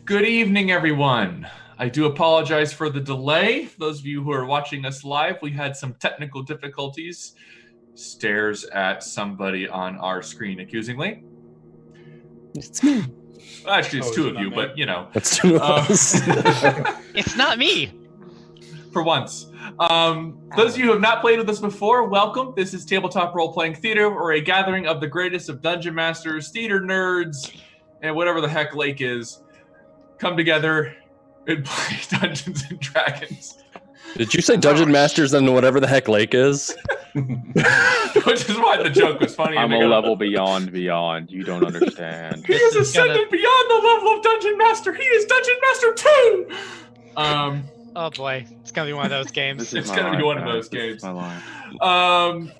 Good evening, everyone. I do apologize for the delay. For those of you who are watching us live, we had some technical difficulties. Stares at somebody on our screen accusingly. It's me. Well, actually, it's two of you, but you know. That's two of us. It's not me. For once. Those of you who have not played with us before, welcome. This is Tabletop Role-Playing Theater, or a gathering of the greatest of dungeon masters, theater nerds, and whatever the heck Lake is, come together and play Dungeons and Dragons. Did you say Dungeon Masters and whatever the heck Lake is? Which is why the joke was funny. I'm a level beyond. You don't understand. He is ascended beyond the level of Dungeon Master. He is Dungeon Master 2! Oh boy, it's gonna be one of those games. It's gonna be one of those games. My line.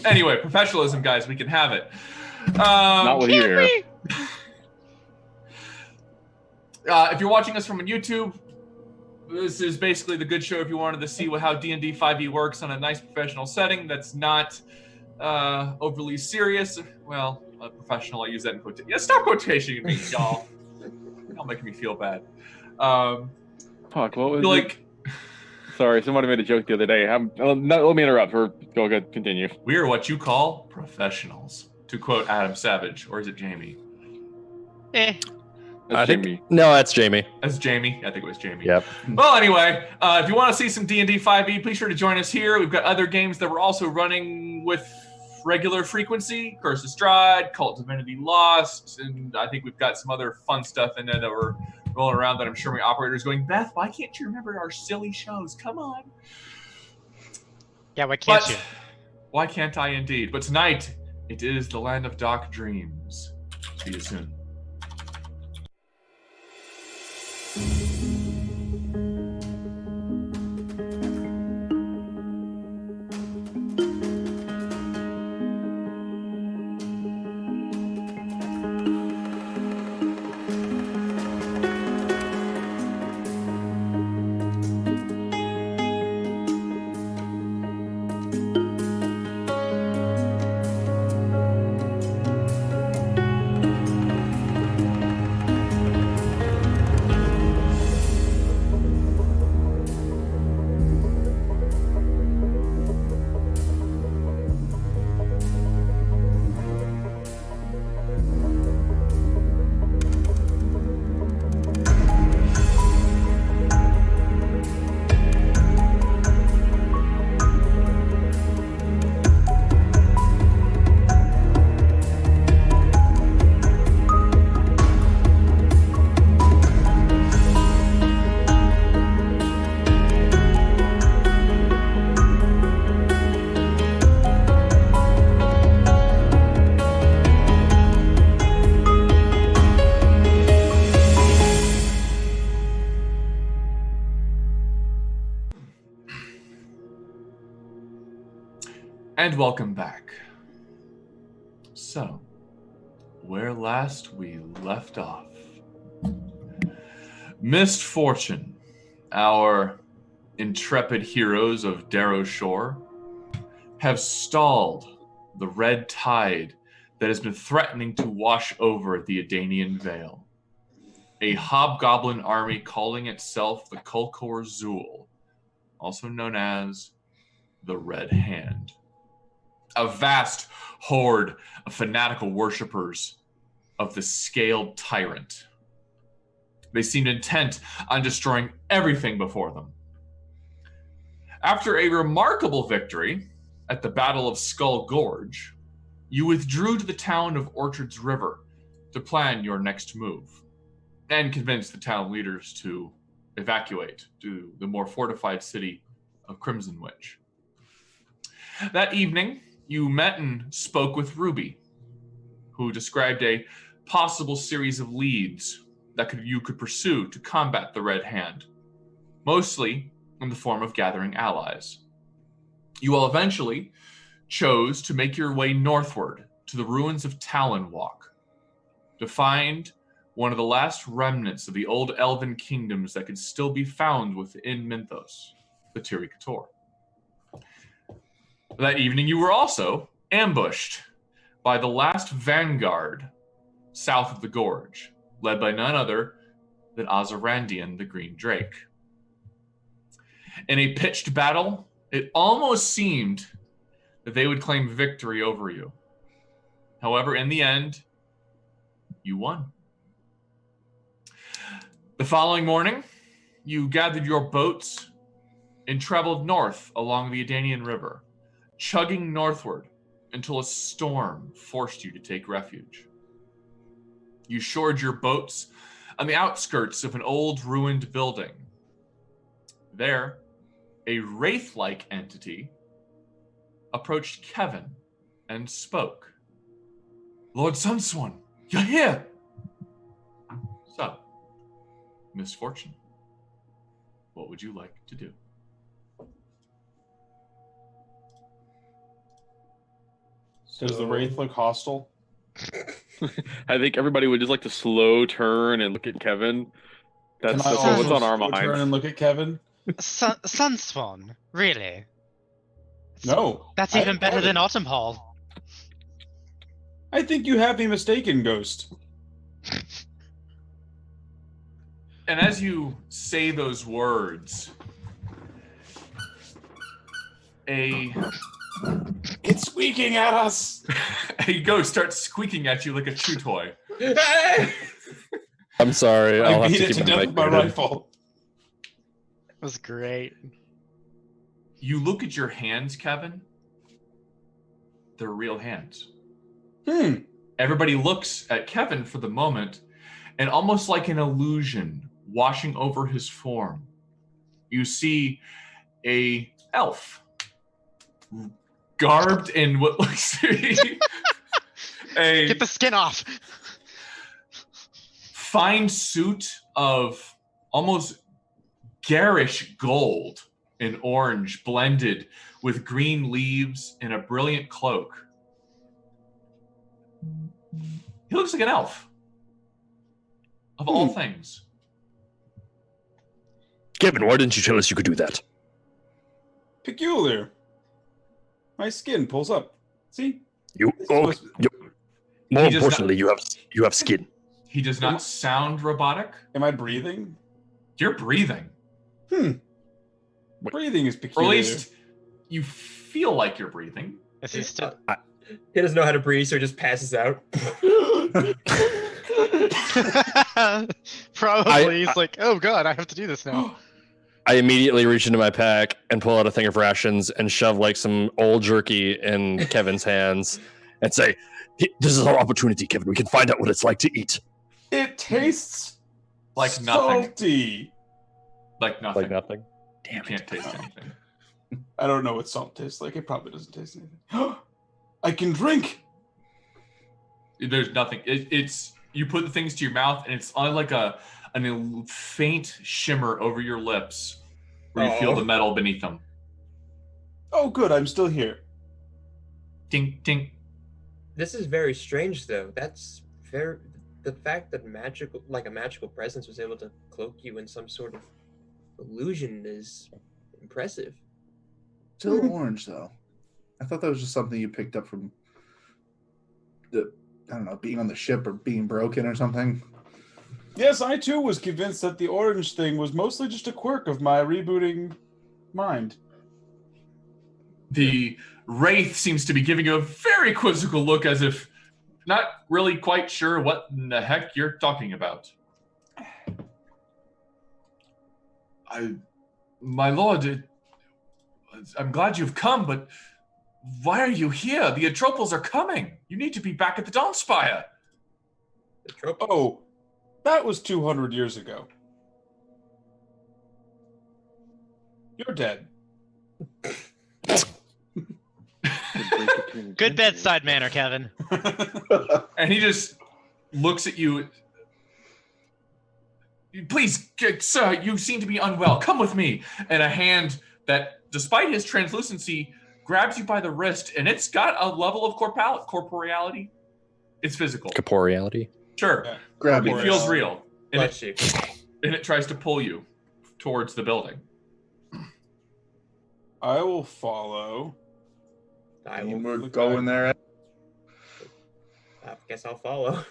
Anyway, professionalism, guys. We can have it. Not with you here. If you're watching us from YouTube, this is basically the good show if you wanted to see how D&D5E works on a nice professional setting that's not overly serious. Well, professional, I use that in quotation. Yeah, stop quotation me, y'all. Y'all making me feel bad. Fuck, what was like? Sorry, somebody made a joke the other day. Let me interrupt. Go ahead, continue. We are what you call professionals, to quote Adam Savage, or is it Jamie? That's Jamie. No, that's Jamie. That's Jamie. I think it was Jamie. Yep. Well, anyway, if you want to see some D&D5E, please sure to join us here. We've got other games that we're also running with regular frequency. Curse of Strahd, Cult Divinity Lost, and I think we've got some other fun stuff in there that we're rolling around that I'm sure my operator is going, Beth, why can't you remember our silly shows? Come on. Yeah, why can't you? Why can't I indeed? But tonight, it is the Land of Dark Dreams. See you soon. And welcome back. So, where last we left off, Mist Fortune, our intrepid heroes of Darrow Shore, have stalled the red tide that has been threatening to wash over the Adanian Vale. A hobgoblin army calling itself the Kulkor Zul, also known as the Red Hand. A vast horde of fanatical worshippers of the scaled tyrant. They seemed intent on destroying everything before them. After a remarkable victory at the Battle of Skull Gorge, you withdrew to the town of Orchards River to plan your next move and convince the town leaders to evacuate to the more fortified city of Crimson Witch. That evening, you met and spoke with Ruby, who described a possible series of leads that you could pursue to combat the Red Hand, mostly in the form of gathering allies. You all eventually chose to make your way northward to the ruins of Talonwalk to find one of the last remnants of the old elven kingdoms that could still be found within Minthos, the Tiri-Kator. That evening, you were also ambushed by the last vanguard south of the gorge, led by none other than Ozyrandian the Green Drake. In a pitched battle, it almost seemed that they would claim victory over you. However, in the end, you won. The following morning, you gathered your boats and traveled north along the Adanian River, chugging northward until a storm forced you to take refuge. You shored your boats on the outskirts of an old ruined building. There, a wraith-like entity approached Kevin and spoke. Lord Sunswan, you're here! So, Misfortune, what would you like to do? Does the Wraith look hostile? I think everybody would just like to slow turn and look at Kevin. That's Can I what's also on our slow turn minds. and look at Kevin? Sunswan, really? No. That's I even am better Kevin. than Autumn Hall. I think you have me mistaken, Ghost. And as you say those words, It's squeaking at us. a ghost starts squeaking at you like a chew toy. I'm sorry. I'll I have beat to it keep to death my with my muted. rifle. That was great. You look at your hands, Kevin. They're real hands. Everybody looks at Kevin for the moment, and almost like an illusion washing over his form, you see a elf garbed in what looks to be a Get the skin off. fine suit of almost garish gold and orange blended with green leaves and a brilliant cloak. He looks like an elf. Of all things. Kevin, why didn't you tell us you could do that? Peculiar. My skin pulls up. See? You, This oh, is- you more He does importantly, you have skin. He does not sound robotic. Am I breathing? You're breathing. Breathing is Or peculiar. at least you feel like you're breathing. Is he still? He doesn't know how to breathe, so he just passes out. Probably. He's like, oh god, I have to do this now. I immediately reach into my pack and pull out a thing of rations and shove like some old jerky in Kevin's hands and say, "This is our opportunity, Kevin. We can find out what it's like to eat." It tastes Like nothing. salty. Like nothing. Like nothing. You can't taste anything. I don't know what salt tastes like. It probably doesn't taste anything. I can drink. There's nothing. It's you put the things to your mouth and it's on like a faint shimmer over your lips where you feel the metal beneath them. Oh, good. I'm still here. Ding ding. This is very strange, though. That's very the fact that a magical presence was able to cloak you in some sort of illusion is impressive. Still orange though. I thought that was just something you picked up from being on the ship or being broken or something. Yes, I too was convinced that the orange thing was mostly just a quirk of my rebooting mind. The wraith seems to be giving you a very quizzical look as if not really quite sure what in the heck you're talking about. My lord, I'm glad you've come, but why are you here? The Atropals are coming. You need to be back at the Dawnspire. The trope. Oh, that was 200 years ago. You're dead. Good bedside manner, Kevin. And he just looks at you. Please, sir, you seem to be unwell. Come with me. And a hand that, despite his translucency, grabs you by the wrist, and it's got a level of corporeality. It's physical. Corporeality. Sure. Yeah. Grab It me. feels real. And Bless you. it tries to pull you towards the building. I will follow. I We're will. going there. I guess I'll follow.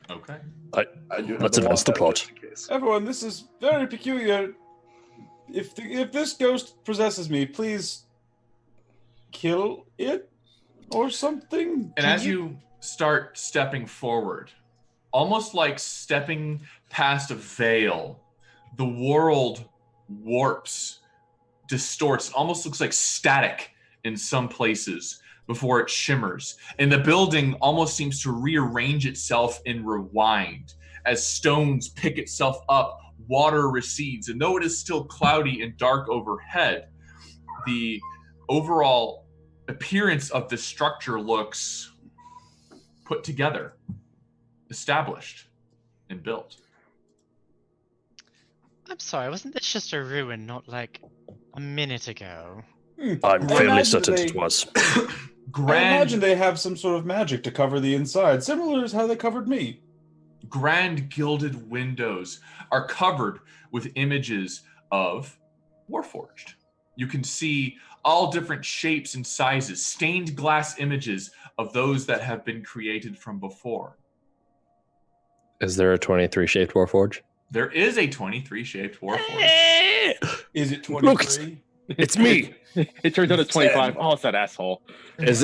Okay. I do have Let's the advance the wand plot. just in case. Everyone, this is very peculiar. If this ghost possesses me, please kill it or something. And as you start stepping forward, almost like stepping past a veil, the world warps, distorts, almost looks like static in some places before it shimmers. And the building almost seems to rearrange itself and rewind as stones pick itself up, water recedes. And though it is still cloudy and dark overhead, the overall appearance of the structure looks put together, established, and built. I'm sorry, wasn't this just a ruin not like a minute ago? I'm I fairly imagine certain they- it was. I imagine they have some sort of magic to cover the inside, similar to how they covered me. Grand gilded windows are covered with images of Warforged. You can see all different shapes and sizes, stained glass images of those that have been created from before. Is there a 23 shaped Warforge? There is a 23 shaped Warforged. Is it Look, 23? It's me. It turns out it's 25. Oh, it's that asshole. Is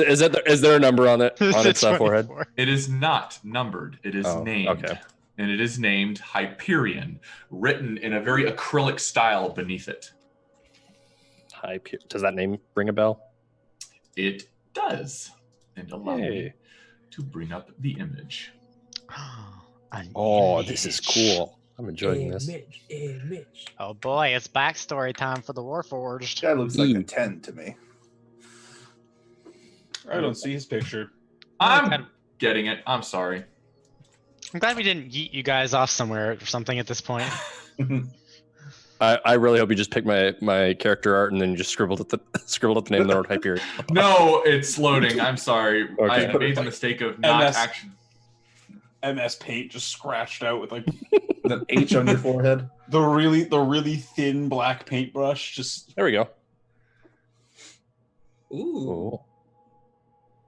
there a number on it on its forehead? 24. It is not numbered, it is named. Okay. And it is named Hyperion, written in a very acrylic style beneath it. Does that name ring a bell? It does. And allow me Hey. to bring up the image. An Oh, this is image. cool. I'm enjoying this. Image. Oh boy, it's backstory time for the Warforged. Guy looks like a Ooh. 10 to me. I don't see his picture. I'm getting it. I'm sorry. I'm glad we didn't yeet you guys off somewhere or something at this point. I really hope you just picked my character art and then you just scribbled up the name of the Lord Hyperion. No, it's loading. I'm sorry. Okay. I made the mistake of not MS. actually. MS Paint just scratched out with like An H on your forehead. the really thin black paintbrush. Just There we go. Ooh. Ooh.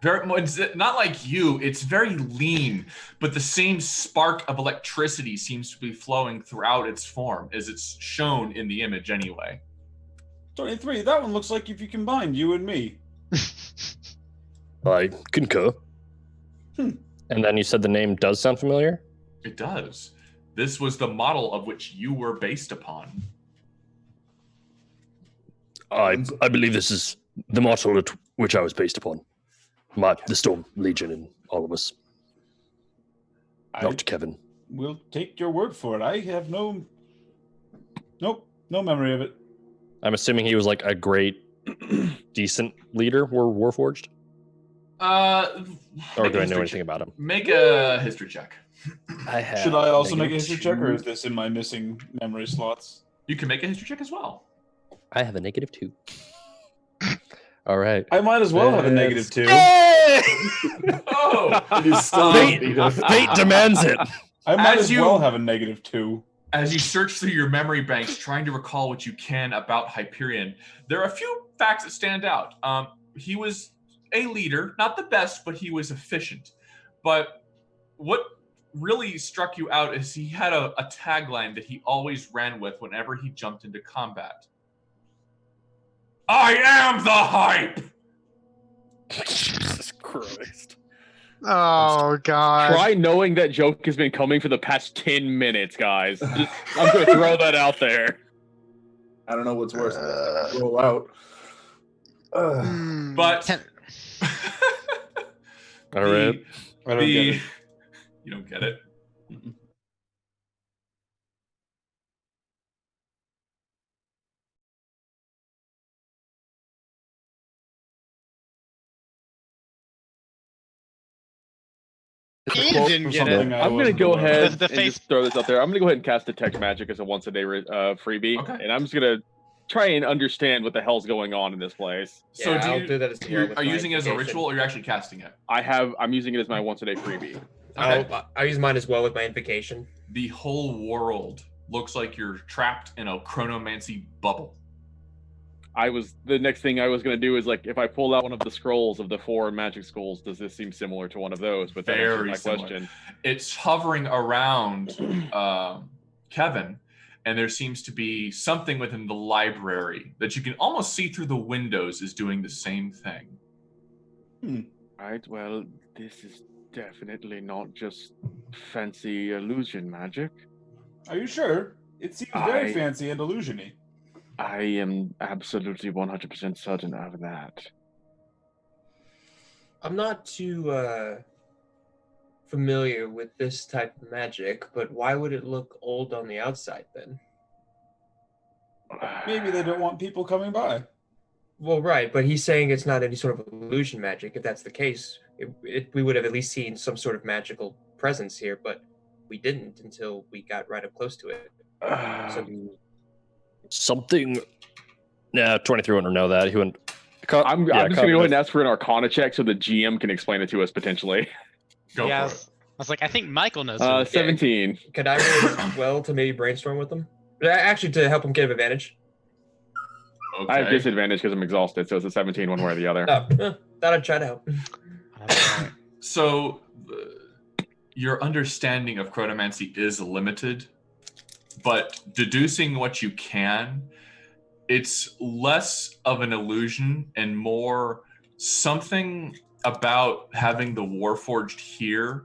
Very, it's not like you. It's very lean, but the same spark of electricity seems to be flowing throughout its form, as it's shown in the image anyway. 23. That one looks like if you combine you and me. I concur. And then you said the name does sound familiar? It does. This was the model of which you were based upon. I believe this is the model at which I was based upon. The Storm Legion and all of us. I Dr. Kevin. will take your word for it. I have no memory of it. I'm assuming he was like a great, decent leader. Were Warforged? Or do I know anything about him? Make a history check. I have. Should I also make a history check, or is this in my missing memory slots? You can make a history check as well. I have a -2. All right. I might as well have a Yes. -2. Oh! He's still Fate demands it. I might As as you- well have a -2. As you search through your memory banks, trying to recall what you can about Hyperion, there are a few facts that stand out. He was a leader, not the best, but he was efficient. But what really struck you out is he had a tagline that he always ran with whenever he jumped into combat. I am the hype! Jesus Christ. Oh god. Try knowing that joke has been coming for the past 10 minutes, guys. Just, I'm going to throw that out there. I don't know what's worse. Roll out. But All right. I don't get it. You don't get it. He Quote didn't for get it. something I I'm going to wasn't go aware of. ahead The and face- just throw this out there. I'm going to go ahead and cast Detect Magic as a once-a-day freebie. Okay. And I'm just going to try and understand what the hell's going on in this place. So Yeah, do I'll you, do that as well you with are my using it as a invocation. ritual or you're actually casting it? I'm using it as my once-a-day freebie. Okay. I'll use mine as well with my invocation. The whole world looks like you're trapped in a chronomancy bubble. the next thing I was gonna do is like if I pull out one of the scrolls of the 4 magic schools, does this seem similar to one of those? But that answers Very my similar. question. It's hovering around Kevin, and there seems to be something within the library that you can almost see through the windows is doing the same thing. Right. Well, this is definitely not just fancy illusion magic. Are you sure? It seems very I- fancy and illusiony. I am absolutely 100% certain of that. I'm not too familiar with this type of magic, but why would it look old on the outside then? Maybe they don't want people coming by. Well, right, but he's saying it's not any sort of illusion magic. If that's the case, we would have at least seen some sort of magical presence here, but we didn't until we got right up close to it. Something. Nah, 23 wouldn't know that. He wouldn't. I'm just gonna go ahead and ask for an Arcana check so the GM can explain it to us potentially. Go Yeah, I for it. was like, I think Michael knows. what it is. 17. Could I roll as well to maybe brainstorm with them? Actually, to help him get an advantage. Okay. I have disadvantage because I'm exhausted, so it's a 17 one way or the other. Thought I'd try to help. That's right. So, your understanding of chronomancy is limited, but deducing what you can, it's less of an illusion and more something about having the Warforged here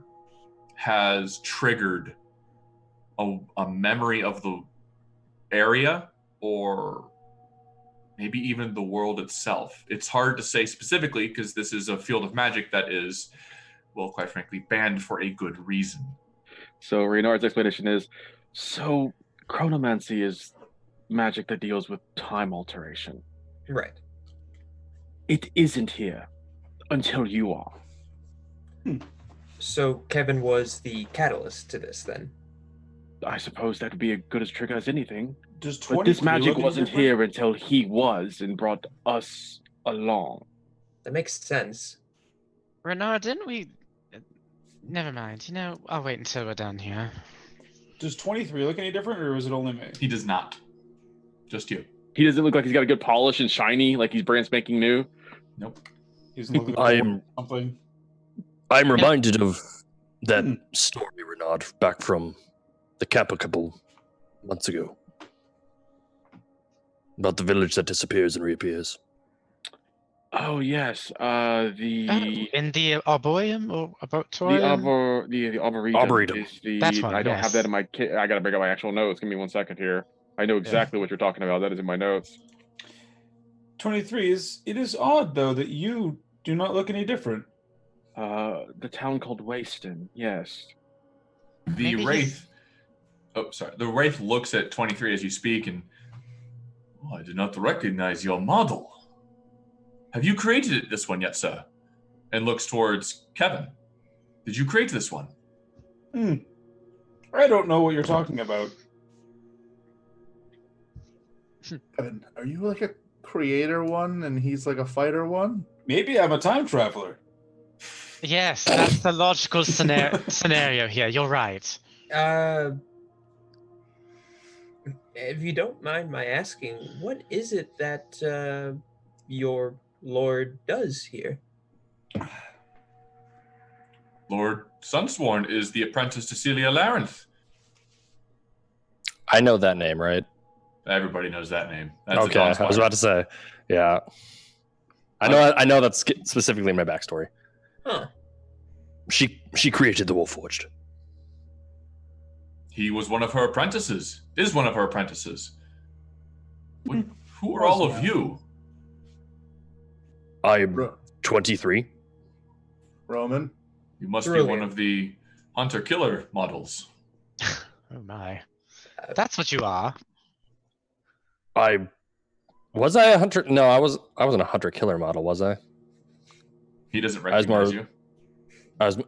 has triggered a memory of the area or maybe even the world itself. It's hard to say specifically because this is a field of magic that is, well, quite frankly, banned for a good reason. So Renard's explanation is, so chronomancy is magic that deals with time alteration. Right. It isn't here until you are. So Kevin was the catalyst to this then? I suppose that would be as good a trigger as anything. Does But this 23 magic look any wasn't different? here until he was and brought us along. That makes sense. Renard, didn't we? Never mind. You know, I'll wait until we're done here. Does 23 look any different, or is it only me? He does not. Just you. He doesn't look like he's got a good polish and shiny, like he's brand spanking new. Nope. He doesn't look like I'm something. reminded of that Hmm. story, Renard, back from the camp a couple months ago. About the village that disappears and reappears. Oh yes, Oh, in the Arboretum or the Arboretum? the Arboretum. Arboretum. Is the, That's one, I don't have yes. that in my kit. I gotta bring up my actual notes. Give me 1 second here. I know exactly what you're talking about. That is in my notes. 23 is. It is odd though that you do not look any different. The town called Waston. Yes. The Maybe Wraith. Oh, sorry. The Wraith looks at 23 as you speak and. Oh, I did not recognize your model. Have you created this one yet, sir? And looks towards Kevin. Did you create this one? I don't know what you're talking about. Kevin, are you like a creator one and he's like a fighter one? Maybe I'm a time traveler. Yes, that's the logical scenario here. You're right. If you don't mind my asking, what is it that your lord does here? Lord Sunsworn is the apprentice to Celia Larenth. I know that name, right? Everybody knows that name. That's Okay, I was about to say. Yeah. I know that's specifically my backstory. Huh. She created the Warforged. He was one of her apprentices. Is one of her apprentices. Who are all of you? I'm Ro- 23. Roman? You must be Brilliant. one of the hunter-killer models. Oh my. That's what you are. Was I a hunter? No, I wasn't a hunter killer model, was I? He doesn't I was more- recognize you.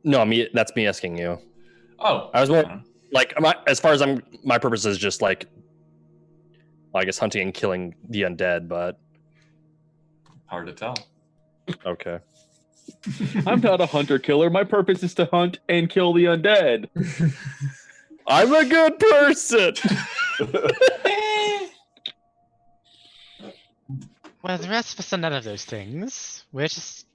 No, that's me asking you. Oh, I was more like as far as my purpose is just like, well, I guess hunting and killing the undead, but hard to tell. okay. I'm not a hunter killer. My purpose is to hunt and kill the undead. I'm a good person. Well, the rest of us are none of those things. We're just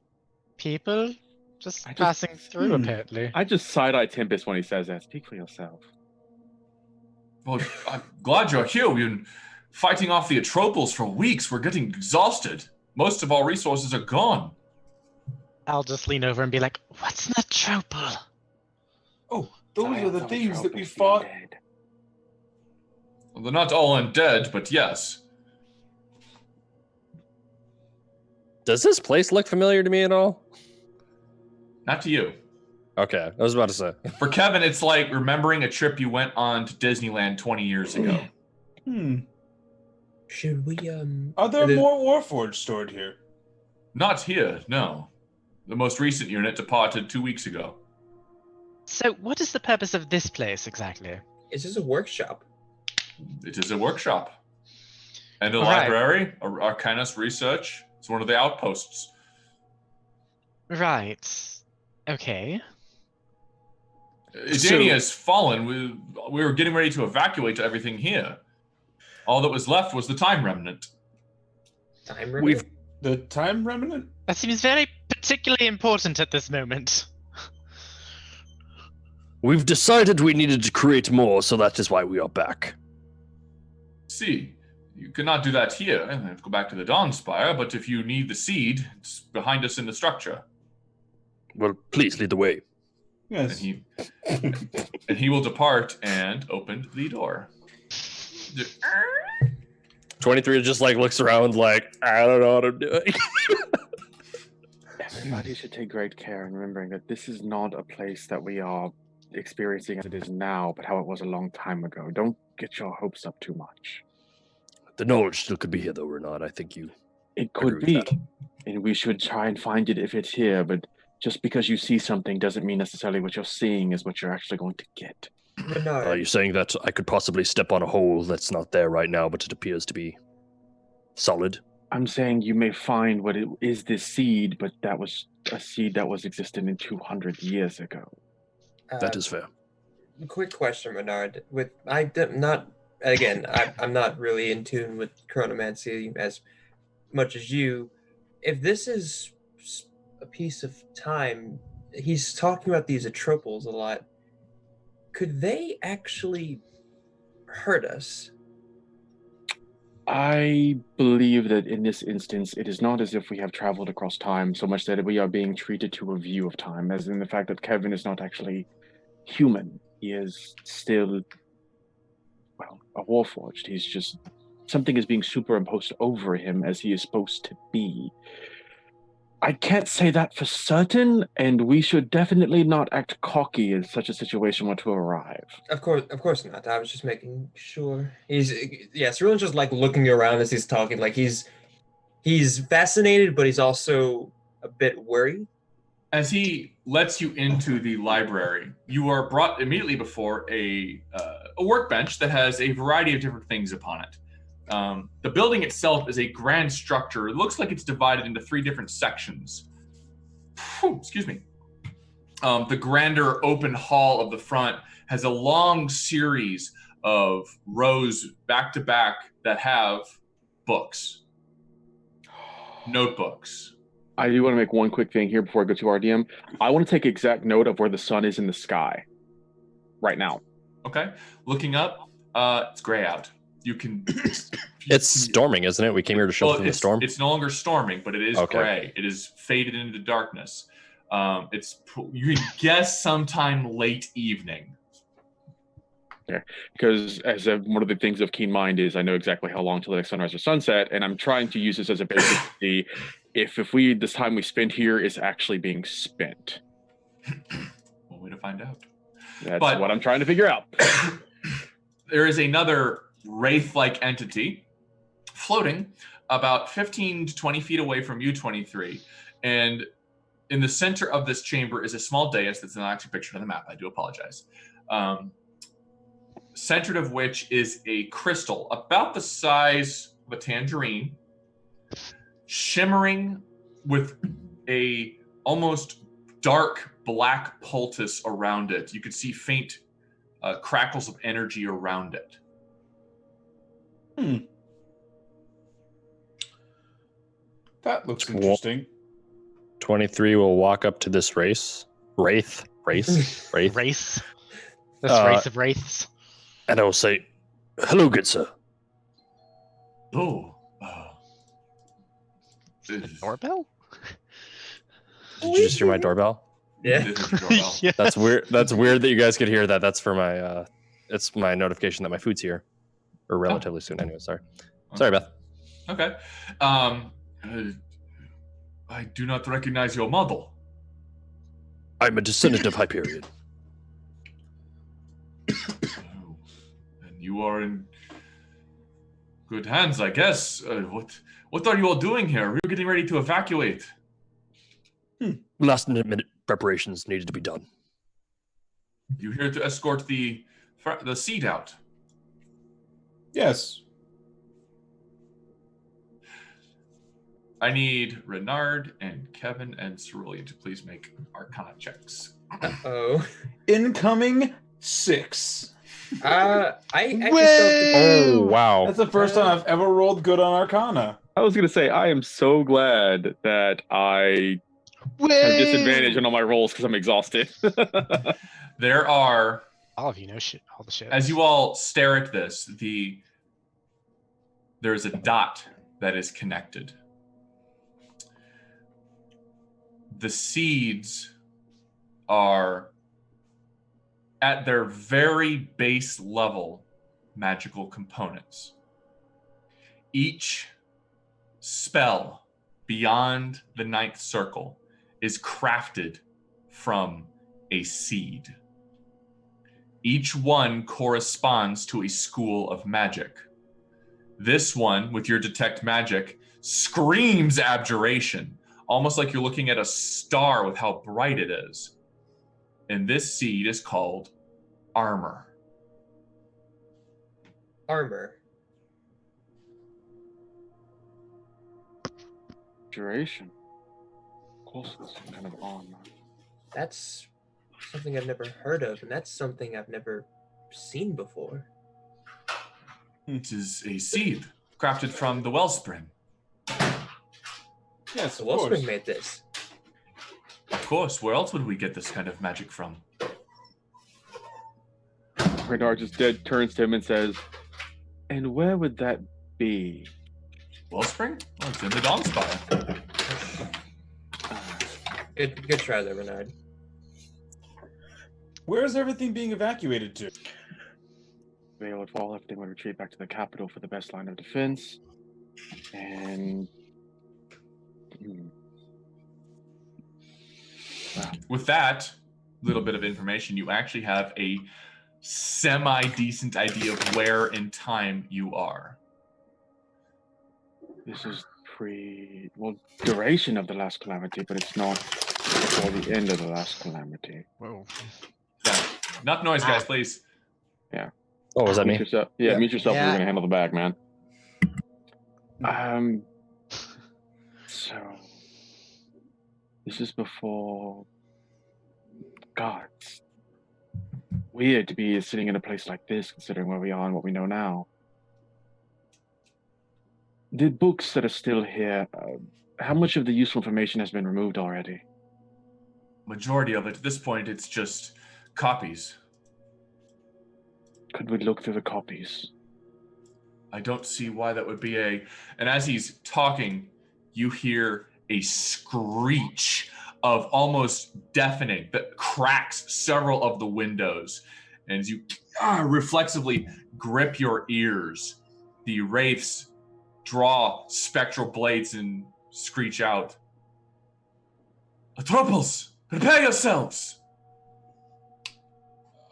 people just passing through, apparently. I just side-eye Tempest when he says that. Speak for yourself. Well, I'm glad you're here. We've been fighting off the Atropals for weeks. We're getting exhausted. Most of our resources are gone. I'll just lean over and be like, "What's an atropal?" Oh, those are the Science of things that we Atropos fought. being dead. Well, they're not all undead, but yes. Does this place look familiar to me at all? Not to you. Okay, I was about to say. For Kevin, it's like remembering a trip you went on to Disneyland 20 years ago. Should we Are there more Warforged stored here? Not here, no. The most recent unit departed 2 weeks ago. So, what is the purpose of this place exactly? Is this a workshop? It is a workshop. And a All right. library, Arcanist research. It's one of the outposts. Right. Okay. Edania has fallen. We were getting ready to evacuate everything here. All that was left was the Time Remnant. Time remnant? The Time Remnant? That seems very particularly important at this moment. We've decided we needed to create more, so that is why we are back. See, you cannot do that here and then go back to the Dawnspire, but if you need the seed, it's behind us in the structure. Well, please lead the way. Yes. And he will depart and open the door. 23 just like looks around like, I don't know what I'm doing. Everybody should take great care in remembering that this is not a place that we are experiencing as it is now, but how it was a long time ago. Don't get your hopes up too much. The knowledge still could be here, though, or not. I think you. It could Agree be, with that. and we should try and find it if it's here, but just because you see something doesn't mean necessarily what you're seeing is what you're actually going to get. Bernard, Are you saying that I could possibly step on a hole that's not there right now, but it appears to be solid? I'm saying you may find what it is this seed, but that was a seed that was existent in 200 years ago. That is fair. Quick question, Bernard. I'm not really in tune with chronomancy as much as you. If this is a piece of time, he's talking about these atropals a lot. Could they actually hurt us? I believe that in this instance, it is not as if we have traveled across time so much that we are being treated to a view of time, as in the fact that Kevin is not actually human. He is still, well, a warforged. He's just, something is being superimposed over him as he is supposed to be. I can't say that for certain, and we should definitely not act cocky if such a situation were to arrive. Of course not. I was just making sure. Cerulean's just like looking around as he's talking. Like he's fascinated, but he's also a bit worried. As he lets you into the library, you are brought immediately before a workbench that has a variety of different things upon it. The building itself is a grand structure. It looks like it's divided into 3 different sections. Excuse me. The grander open hall of the front has a long series of rows back to back that have books, notebooks. I do want to make one quick thing here before I go to RDM. I want to take exact note of where the sun is in the sky right now. Okay. Looking up, it's gray out. You can. It's storming, isn't it? We came here to shelter from the storm. It's no longer storming, but it is Okay. gray. It is faded into darkness. You can guess sometime late evening. Because as one of the things of keen mind is I know exactly how long till the next sunrise or sunset, and I'm trying to use this as a basis to see if this time we spend here is actually being spent. One way to find out. That's But- what I'm trying to figure out. There is another wraith-like entity floating about 15 to 20 feet away from you, 23. And in the center of this chamber is a small dais that's not actually pictured on the map. I do apologize. Centered of which is a crystal about the size of a tangerine, shimmering with a almost dark black poultice around it. You could see faint crackles of energy around it. That looks interesting. 23 will walk up to this wraith. Race. This race of wraiths. And I will say, "Hello, good sir." Oh. Doorbell? Did you just hear my doorbell? Yeah. Yes. That's weird. That's weird that you guys could hear that. That's for my it's my notification that my food's here. Or relatively soon anyway, sorry. Sorry, Beth. Okay. I do not recognize your model. I'm a descendant of Hyperion. Oh, and you are in good hands, I guess. What are you all doing here? We're getting ready to evacuate. Last minute preparations needed to be done. You here to escort the seed out? Yes. I need Renard and Kevin and Cerulean to please make Arcana checks. Oh. Incoming 6. I actually Oh, wow. That's the first time I've ever rolled good on Arcana. I was gonna say I am so glad that I have disadvantage on all my rolls because I'm exhausted. There are, All of you know shit. All the shit. as you all stare at this, there's a dot that is connected. The seeds are at their very base level magical components. Each spell beyond the 9th circle is crafted from a seed. Each one corresponds to a school of magic. This one, with your detect magic, screams abjuration, almost like you're looking at a star with how bright it is. And this seed is called armor. Armor. Duration. Of course, it's some kind of armor. That's something I've never heard of, and that's something I've never seen before. It is a seed crafted from the wellspring. Yes, So of course. Wellspring made this. Of course, where else would we get this kind of magic from? Renard just turns to him and says, "And where would that be?" Wellspring? Oh, it's in the Dawnspire. Good try there, Renard. Where is everything being evacuated to? Veil would fall, everything would retreat back to the capital for the best line of defense. And With that little bit of information, you actually have a semi-decent idea of where in time you are. this is duration of the last calamity, but it's not before the end of the last calamity. Whoa. Yeah. Enough noise, guys, please. Oh, was that Mute me? yourself. Yeah, mute yourself. Yeah. We're gonna handle the back, man. So this is before. God, it's weird to be sitting in a place like this, considering where we are and what we know now. The books that are still here, how much of the useful information has been removed already? Majority of it, at this point, it's just copies. Could we look through the copies? I don't see why that would be a... And as he's talking, you hear a screech of almost deafening that cracks several of the windows. And as you reflexively grip your ears, the wraiths draw spectral blades and screech out, "Atropos, prepare yourselves!"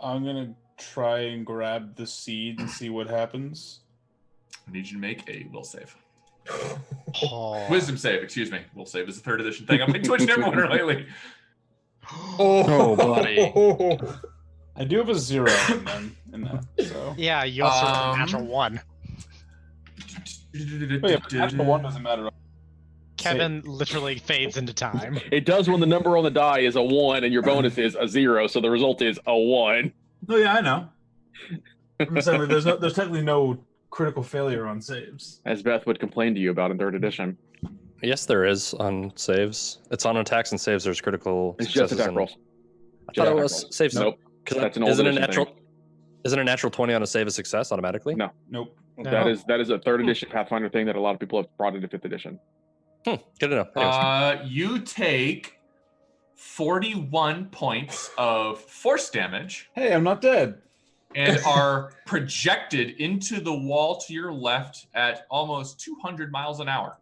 I'm gonna try and grab the seed and see what happens. I need you to make a will save. Oh. Wisdom save, excuse me. Will save is a 3rd edition thing. I've been twitching everyone lately. Oh, buddy. I do have a 0 in that. So. Yeah, you also rolled a natural 1. Oh, yeah, but natural 1 doesn't matter. Kevin literally fades into time. It does when the number on the die is a 1 and your bonus is a 0, so the result is a 1. Oh yeah, I know. I'm just saying, there's technically no critical failure on saves. As Beth would complain to you about in 3rd edition. Yes, there is on saves. It's on attacks and saves. There's critical. It's just successes attack and- rolls. I Just thought it attack was rolls. saves. Nope. Because That's an old isn't a edition natural. thing. Isn't a natural 20 on a save a success automatically? No. Nope. No. That is a 3rd edition Pathfinder thing that a lot of people have brought into 5th edition. Good to know. Anyways. You take 41 points of force damage Hey, I'm not dead. and are projected into the wall to your left at almost 200 miles an hour,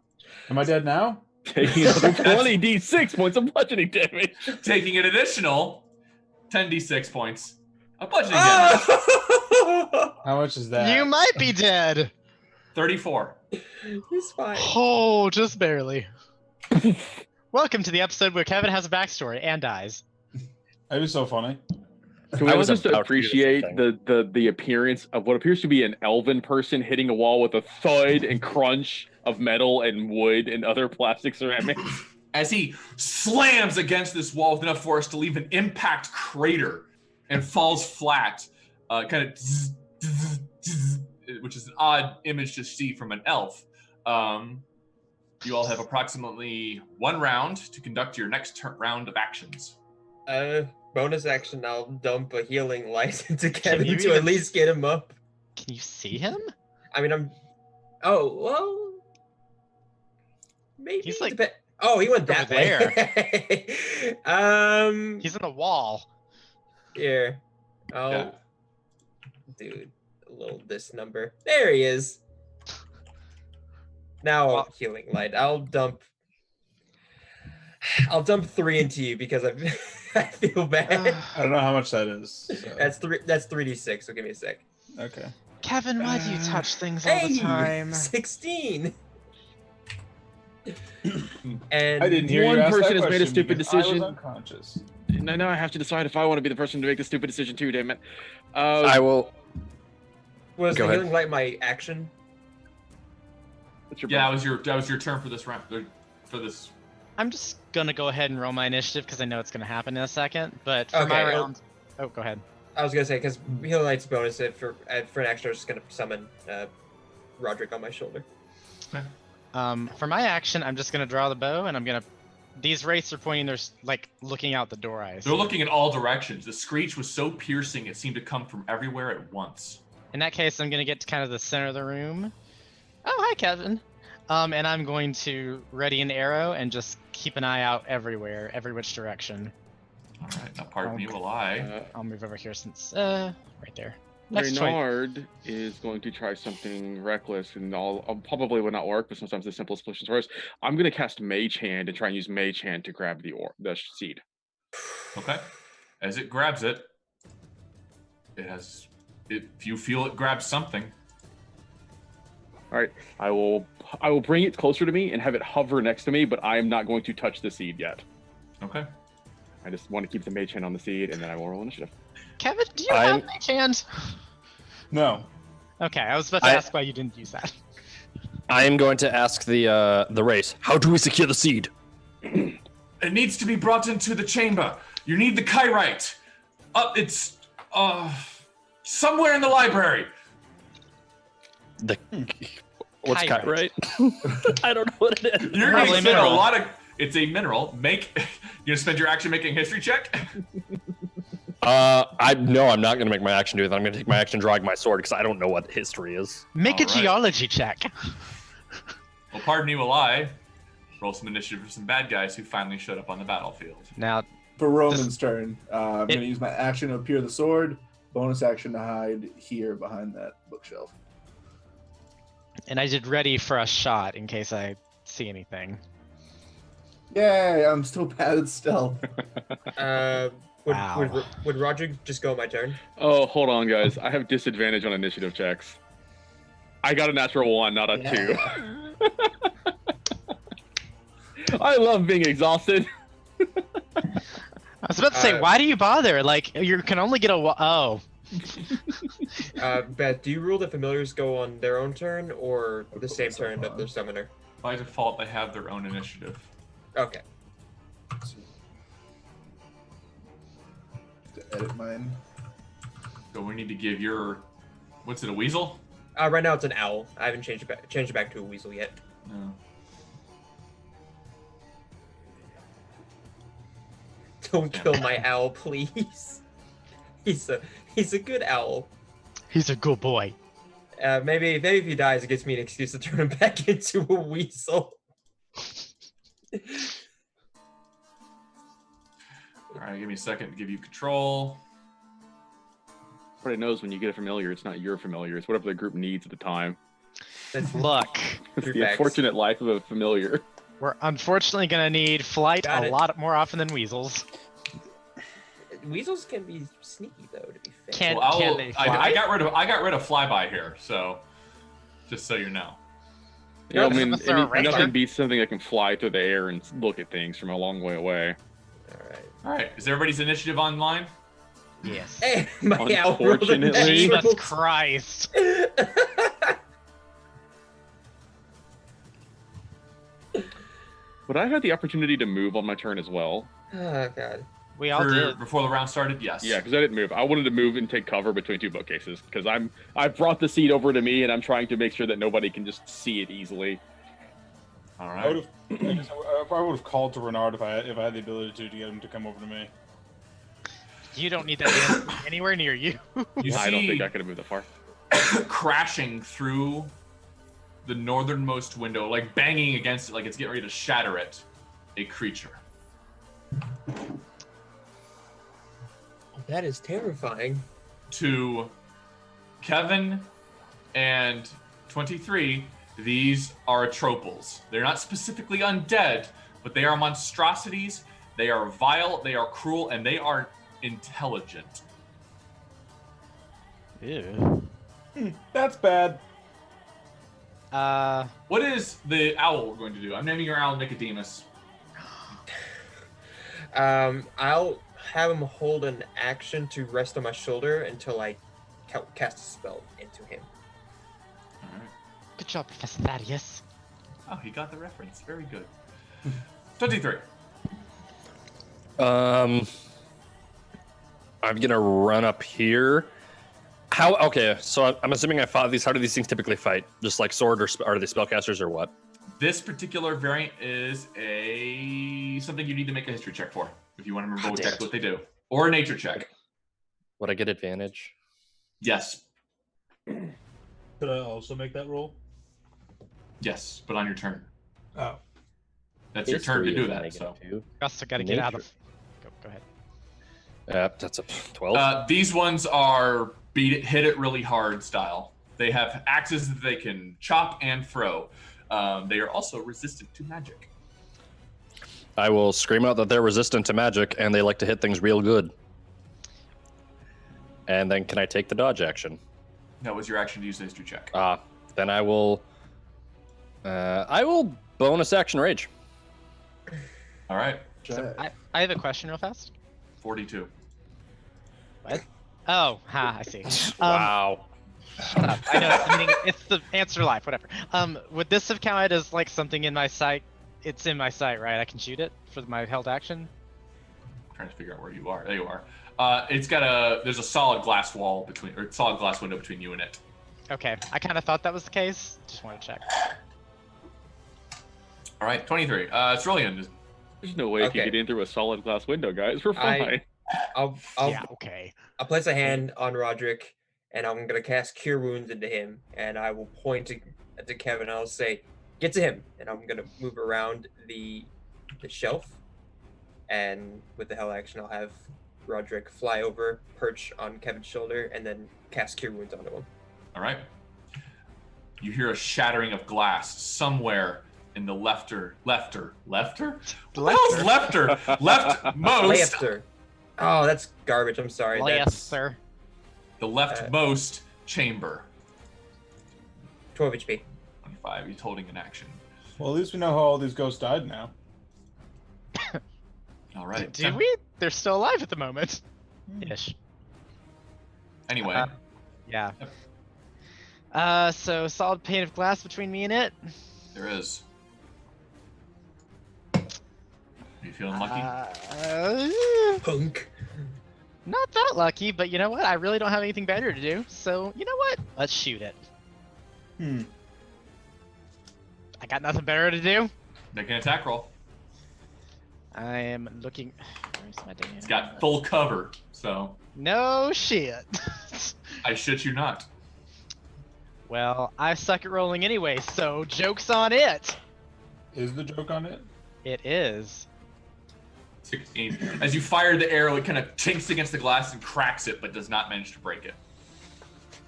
Am I dead now? Taking another 20d6 points of bludgeoning damage. taking an additional 10d6 points of bludgeoning damage. How much is that? You might be dead. 34. He's fine. Oh, just barely. Welcome to the episode where Kevin has a backstory and dies. It was so funny. Can we I all was just about to do the same appreciate the appearance of what appears to be an elven person hitting a wall with a thud and crunch of metal and wood and other plastic ceramics? As he slams against this wall with enough force to leave an impact crater and falls flat, kind of, which is an odd image to see from an elf. You all have approximately 1 round to conduct your next round of actions. Bonus action, I'll dump a healing light into you Kevin to even- at least get him up. Can you see him? I mean, Oh, well... Maybe... He's like oh, he went that over way. He's in the wall. Here. Oh, Yeah. dude, a little this number. There he is. Now Well- healing light. I'll dump 3 into you because I feel bad. I don't know how much that is. So. That's 3d6. So give me a sec. Okay. Kevin, why do you touch things all the time? 16. And I didn't hear One you ask person that has made a question stupid because I was decision. unconscious. Now I have to decide if I want to be the person to make the stupid decision too, damn it. I will. Was Go the ahead. healing light my action? what's your Yeah, bonus? that was your turn for this round. For this. I'm just gonna go ahead and roll my initiative because I know it's gonna happen in a second. But for my Okay, round, oh, go ahead. I was gonna say because healing light's a bonus. For an action, I was just gonna summon Roderick on my shoulder. For my action, I'm just gonna draw the bow and I'm gonna. These wraiths are pointing. They're like looking out the door. I They're assume. looking in all directions. The screech was so piercing it seemed to come from everywhere at once. In that case, I'm gonna get to kind of the center of the room. Oh, hi, Kevin. And I'm going to ready an arrow and just keep an eye out everywhere, every which direction. All right, now pardon me while I. I'll move over here since right there. Next choice. Reynard is going to try something reckless, and I'll probably will not work, but sometimes the simplest solutions work. I'm going to cast Mage Hand and try and use Mage Hand to grab the seed. Okay. As it grabs it, you feel it grabs something. All right, I will bring it closer to me and have it hover next to me, but I am not going to touch the seed yet. Okay. I just want to keep the Mage Hand on the seed, and then I will roll initiative. Kevin, do you have mage hand? No. Okay, I was about to ask why you didn't use that. I am going to ask the race. How do we secure the seed? It needs to be brought into the chamber. You need the kyrite. It's somewhere in the library. The what's cat Kyrite. right? I don't know what it is. You're Probably going to spend a mineral. lot of. It's a mineral. You're gonna spend your action making a history check. I'm not gonna make my action do that. I'm gonna take my action drawing my sword because I don't know what history is. Make a All right. geology check. Well, pardon me while I roll some initiative for some bad guys who finally showed up on the battlefield. Now, For Roman's turn, I'm It- going to use my action to appear the sword, bonus action to hide here behind that bookshelf. and I did ready for a shot in case I see anything. Yay, I'm still bad at stealth. Wow. Would Roger just go on my turn? Oh, hold on, guys. I have disadvantage on initiative checks. I got a natural 1, not a 2. I love being exhausted. I was about to say, why do you bother? Like, you can only get a. Oh. Beth, do you rule that familiars go on their own turn or the put same myself turn of on. their summoner? By default, they have their own initiative. Okay. To edit mine. So we need to give your. What's it? A weasel? Right now it's an owl. I haven't changed it back to a weasel yet. No. Don't kill my owl, please. He's a good owl. He's a good boy. Maybe if he dies, it gives me an excuse to turn him back into a weasel. All right, give me a second to give you control. Everybody knows when you get a familiar, it's not your familiar. It's whatever the group needs at the time. That's Look, It's True the facts. unfortunate life of a familiar. we're unfortunately gonna need flight Got a it. lot more often than weasels. Weasels can be sneaky though, to be fair. Can- Well, they I fly? got rid of flyby here, so just so you know. Yeah, I Notice mean, unless they're a ranger. nothing beats something that can fly through the air and look at things from a long way away. All right. All right, is everybody's initiative online? Yes. Hey, my owl rolled a Unfortunately. Jesus natural Christ. Would I have the opportunity to move on my turn as well? Oh god. We all did. Before the round started, yes. Yeah, because I didn't move. I wanted to move and take cover between two bookcases because I've brought the seat over to me and I'm trying to make sure that nobody can just see it easily. All I right. would have. I probably would have called to Renard if I had the ability to get him to come over to me. You don't need that man anywhere near you. You I don't see think I could have moved that far. crashing through the northernmost window, like banging against it, like it's getting ready to shatter it, a creature. That is terrifying. To Kevin and 23, these are atropals. They're not specifically undead, but they are monstrosities. They are vile, they are cruel, and they are intelligent. Ew. That's bad. What is the owl going to do? I'm naming your owl Nicodemus. I'll have him hold an action to rest on my shoulder until I cast a spell into him. All right. Good job, Professor Thaddeus. Oh, he got the reference. Very good. 23. I'm gonna run up here. How? Okay, so I'm assuming I fought these. How do these things typically fight? Just like sword, or are they spellcasters, or what? This particular variant is something you need to make a history check for if you want to remember damn exactly it. what they do, or a nature check. Would I get advantage? Yes, Could I also make that roll? yes, but on your turn. Oh. That's your turn to History do is that. negative So 2. Also gotta get out Nature. of. Go ahead. That's a 12. these ones are hit it really hard style. They have axes that they can chop and throw. They are also resistant to magic. I will scream out that they're resistant to magic and they like to hit things real good. And then can I take the dodge action? That was your action to use the history check. Then I will bonus action rage. All right, So I have a question real fast. 42. What? Oh, I see. Wow. Shut up. I know. I mean, it's the answer life. Whatever. Would this have counted as like something in my sight? It's in my sight, right? I can shoot it for my held action. I'm trying to figure out where you are. There you are. There's a solid glass wall solid glass window between you and it. Okay. I kind of thought that was the case. Just want to check. All right, 23. Cerulean. There's no way it Okay. can get in through a solid glass window, guys. We're I- fine. I'll Yeah. Okay. I'll place a hand on Roderick, and I'm gonna cast Cure Wounds into him, and I will point to Kevin. And I'll say, "Get to him," and I'm gonna move around the shelf, and with the hell action, I'll have Roderick fly over, perch on Kevin's shoulder, and then cast Cure Wounds onto him. All right. You hear a shattering of glass somewhere in the leftmost. Leftmost. Oh, that's garbage. I'm sorry. Well, yes, That's sir. The leftmost chamber. 12 HP. 25. He's holding an action. Well, at least we know how all these ghosts died now. All right. Do we? They're still alive at the moment. Ish. Anyway, Yeah. So solid pane of glass between me and it. there is. Are you feeling lucky? Punk. Not that lucky, but you know what? I really don't have anything better to do. So you know what? Let's shoot it. I got nothing better to do. Make an attack roll. I am looking. Where's my damn? It's got full cover, so No shit. I shit you not. Well, I suck at rolling anyway, so joke's on it. Is the joke on it? It is. 16. As you fire the arrow, it kind of tinks against the glass and cracks it, but does not manage to break it.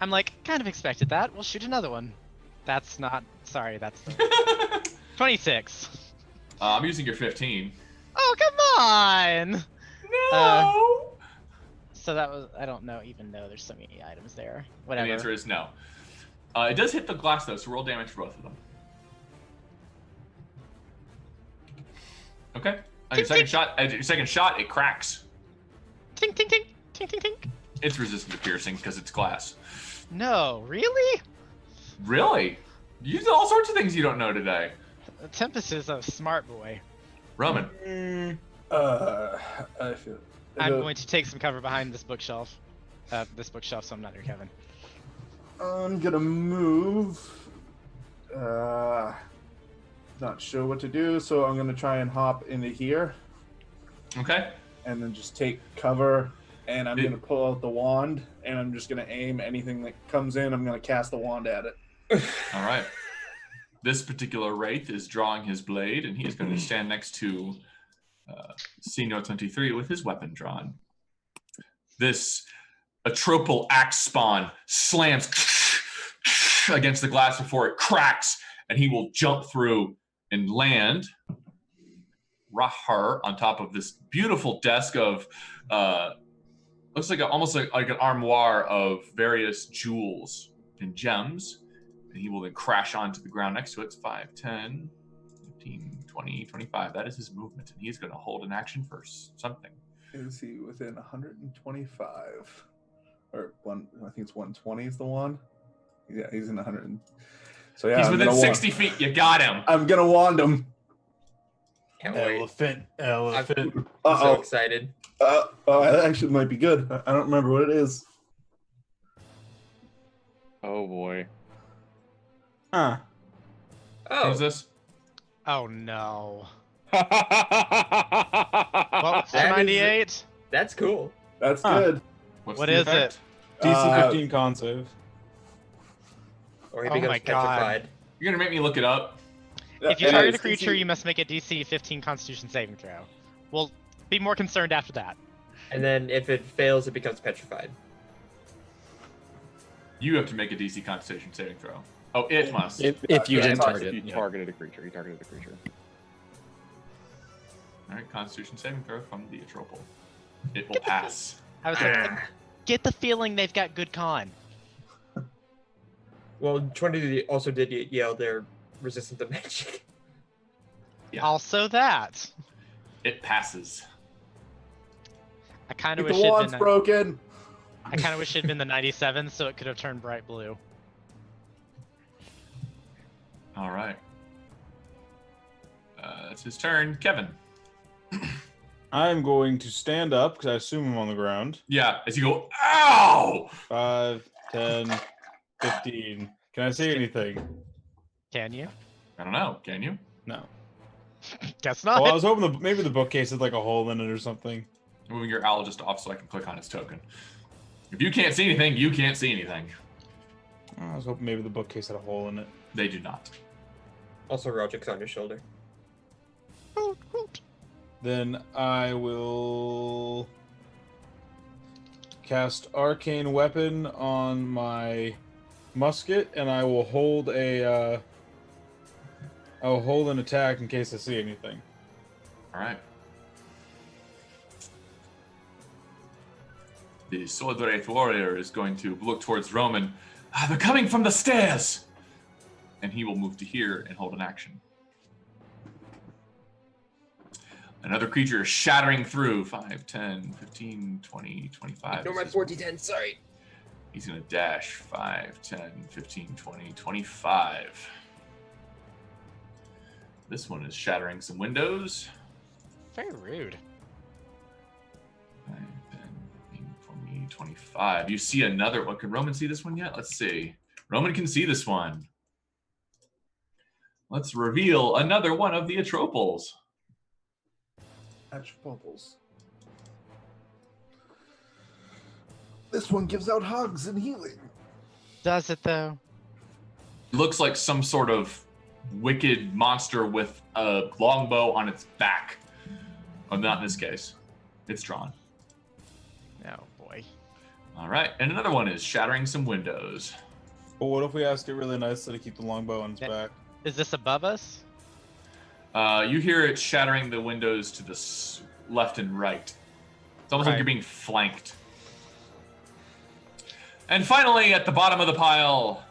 I'm like, kind of expected that. We'll shoot another one. That's not. Sorry, that's 26. I'm using your 15. Oh, come on! No! So that was. I don't know, even though there's so many items there. And Whatever. the answer is no. It does hit the glass, though, so roll damage for both of them. Okay. On your second shot, it cracks. Tink, tink, tink. Tink, tink, tink. It's resistant to piercing because it's glass. No, really? Really? You use all sorts of things you don't know today. Tempest is a smart boy. Roman. I feel. I'm going to take some cover behind this bookshelf. So I'm not near Kevin. I'm gonna move. Not sure what to do, so I'm gonna try and hop into here, Okay. and then just take cover. And I'm gonna pull out the wand, and I'm just gonna aim anything that comes in. I'm gonna cast the wand at it. All right. This particular wraith is drawing his blade, and he is going to stand next to Senior 23 with his weapon drawn. This atropal axe spawn slams against the glass before it cracks, and he will jump through and land Rahar on top of this beautiful desk of looks like almost like an armoire of various jewels and gems. And he will then crash onto the ground next to it. It's 5, 10, 15, 20, 25. That is his movement. And he's going to hold an action for something. Is he within 125? Or one? I think it's 120 is the one. Yeah, he's in 100. So yeah, he's within 60 feet. You got him. I'm gonna wand him. Can't wait. Elephant. I'm Uh so oh. excited. Oh, that actually might be good. I don't remember what it is. Oh boy. Huh. Who's Oh, this? Oh no. What What was the That is- 98? that's cool. That's Huh. good. What's What the is effect? DC 15 con save. Or he Oh becomes my God. petrified. You're going to make me look it up. If you And target a it's creature, DC you must make a DC 15 Constitution saving throw. We'll be more concerned after that. And then if it fails, it becomes petrified. You have to make a DC Constitution saving throw. Oh, it must. if you Yeah, didn't it's target. If you Yeah. targeted a creature, you targeted a creature. All right, Constitution saving throw from the Atropal. It will pass. I was like, get the feeling they've got good con. Well, 20 also did yell they're resistant to magic. Yeah. Also that. It passes. I kind of The wish it'd wand's been. broken. I kind of wish it'd been the 97, so it could have turned bright blue. All right. It's his turn. Kevin. I'm going to stand up because I assume I'm on the ground. Yeah, as you go, ow! 5, 10, 15. Can I say anything? Can you? I don't know. Can you? No. Guess not. Well, I was hoping maybe the bookcase had like a hole in it or something. I'm moving your owl just off so I can click on its token. If you can't see anything, you can't see anything. I was hoping maybe the bookcase had a hole in it. They do not. Also, Rogic's on your shoulder. Then I will cast Arcane Weapon on my musket, and I will hold a. I will hold an attack in case I see anything. All right. The Sword Wraith warrior is going to look towards Roman. They're coming from the stairs! And he will move to here and hold an action. Another creature is shattering through. 5, 10, 15, 20, 25. Ignore my This is- 4d10, sorry. He's going to dash 5, 10, 15, 20, 25. This one is shattering some windows. Very rude. 5, 10, 15, 20, 25. You see another one. Can Roman see this one yet? Let's see. Roman can see this one. Let's reveal another one of the Atropals. Catch bubbles. This one gives out hugs and healing. Does it though? It looks like some sort of wicked monster with a longbow on its back. Oh, not in this case. It's drawn. Oh boy. All right, and another one is shattering some windows. But what if we ask it really nicely to keep the longbow on its back? Is this above us? You hear it shattering the windows to the left and right. It's almost like Right. you're being flanked. And finally, at the bottom of the pile,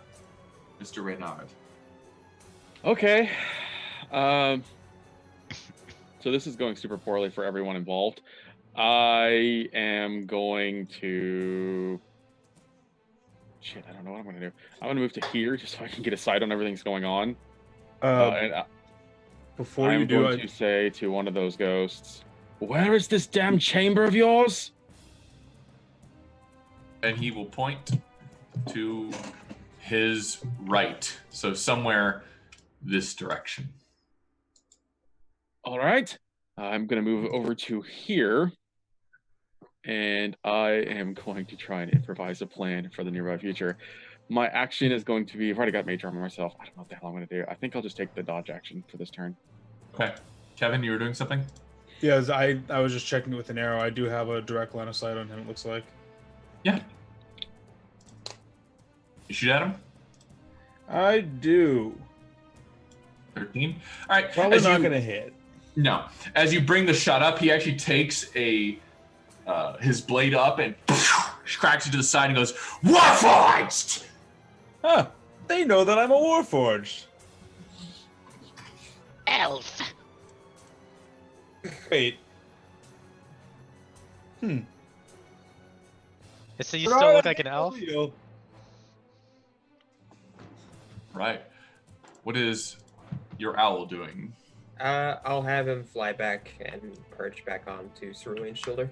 Mr. Reynard. Okay. So this is going super poorly for everyone involved. I am going to... Shit, I don't know what I'm going to do. I'm going to move to here just so I can get a sight on everything's going on. Before I'm you do, going to say to one of those ghosts, "Where is this damn chamber of yours?" And he will point to his right. So somewhere this direction. All right. I'm going to move over to here. And I am going to try and improvise a plan for the nearby future. My action is going to be... I've already got Mage Armor myself. I don't know what the hell I'm going to do. I think I'll just take the dodge action for this turn. Okay. Kevin, you were doing something? yes, I was just checking it with an arrow. I do have a direct line of sight on him, it looks like. Yeah. You shoot at him? I do. 13. All right. Probably as not you- going to hit. No. As you bring the shot up, he actually takes his blade up and cracks it to the side and goes, "Warforged!" Huh. They know that I'm a Warforged. Elf. Wait. So you still look like an elf? Right. What is your owl doing? I'll have him fly back and perch back onto Cerulean's shoulder.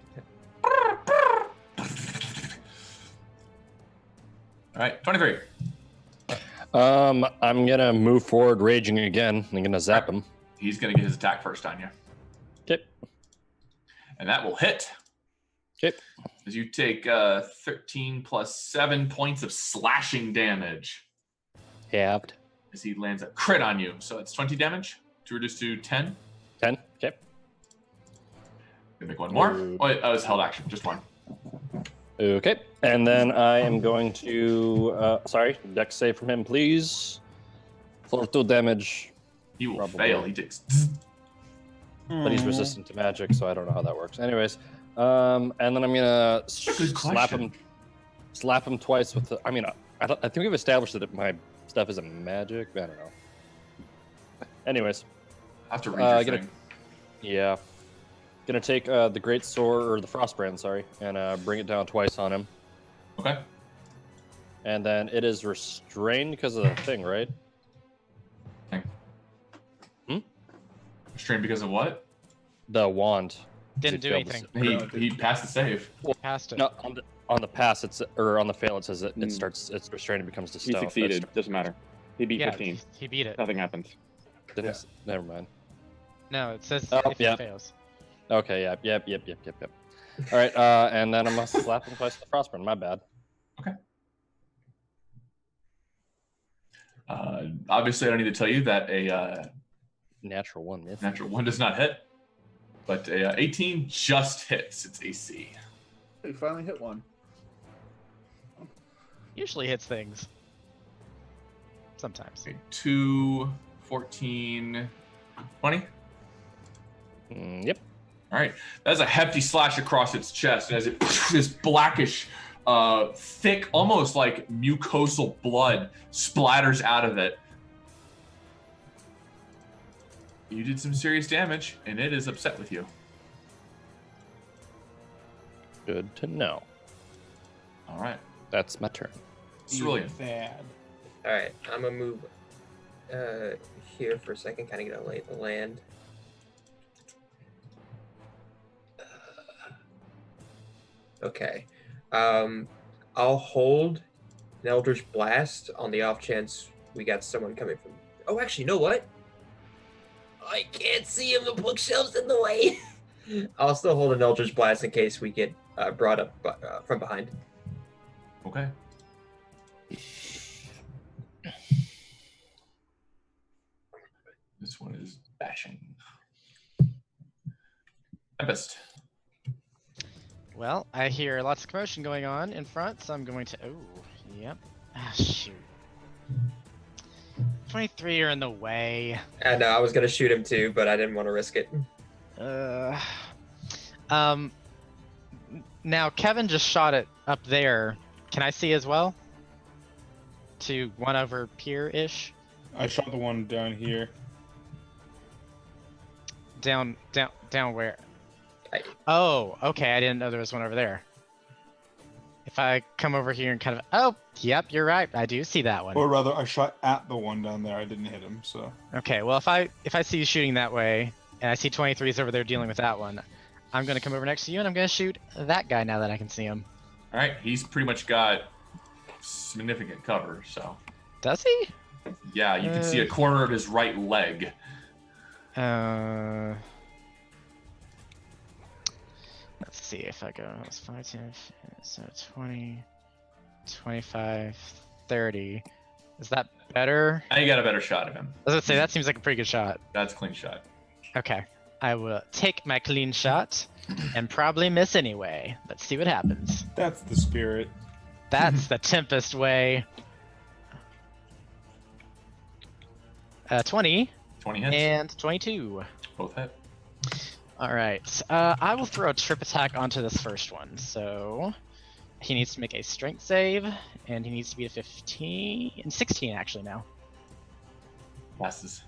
All right, 23. I'm gonna move forward, raging again. I'm gonna zap him. He's going to get his attack first on you. Okay. And that will hit. Okay. As you take 13 plus 7 points of slashing damage. Halved. As he lands a crit on you. So it's 20 damage to reduce to 10. 10. Okay. Gonna make one more. Ooh. Oh, wait, it's held action. Just one. Okay. And then I am going to dex save from him, please. For 2 damage. He will Probably. fail. He takes. But he's resistant to magic, so I don't know how that works. Anyways, and then I'm gonna Good question. slap him twice with the. I mean, I think we've established that my stuff isn't magic. I don't know. Anyways, I have to read your gonna- thing. yeah, gonna take the great sword or the frostbrand, sorry, and bring it down twice on him, Okay. and then it is restrained because of the thing, right? Restrained because of what? The wand. Didn't Should do be able to anything. He passed the save. Passed it. No, on the pass on the fail it says it Mm. starts. It's restrained and becomes to He stealth. succeeded. Doesn't matter. He beat Yeah, 15. he beat it. Nothing happens. Never mind. No, it says Oh, if yeah. it fails. Okay, yep. All right, and then I'm gonna slap him twice with the frostburn. My bad. Obviously, I don't need to tell you that a Natural one, miss. natural 1 does not hit, but a 18 just hits its AC. He finally hit one. Usually hits things. Sometimes. Okay, 2, 14, 20. Yep. All right, that's a hefty slash across its chest as it this blackish, thick, almost like mucosal blood splatters out of it. You did some serious damage, and it is upset with you. Good to know. All right, That's my turn. Cerulean. Bad. All right, I'm gonna move here for a second, kind of get a lay of the land. Okay, I'll hold an Eldritch Blast on the off chance we got someone coming from. Oh, actually, you know what? I can't see him. The bookshelf's in the way. I'll still hold an Eldritch Blast in case we get brought up from behind. Okay. This one is bashing. Tempest. Well, I hear lots of commotion going on in front, so I'm going to. Oh, yep. Ah, shoot. 23 are in the way. And I was gonna shoot him too, but I didn't want to risk it. Now Kevin just shot it up there. Can I see as well? To one over Pier-ish? I shot the one down here. Down where? Oh, okay. I didn't know there was one over there. If I come over here and kind of, oh, yep, you're right. I do see that one. Or rather, I shot at the one down there. I didn't hit him, so. Okay, well, if I see you shooting that way, and I see 23s over there dealing with that one, I'm gonna come over next to you and I'm gonna shoot that guy now that I can see him. All right, he's pretty much got significant cover, so. Does he? Yeah, you can see a corner of his right leg. Let's see if I go, it's 5, 10, so 20, 25, 30. Is that better? I got a better shot of him. I was gonna say, that seems like a pretty good shot. That's a clean shot. Okay, I will take my clean shot and probably miss anyway. Let's see what happens. That's the spirit. That's the Tempest way. 20. 20 hits. And 22. Both hit. All right. I will throw a trip attack onto this first one. So he needs to make a strength save, and he needs to be a 15 and 16 actually now. Passes.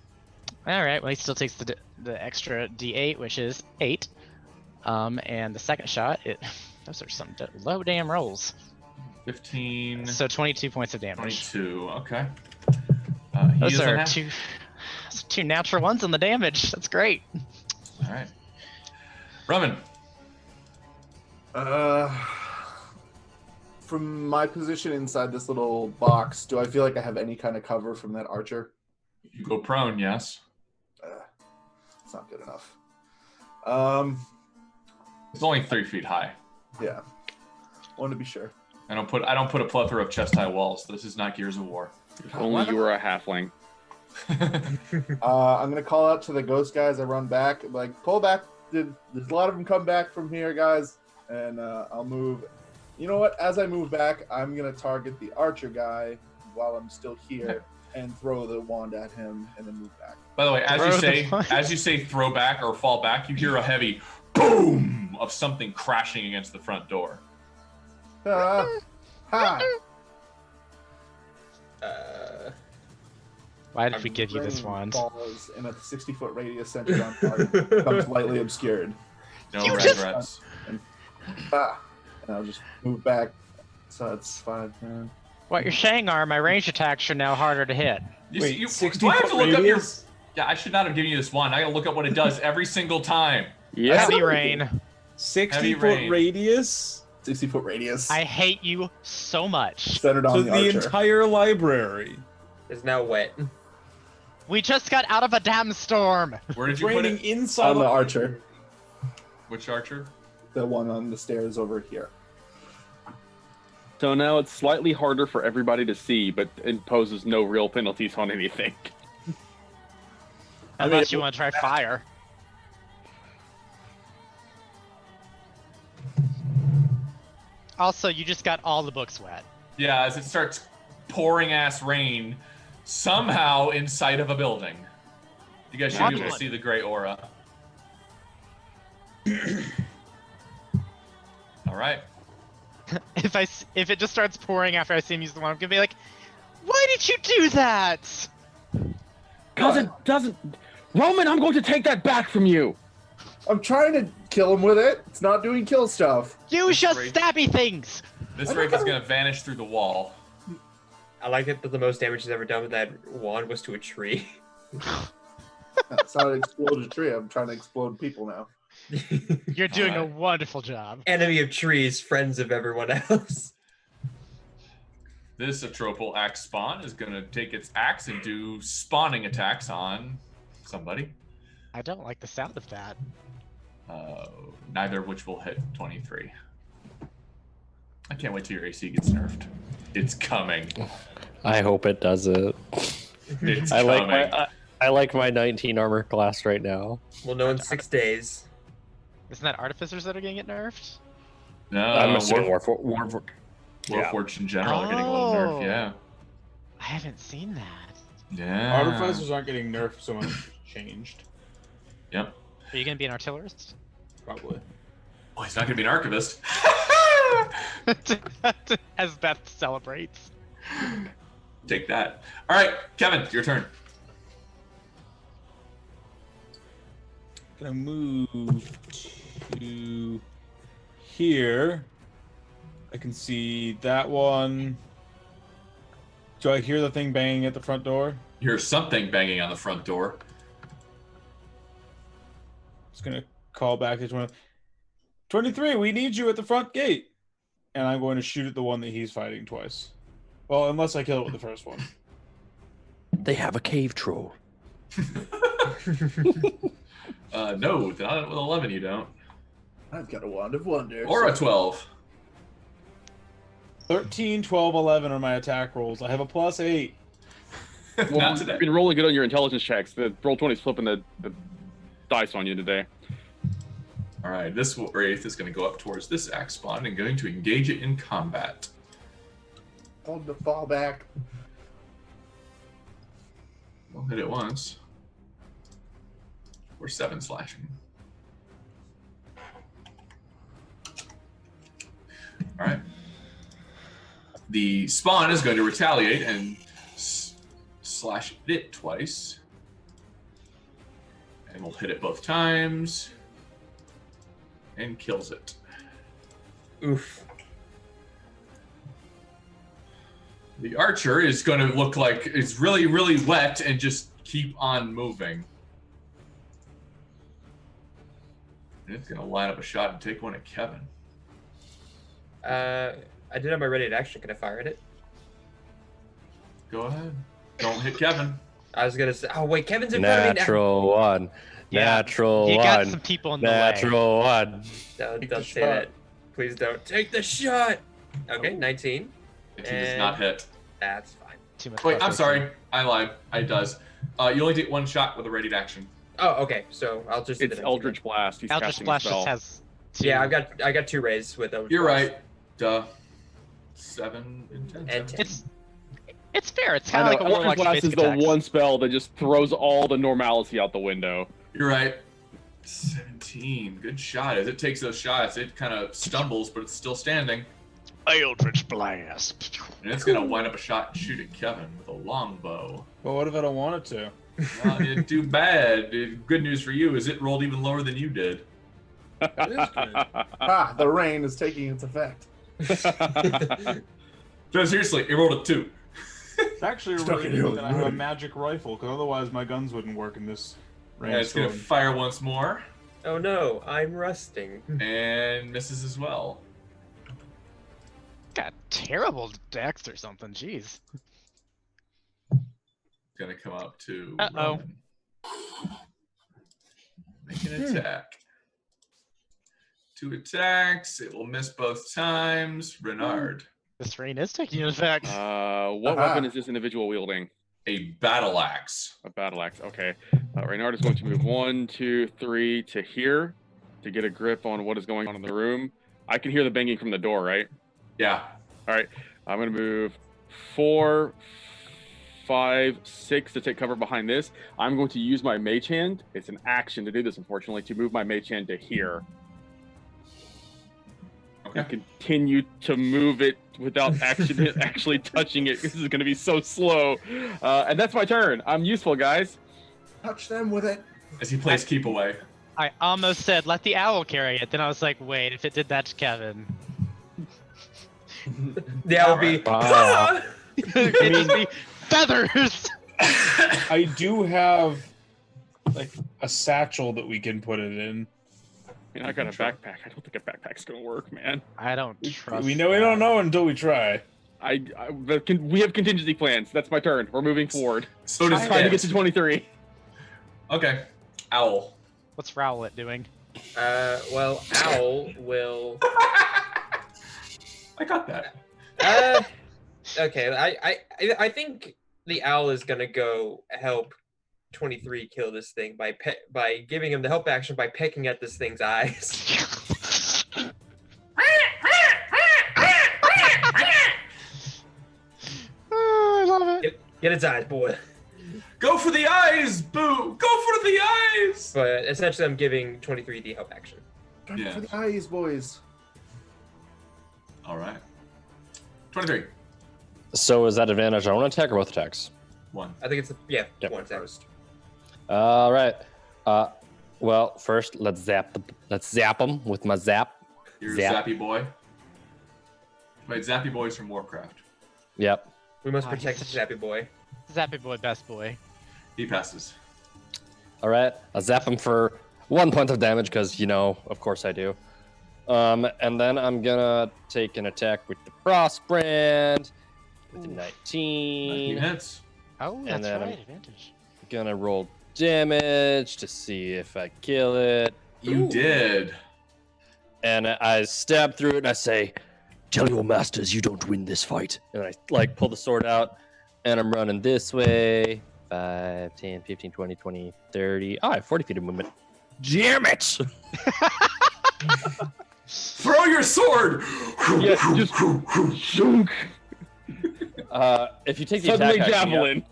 All right. Well, he still takes the extra D8, which is 8. And the second shot, those are some low damn rolls. 15. So 22 points of damage. 22. Okay. Those are two natural ones on the damage. That's great. All right. Roman. From my position inside this little box, do I feel like I have any kind of cover from that archer? You go prone, yes. It's not good enough. It's only 3 feet high. Yeah. Want to be sure. I don't put a plethora of chest high walls. This is not Gears of War. If only you were a halfling. I'm gonna call out to the ghost guys. I run back, like pull back. There's a lot of them come back from here, guys, and I'll move. You know what? As I move back, I'm gonna target the archer guy while I'm still here and throw the wand at him, and then move back. By the way, as you say throw back or fall back, you hear a heavy boom of something crashing against the front door. Ha! Why did we give you this wand? Falls, and a 60-foot radius centered on target becomes lightly obscured. No regrets. And I'll just move back, so it's fine. Man. What you're saying are my range attacks are now harder to hit. Do I have to look up your? Yeah, I should not have given you this wand. I gotta look up what it does every single time. Yeah. Heavy rain. 60-foot radius. 60-foot radius. I hate you so much. Centered on So the the archer. entire library Is now wet. We just got out of a damn storm. Where did you put raining it? inside On the archer. Which archer? The one on the stairs over here. So now it's slightly harder for everybody to see, but imposes no real penalties on anything. Unless you want to try fire. Also, you just got all the books wet. Yeah, as it starts pouring ass rain, somehow inside of a building. You guys should be able to see the gray aura. All right. If it just starts pouring after I see him use the one, I'm gonna be like, why did you do that? Because it doesn't. Roman, I'm going to take that back from you. I'm trying to kill him with it. It's not doing kill stuff. Use your stabby things. This rake is gonna vanish through the wall. I like it that the most damage he's ever done with that wand was to a tree. That's not an exploded tree. I'm trying to explode people now. You're doing a wonderful job. Enemy of trees, friends of everyone else. This Atropal axe spawn is gonna take its axe and do spawning attacks on somebody. I don't like the sound of that. Neither of which will hit 23. I can't wait till your AC gets nerfed. It's coming. I hope it doesn't. It's I coming. like my 19 armor class right now. We'll know in 6 days. Isn't that artificers that are getting it nerfed? No, I'm assuming Warforged in general are getting a little nerfed. Yeah. I haven't seen that. Yeah. Artificers aren't getting nerfed so much changed. Yep. Are you gonna be an artillerist? Probably. Oh, he's not gonna be an archivist. As Beth celebrates. Take that. All right, Kevin, your turn. Gonna move to here. I can see that one. Do I hear the thing banging at the front door? You hear something banging on the front door. Just gonna call back to 23. We need you at the front gate. And I'm going to shoot at the one that he's fighting twice. Well, unless I kill it with the first one. They have a cave troll. No, not with 11 you don't. I've got a wand of wonder. Or a 12. 13, 12, 11 are my attack rolls. I have a +8. Not Well, today. you've been rolling good on your intelligence checks. The roll 20 is flipping the dice on you today. All right, this Wraith is going to go up towards this axe spawn and going to engage it in combat. Hold the fall back. We'll hit it once. Or 7 slashing. All right. The spawn is going to retaliate and slash it twice. And we'll hit it both times. And kills it. Oof. The archer is going to look like it's really, really wet and just keep on moving. And it's going to line up a shot and take one at Kevin. I did have my ready to action. Can I fire at it? Go ahead. Don't hit Kevin. I was gonna say. Oh wait, Kevin's in front of me now. Natural one. Yeah, Natural You one. got some people in the way. Natural one. Don't Take the say shot. that. Please don't take the shot. Okay, 19. If he does not hit. That's fine. Too much Wait, I'm focus. sorry. I lied. It does. You only take one shot with a ready to action. Oh, okay. So I'll just. do the It's 19 Eldritch Blast. He's Eldritch casting Blast a spell. just has then. Yeah, I got 2 rays with Eldritch You're Blast. right. Duh. 7 and 10. And 10. It's fair. It's I kind know, of like a Eldritch warlock's Blast basic is the attacks. one spell that just throws all the normalcy out the window. You're right. 17. Good shot. As it takes those shots, it kind of stumbles, but it's still standing. Eldritch Blast. And it's going to wind up a shot and shoot at Kevin with a longbow. But what if I don't want it to? Well, it didn't do bad. Good news for you is it rolled even lower than you did. That is good. Ah, the rain is taking its effect. No, seriously, it rolled a 2. It's actually Stuck really in good you. that I have a magic rifle, because otherwise my guns wouldn't work in this And it's going to rainstorm. fire once more Oh no, I'm rusting. and misses as well. Got terrible dex or something. Jeez. Going to come up to Uh-oh. Roman. Make an attack. 2 attacks. It will miss both times. Renard. This rain is taking an effect. What Aha. weapon is this individual wielding? A battle axe. A battle axe. Okay. Reynard is going to move 1, 2, 3 to here to get a grip on what is going on in the room. I can hear the banging from the door, right? Yeah. All right. I'm going to move 4, 5, 6 to take cover behind this. I'm going to use my mage hand. It's an action to do this, unfortunately, to move my mage hand to here. Okay. And continue to move it without actually touching it. This is going to be so slow. And that's my turn. I'm useful, guys. Touch them with it. As he plays keep away. I almost said let the owl carry it. Then I was like, wait, if it did that to Kevin, That would be. Wow. it'd just be feathers. I do have like a satchel that we can put it in. I mean, I got a backpack. I don't think a backpack's going to work, man. I don't trust. We don't know until we try. We have contingency plans. That's my turn. We're moving forward. So does Trying to Ed. get to 23. Okay. Owl. What's Rowlet doing? Well, Owl will. I got that. Okay. I think the owl is gonna go help 23 kill this thing by giving him the help action by pecking at this thing's eyes. Oh, I love it. Get its eyes, boy. Go for the eyes, Boo! Go for the eyes! But essentially, I'm giving 23 the help action. Yeah. For the eyes, boys. All right. 23. So is that advantage on one attack or both attacks? 1. I think it's Yep. one attack. All right. Well, first let's zap them with my zap. You're Zap. Zappy Boy. Wait, Zappy Boy's from Warcraft. Yep. We must Ah, protect he's Zappy Boy. Zappy boy, best boy. He passes. All right. I'll zap him for 1 point of damage because of course I do. And then I'm gonna take an attack with the Frost Brand with a 19. 19 hits. Oh, that's then right, advantage. Gonna roll damage to see if I kill it. You Ooh. did. And I stab through it and I say, "Tell your masters you don't win this fight." And I pull the sword out and I'm running this way. 5, 10, 15, 20, 20, 30. Oh, I have 40 feet of movement. Damn it! Throw your sword! Yeah, just If you take the suddenly attack action, javelin.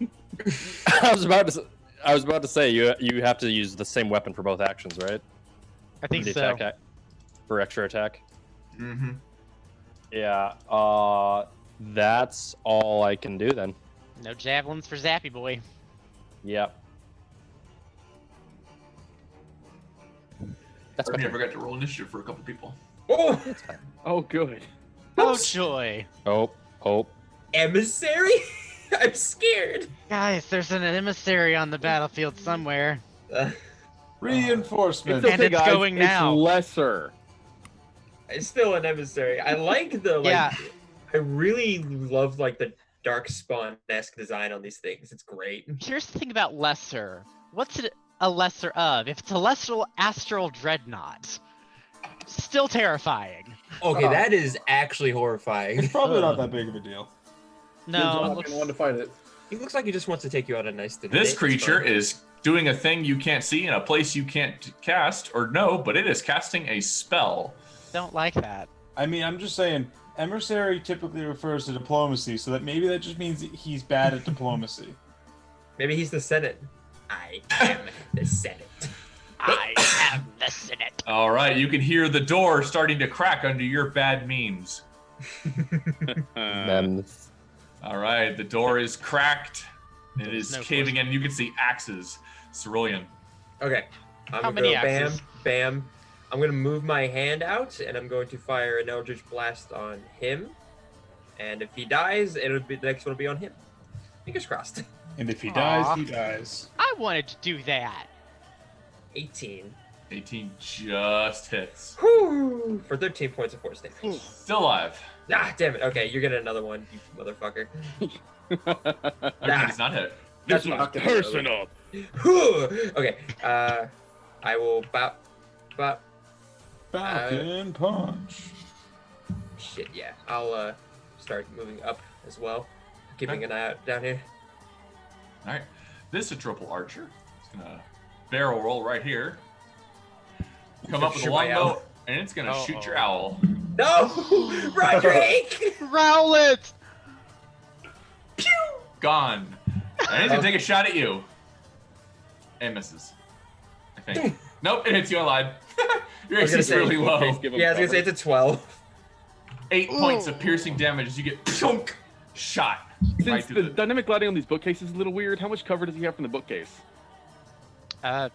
I was about to say you have to use the same weapon for both actions, right? I think The so. attack for extra attack. Mm-hmm. Yeah. That's all I can do then. No javelins for Zappy boy. Yep. That's Courtney, I better. forgot to roll initiative for a couple people. Oh, Oh, good. Oh joy. Oh. emissary! I'm scared. Guys, there's an emissary on the battlefield somewhere. Reinforcement. It's And okay, it's guys. going It's now. lesser. It's still an emissary. I like the Yeah. I really love the Dark Spawn-esque design on these things. It's great. Here's the thing about lesser. What's it a lesser of? If it's a lesser astral dreadnought, still terrifying. Okay, Oh. that is actually horrifying. It's probably not that big of a deal. No, Good it job, looks, and one to fight it. He looks like he just wants to take you out a nice dinner. This date. It's creature fine. is doing a thing you can't see in a place you can't cast or know, but it is casting a spell. don't like that. I mean, I'm just saying, emissary typically refers to diplomacy, so that maybe that just means that he's bad at diplomacy. Maybe he's the Senate. I am the Senate. I am the Senate. All right, you can hear the door starting to crack under your bad memes. All right, the door is cracked. It is No caving in. You can see axes. Cerulean. Okay. I'm How gonna many go axes? bam, bam. I'm gonna move my hand out and I'm going to fire an Eldritch Blast on him. And if he dies, the next one will be on him. Fingers crossed. And if he Aw. dies, he dies. I wanted to do that. 18. 18 just hits. Whew, for 13 points of force damage. Still alive. Ah, damn it. Okay, you're getting another one, you motherfucker. Okay, does not hit. This That's was personal. Whew. Okay, I will Falcon punch. shit, yeah. I'll start moving up as well. Keeping an eye out down here. All right, this is a triple archer. It's gonna barrel roll right here. Come up with a Shoot my owl. longbow, and it's gonna shoot your owl. No! Roderick! Rowlet! Gone. And it's gonna take a shot at you. And misses. I think. Nope, it hits you. I lied. Your I was AC is gonna really say, low. Please give him Yeah, I was gonna say cover. it's a 12. 8 points of piercing damage as you get shunk, shot right Since through the dynamic lighting on these bookcases is a little weird, how much cover does he have from the bookcase?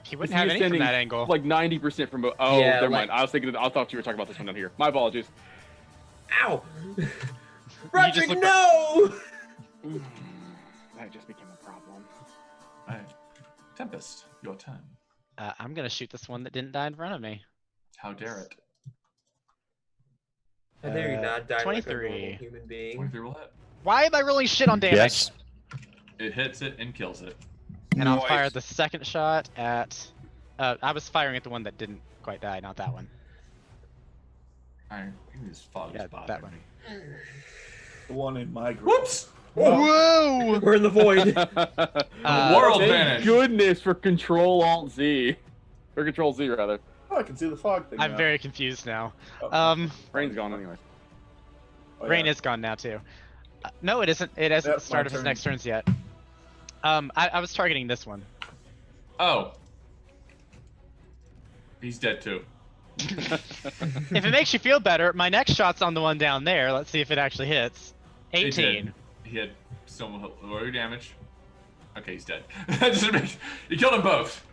He wouldn't Is have he any from standing, that angle. Like 90% from. Oh, Yeah, never like- mind. I thought you were talking about this one down here. My apologies. Ow! just Roderick, look- no! That just became a problem. All right. Tempest, your turn. I'm gonna shoot this one that didn't die in front of me. How dare it? How dare you not die like a 23. normal human being? 23 will hit. Why am I rolling shit on damage? Yes. It hits it and kills it. And I'll Nice. fire the second shot at. I was firing at the one that didn't quite die, not that one. Alright, this fog is Yeah, bothering that one. me. The one in my group. Whoops! Whoa! We're in the void. World Thank vanished. goodness for Control Alt Z, or Control Z rather. Oh, I can see the fog thing I'm now. very confused now. Oh. Rain's gone anyway. Oh, Rain yeah. is gone now too. No, it isn't. It hasn't Yep, my started his turn. next turns yet. I was targeting this one. Oh. He's dead too. If it makes you feel better, my next shot's on the one down there. Let's see if it actually hits. It 18. did. He had some lower damage. Okay, he's dead. You killed them both.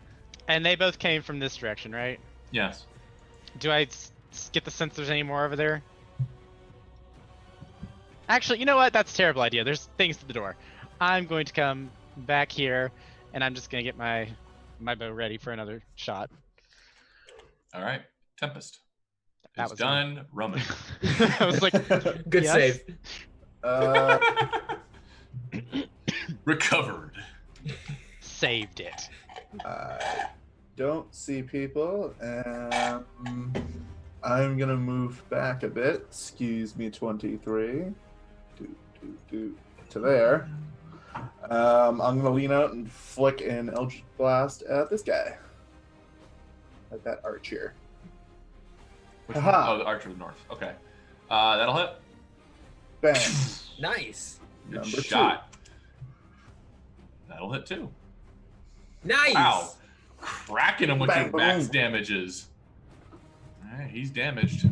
And they both came from this direction, right? Yes. Do I get the sense there's any more over there? Actually, you know what? That's a terrible idea. There's things to the door. I'm going to come back here, and I'm just going to get my bow ready for another shot. All right. Tempest. That It's was done. Roman. I was like, Good yes? save. Recovered. Saved it. I don't see people. I'm gonna move back a bit. Excuse me, 23. To there. I'm gonna lean out and flick an Eldritch Blast at this guy. At that archer. Which one? Haha. Oh, the Archer of the North. Okay. That'll hit. Bang. Nice. Good Number two. shot. That'll hit too. Nice. Wow. Cracking him with Bang, your max boom. damages. Alright, he's damaged.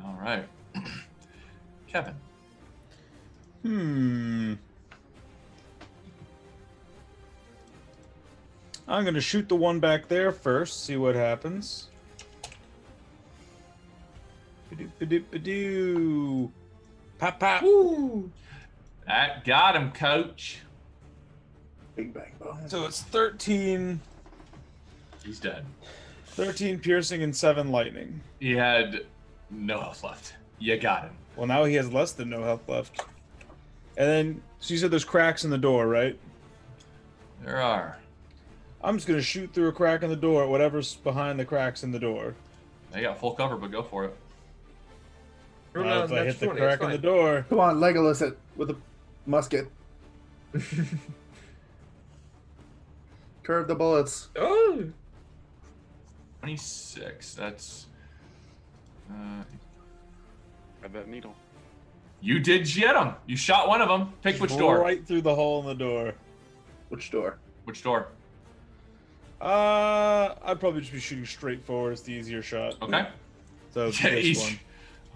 Alright. Kevin. I'm gonna shoot the one back there first, see what happens. Ba-doop-ba-doop-ba-doo. Pop, pop. Woo. That got him, coach. Big bang boom. So it's 13 He's dead. piercing and 7 lightning. He had no health left. You got him. Well, now he has less than no health left. And then, so you said there's cracks in the door, right? There are. I'm just gonna shoot through a crack in the door at whatever's behind the cracks in the door. They got full cover, but go for it. If I hit the 20, crack it's in the fine. door, Come on, Legolas it with a musket. Curve the bullets. Oh. 26. That's. Grab that needle. You did get him. You shot one of them. Pick which door. right through the hole in the door. Which door? Which door? I'd probably just be shooting straight forward. It's the easier shot. Okay. So Yeah, this each. one.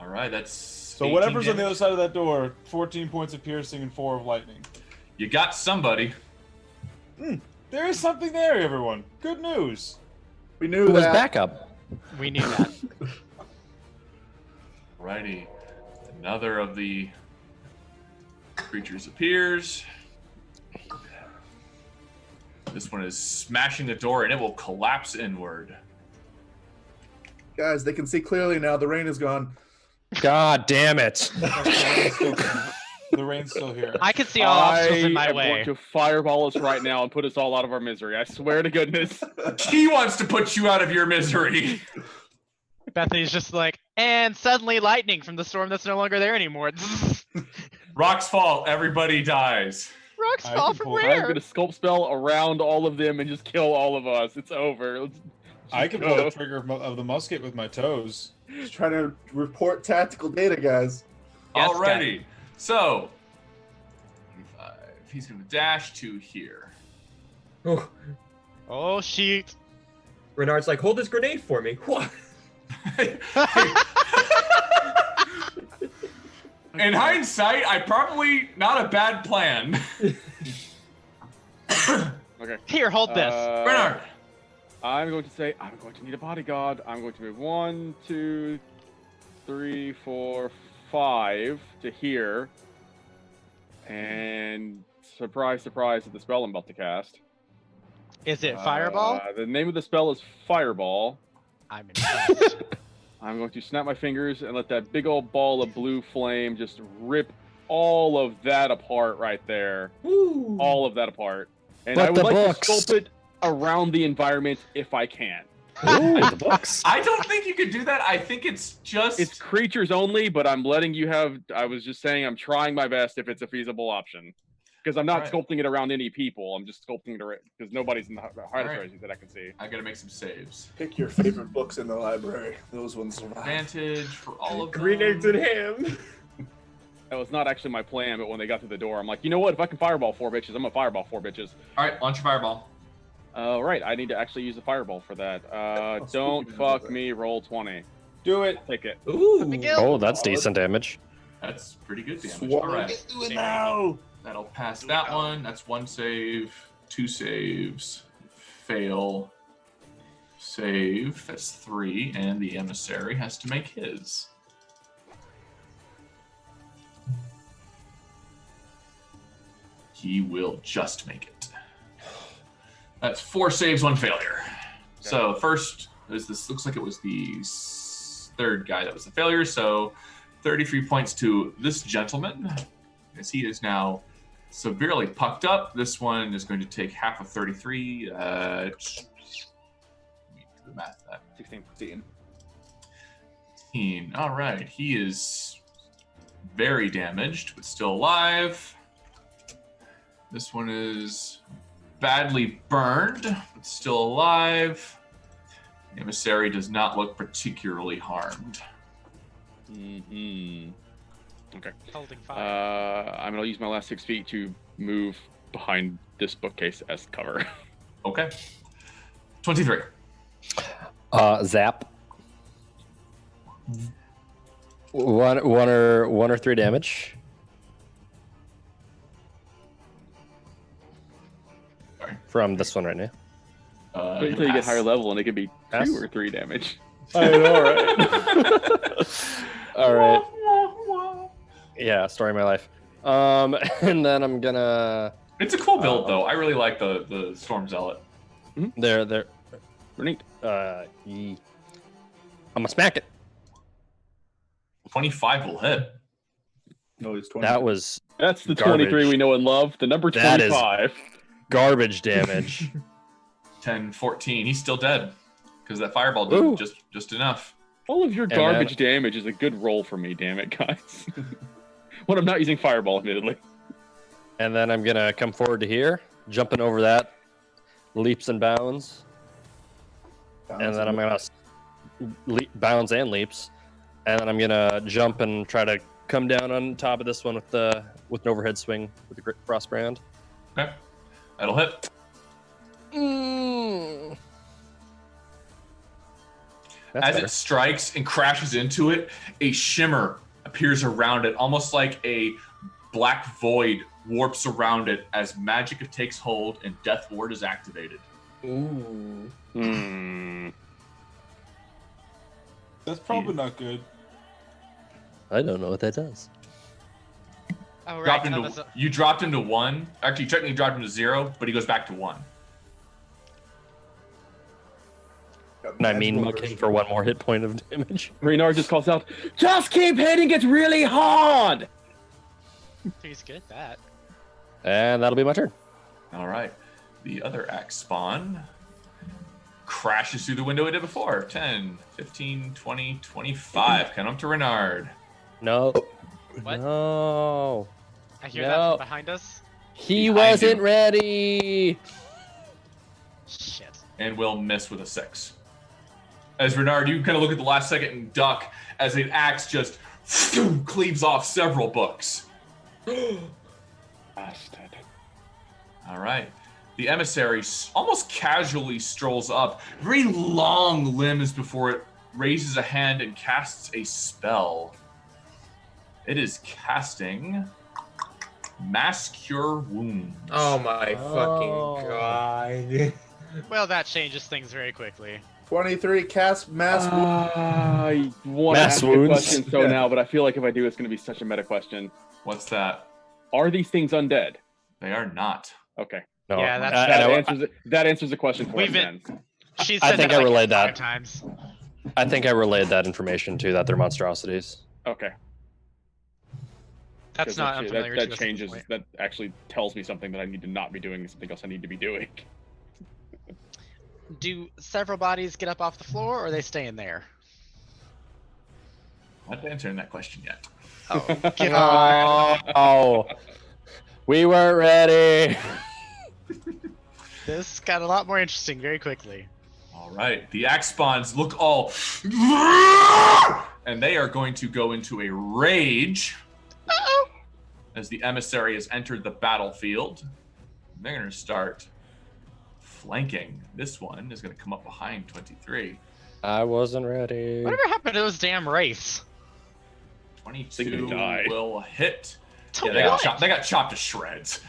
All right, that's. So 18 whatever's on the other damage. side of that door, 14 points of piercing and 4 of lightning. You got somebody. There is something there, everyone. Good news. We knew Who was that. backup? We knew that. Alrighty. Another of the creatures appears. This one is smashing the door and it will collapse inward. Guys, they can see clearly now. The rain is gone. God damn it! The rain's still here. I could see all obstacles in my am way. going to fireball us right now and put us all out of our misery. I swear to goodness. He wants to put you out of your misery. Bethany's just like, and suddenly lightning from the storm that's no longer there anymore. Rocks fall, everybody dies. Rocks I fall can from pull- I'm where? going to sculpt spell around all of them and just kill all of us. It's over. Let's I just can pull the go. trigger of the musket with my toes. Just trying to report tactical data, guys. Yes, Alrighty. So, he's going to dash to here. Oh. Oh, shoot. Renard's like, hold this grenade for me. What? In hindsight, probably not a bad plan. Okay. Here, hold this. Bernard. I'm going to say I'm going to need a bodyguard. I'm going to move 1, 2, 3, 4, 5 to here. And surprise, surprise at the spell I'm about to cast. Is it fireball? The name of the spell is Fireball. I'm impressed. I'm going to snap my fingers and let that big old ball of blue flame just rip all of that apart right there. Woo. All of that apart. And But I would the like books. to sculpt it around the environment if I can. Ooh, the books. I don't think you could do that. I think it's just. It's creatures only, but I'm letting you have. I was just saying I'm trying my best if it's a feasible option. Because I'm not Right. sculpting it around any people. I'm just sculpting it around because nobody's in the hierarchy that I can see. I gotta make some saves. Pick your favorite books in the library. Those ones survive. Advantage for all of them. Green eggs in him. That was not actually my plan, but when they got to the door, I'm like, you know what? If I can fireball 4 bitches, I'm gonna fireball 4 bitches. All right, launch your fireball. Right, I need to actually use a fireball for that. Don't speaking of fuck that. me. Roll 20. Do it. Take it. Ooh. Miguel. Oh, that's decent damage. That's pretty good damage. Swallow All right, Do it now. that'll pass that one. That's 1 save, 2 saves, fail, save. That's 3, and the emissary has to make his. He will just make it. That's 4 saves, 1 failure. So first is this. Looks like it was the third guy that was the failure. So 33 points to this gentleman, as he is now severely pucked up. This one is going to take half of 33. Let me do the math. That 16. 15. All right, he is very damaged, but still alive. This one is badly burned, but still alive. The emissary does not look particularly harmed. Mm-hmm. Okay. Holding fire. I'm gonna use my last 6 feet to move behind this bookcase as cover. Okay. 23. Zap. One or 3 damage. Sorry. From this one right now. Wait until you get Pass. higher level, and it could be Pass. 2 or 3 damage. I know, right? All right. Yeah, story of my life. And then I'm gonna. It's a cool build, though. I really like the Storm Zealot. They're. Neat. I'm gonna smack it. 25 will hit. No, he's 20. That was That's the Garbage. 23 we know and love. The number That is- 25. garbage damage. 10, 14. He's still dead because that fireball Ooh. did just enough. All of your then- garbage damage is a good roll for me, damn it, guys. When I'm not using fireball, admittedly. And then I'm gonna come forward to here, jumping over that, leaps and bounds, and then I'm gonna bounds and leaps, and then I'm gonna jump and try to come down on top of this one with an overhead swing with the frost brand. Okay. That'll hit. That's As better. it strikes and crashes into it, a shimmer appears around it, almost like a black void warps around it as magic takes hold and Death Ward is activated. Ooh. Hmm. That's probably not good. I don't know what that does. Oh, right. Dropped no, into, that's a- you dropped him to 1. Actually, you technically dropped him to 0, but he goes back to 1. And I mean muck him for 1 more hit point of damage. Reynard just calls out, just keep hitting it really hard! He's good at that. And that'll be my turn. All right. The other axe spawn crashes through the window it did before. 10, 15, 20, 25. Come up to Renard. No. What? No. I hear No. that from behind us. He Behind wasn't you. ready. Shit. And will miss with a 6. As Renard, you kind of look at the last second and duck as an axe just cleaves off several books. Bastard. All right. The emissary almost casually strolls up, very long limbs before it raises a hand and casts a spell. It is casting Mass Cure Wounds. Oh my Oh. fucking god. Well, that changes things very quickly. 23, cast mass. I want to Mass ask a wounds. question so Yeah. now, but I feel like if I do, it's going to be such a meta question. What's that? Are these things undead? They are not. Okay. No. Yeah, that's- That answers the question for We've us been- then. She's I said think that I like relayed 5 that. times. I think I relayed that information too, that they're monstrosities. Okay. That's 'Cause not actually, unfamiliar that to us at this changes. point. That actually tells me something that I need to not be doing and something else I need to be doing. do several bodies get up off the floor, or are they staying there? I'm not answering that question yet. Oh, God. Oh, we weren't ready. This got a lot more interesting very quickly. All right, the axe spawns look all, and they are going to go into a rage as the emissary has entered the battlefield. They're going to start flanking. This one is going to come up behind 23. I wasn't ready. Whatever happened to those damn wraiths? 22 die. will hit. To Yeah, what? they got chopped to shreds.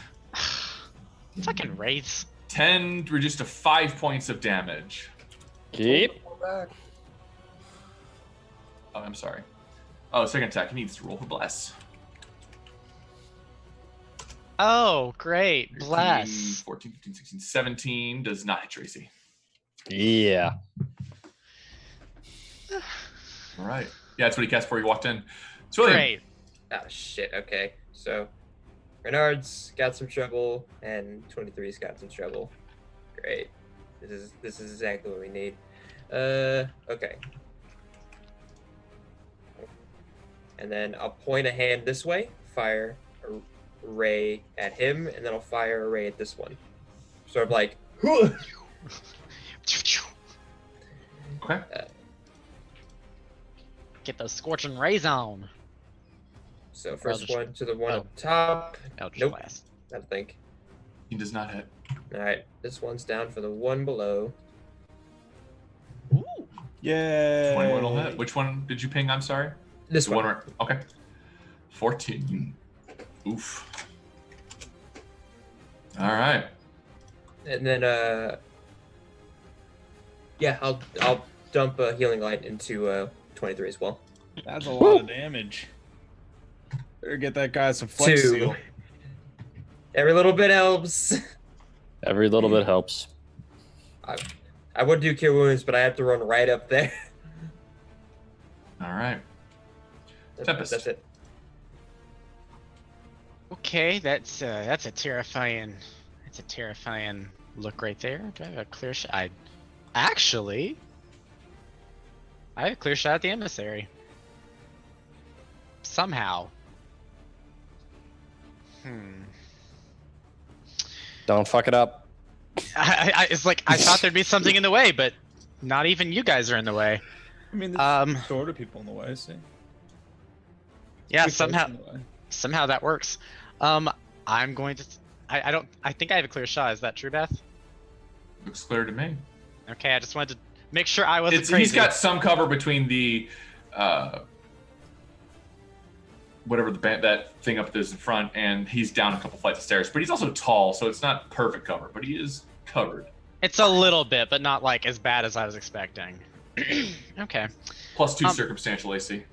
Fucking wraiths. 10 reduced to 5 points of damage. Keep. Oh, I'm sorry. Oh, second attack. He needs to roll for bless. Oh, great. 13, Bless. 14, 15, 16, 17 does not hit Tracy. Yeah. All right. Yeah, that's what he cast before he walked in. It's really Great. Ah, shit. Okay. So, Renard's got some trouble, and 23's got some trouble. Great. This is exactly what we need. Okay. And then I'll point a hand this way, fire a ray at him, and then I'll fire a ray at this one. Sort of like, okay. Get those scorching rays on. So first Eldritch- one to the one oh. up top. Eldritch Nope. Blast. I don't think. He does not hit. All right, this one's down for the one below. Yeah. 21 will hit. Which one did you ping? I'm sorry. This The one. right- Okay. 14. Oof. All right. And then yeah, I'll dump a healing light into 23 as well. That's a lot of damage. Better get that guy some flex 2. seal. Every little bit helps. Every little bit helps. I would do cure wounds, but I have to run right up there. All right. Tempest. That's it. Okay, that's a terrifying look right there. Do I have a clear shot? I have a clear shot at the emissary. Somehow. Don't fuck it up. It's like I thought there'd be something in the way, but not even you guys are in the way. I mean, there's sort of people in the way, see? Yeah, Two folks somehow in the way. somehow that works. I'm going to. I think I have a clear shot. Is that true, Beth? Looks clear to me. Okay, I just wanted to make sure I wasn't crazy. He's got some cover between the whatever that thing up is in front, and he's down a couple flights of stairs. But he's also tall, so it's not perfect cover, but he is covered. It's a little bit, but not like as bad as I was expecting. Okay. Plus 2 circumstantial AC.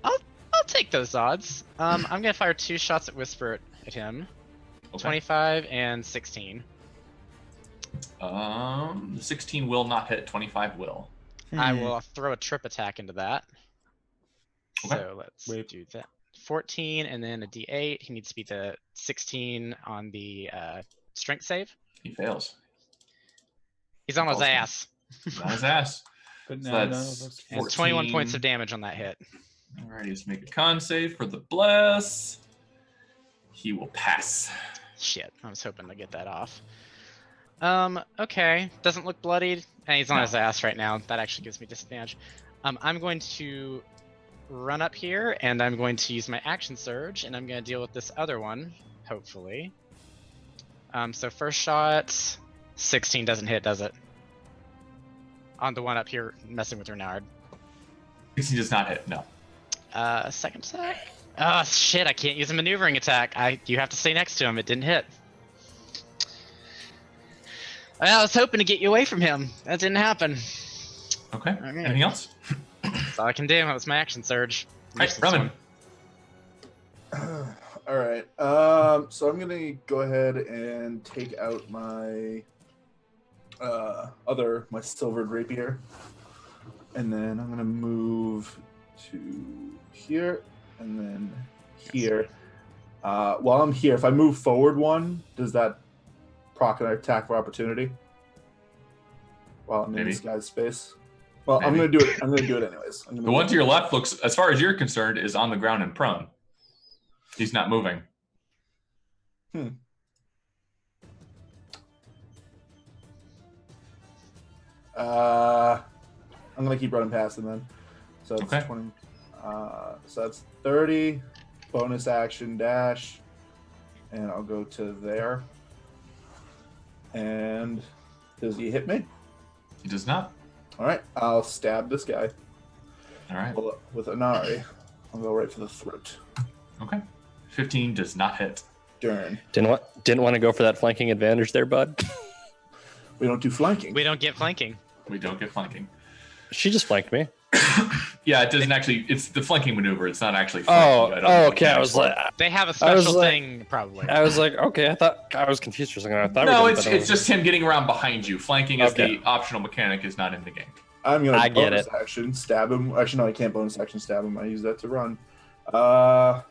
I'll take those odds. I'm gonna fire 2 shots at Whisper at him. Okay. 25 and 16. The 16 will not hit. 25 will. I will throw a trip attack into that. Okay. So let's do that. 14 and then a D8. He needs to beat the 16 on the strength save. He fails. He's on his Awesome. ass. He's on his ass. But So no, that's And 14. 21 points of damage on that hit. Alrighty, let's make a con save for the bless. He will pass. Shit, I was hoping to get that off. Okay, doesn't look bloodied, and he's on No. his ass right now. That actually gives me disadvantage. I'm going to run up here, and I'm going to use my action surge, and I'm going to deal with this other one, hopefully. So first shot, 16 doesn't hit, does it? On the one up here messing with Renard. 16 does not hit. No. Second attack? Oh shit, I can't use a maneuvering attack. You have to stay next to him. It didn't hit. I was hoping to get you away from him. That didn't happen. Okay. Okay. Anything else? That's all I can do. That was my action surge. All right, Roman. All right. So I'm gonna go ahead and take out my my silvered rapier, and then I'm gonna move to here, and then here. While I'm here, if I move forward one, does that proc an attack for opportunity? while I'm in Maybe. this guy's space. Well, I'm Maybe. gonna do it. I'm gonna do it anyways. I'm gonna The one to your left looks, as far as you're concerned, is on the ground and prone. He's not moving. I'm gonna keep running past him then. So it's Okay. 20. So that's 30. Bonus action dash, and I'll go to there. And does he hit me? He does not. All right, I'll stab this guy All right. with Anari. I'll go right for the throat. Okay. 15 does not hit. Darn. Didn't want to go for that flanking advantage there, bud. We don't do flanking. We don't get flanking. We don't get flanking. She just flanked me. Yeah, it doesn't actually. It's the flanking maneuver. It's not actually flanking. I don't know okay. what I was for. like, They have a I was special like- thing, probably. okay. I thought I was confused for a second. I thought No, we did, it's but I it's just him getting around behind you. Flanking is Okay. the optional mechanic. Is not in the game. I'm gonna I get bonus it. action stab him. Actually, no, I can't bonus action stab him. I use that to run. So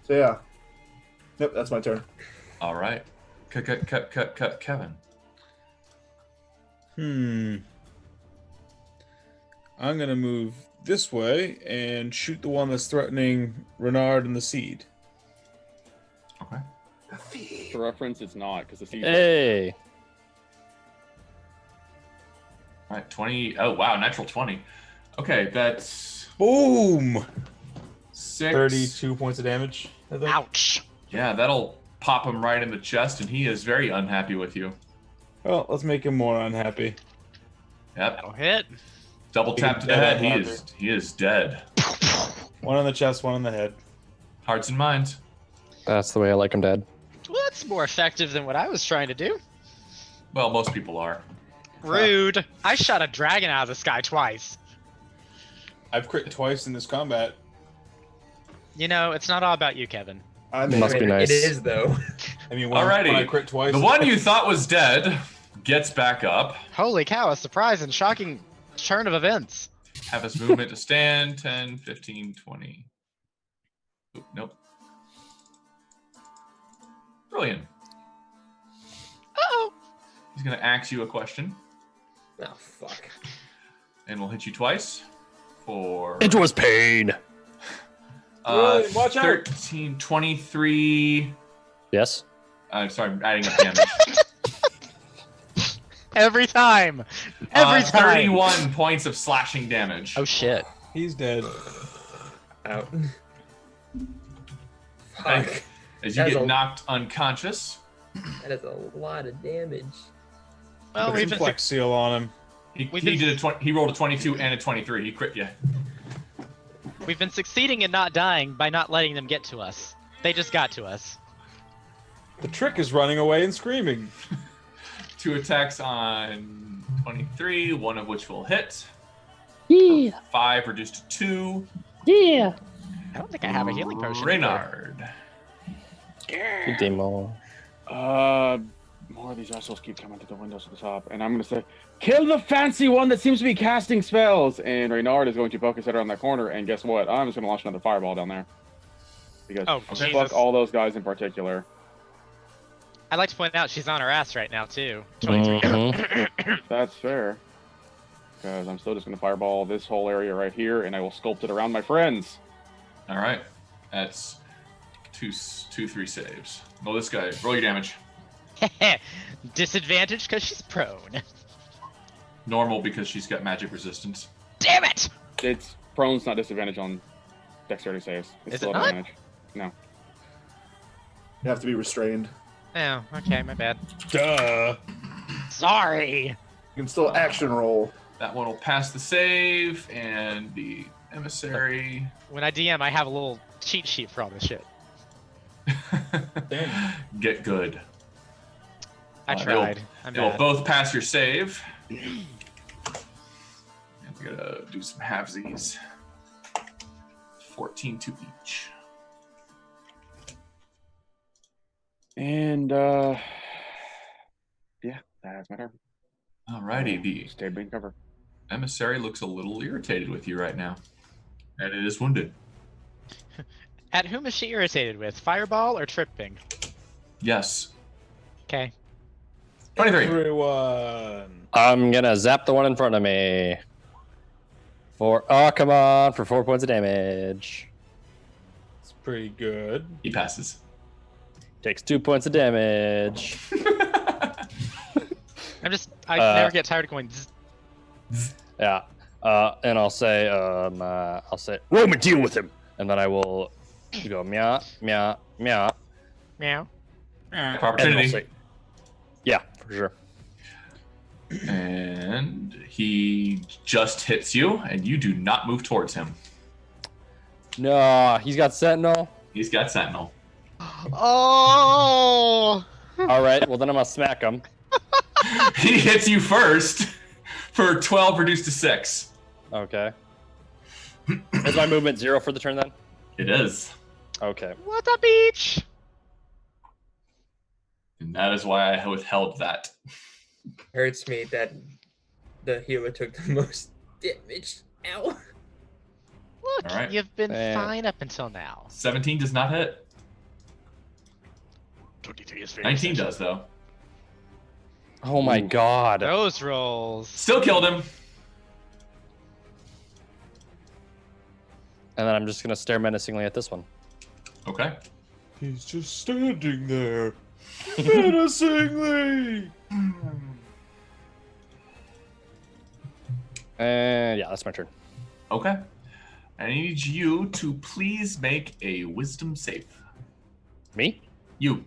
yeah. Yep, that's my turn. All right. Cut, Kevin. I'm gonna move this way and shoot the one that's threatening Renard and the seed. Okay. For reference, it's not because the seed. Hey. All right. 20. Oh wow, natural 20. Okay, that's Boom! 6. 32 points of damage. I think. Ouch. Yeah, that'll pop him right in the chest, and he is very unhappy with you. Well, let's make him more unhappy. Yep. That'll hit. Double tap to the Yeah, head. happy. He is dead. One on the chest, one on the head. Hearts and minds. That's the way I like him dead. Well, that's more effective than what I was trying to do. Well, most people are. Rude. I shot a dragon out of the sky twice. I've crit twice in this combat. You know, it's not all about you, Kevin. Must be nice. It is though. I mean, when Alrighty. I crit twice. The one you thought was dead gets back up. Holy cow, a surprise and shocking turn of events. Have his movement to stand. 10, 15, 20. Oop, nope. Brilliant. Uh-oh. He's going to ask you a question, Oh fuck. and we'll hit you twice for It was pain. Brilliant, watch out. 13, 23. Yes. I'm sorry, I'm adding up damage. Every time. Every time. 31 points of slashing damage. Oh shit. He's dead. Out. Okay. Fuck. As you That's get a- knocked unconscious, That is a lot of damage. Well, Put we've some been flex seal on him. he rolled a 22 and a 23. He crit you. we've been succeeding in not dying by not letting them get to us. They just got to us. The trick is running away and screaming. 2 attacks on 23, one of which will hit. Yeah. 5 reduced to 2. Yeah. I don't think I have a healing potion. Reynard. Good demo. More of these assholes keep coming to the windows at the top, and I'm gonna say, kill the fancy one that seems to be casting spells. And Reynard is going to focus it around that corner, and guess what? I'm just gonna launch another fireball down there. Because Oh, Okay. Jesus. fuck all those guys in particular. I'd like to point out she's on her ass right now, too. 23. Mhm. That's fair. Because I'm still just gonna fireball this whole area right here, and I will sculpt it around my friends. All right. That's 2, 3 saves. Well, this guy, roll your damage. Disadvantage because she's prone. Normal because she's got magic resistance. Damn it! It's prone's not disadvantage on dexterity saves. It's Is still it not? advantage. No. You have to be restrained. Oh, okay, my bad. Duh. Sorry! You can still action roll. That one will pass the save, and the emissary. When I DM, I have a little cheat sheet for all this shit. Damn. Get good. I It'll- tried. I'm They will bad. both pass your save. And we're gonna do some halvesies. 14 to each. And yeah, that's my turn. Alrighty, the Stay being cover. emissary looks a little irritated with you right now. And it is wounded. At whom is she irritated with? Fireball or tripping? Yes. Okay. 23. Everyone. I'm gonna zap the one in front of me. For 4 points of damage. It's pretty good. He passes. Takes 2 points of damage. I never get tired of going. Zzz. Yeah. And I'll say, Roman, deal with him. And then I will go meow, meow, meow. Meow. And I'll Opportunity. say, yeah, for sure. And he just hits you, and you do not move towards him. No, he's got Sentinel. He's got Sentinel. Oh! All right, well then I'm gonna smack him. He hits you first for 12 reduced to 6. Okay. Is my movement 0 for the turn then? It is. Okay. What a beach! And that is why I withheld that. Hurts me that the healer took the most damage. Ow. Look, All right. you've been Man. fine up until now. 17 does not hit. 23 is very 19 does, though. Oh my god. Those rolls. Still killed him. And then I'm just gonna stare menacingly at this one. Okay. He's just standing there. Menacingly. And yeah, that's my turn. Okay. I need you to please make a wisdom save. Me? You.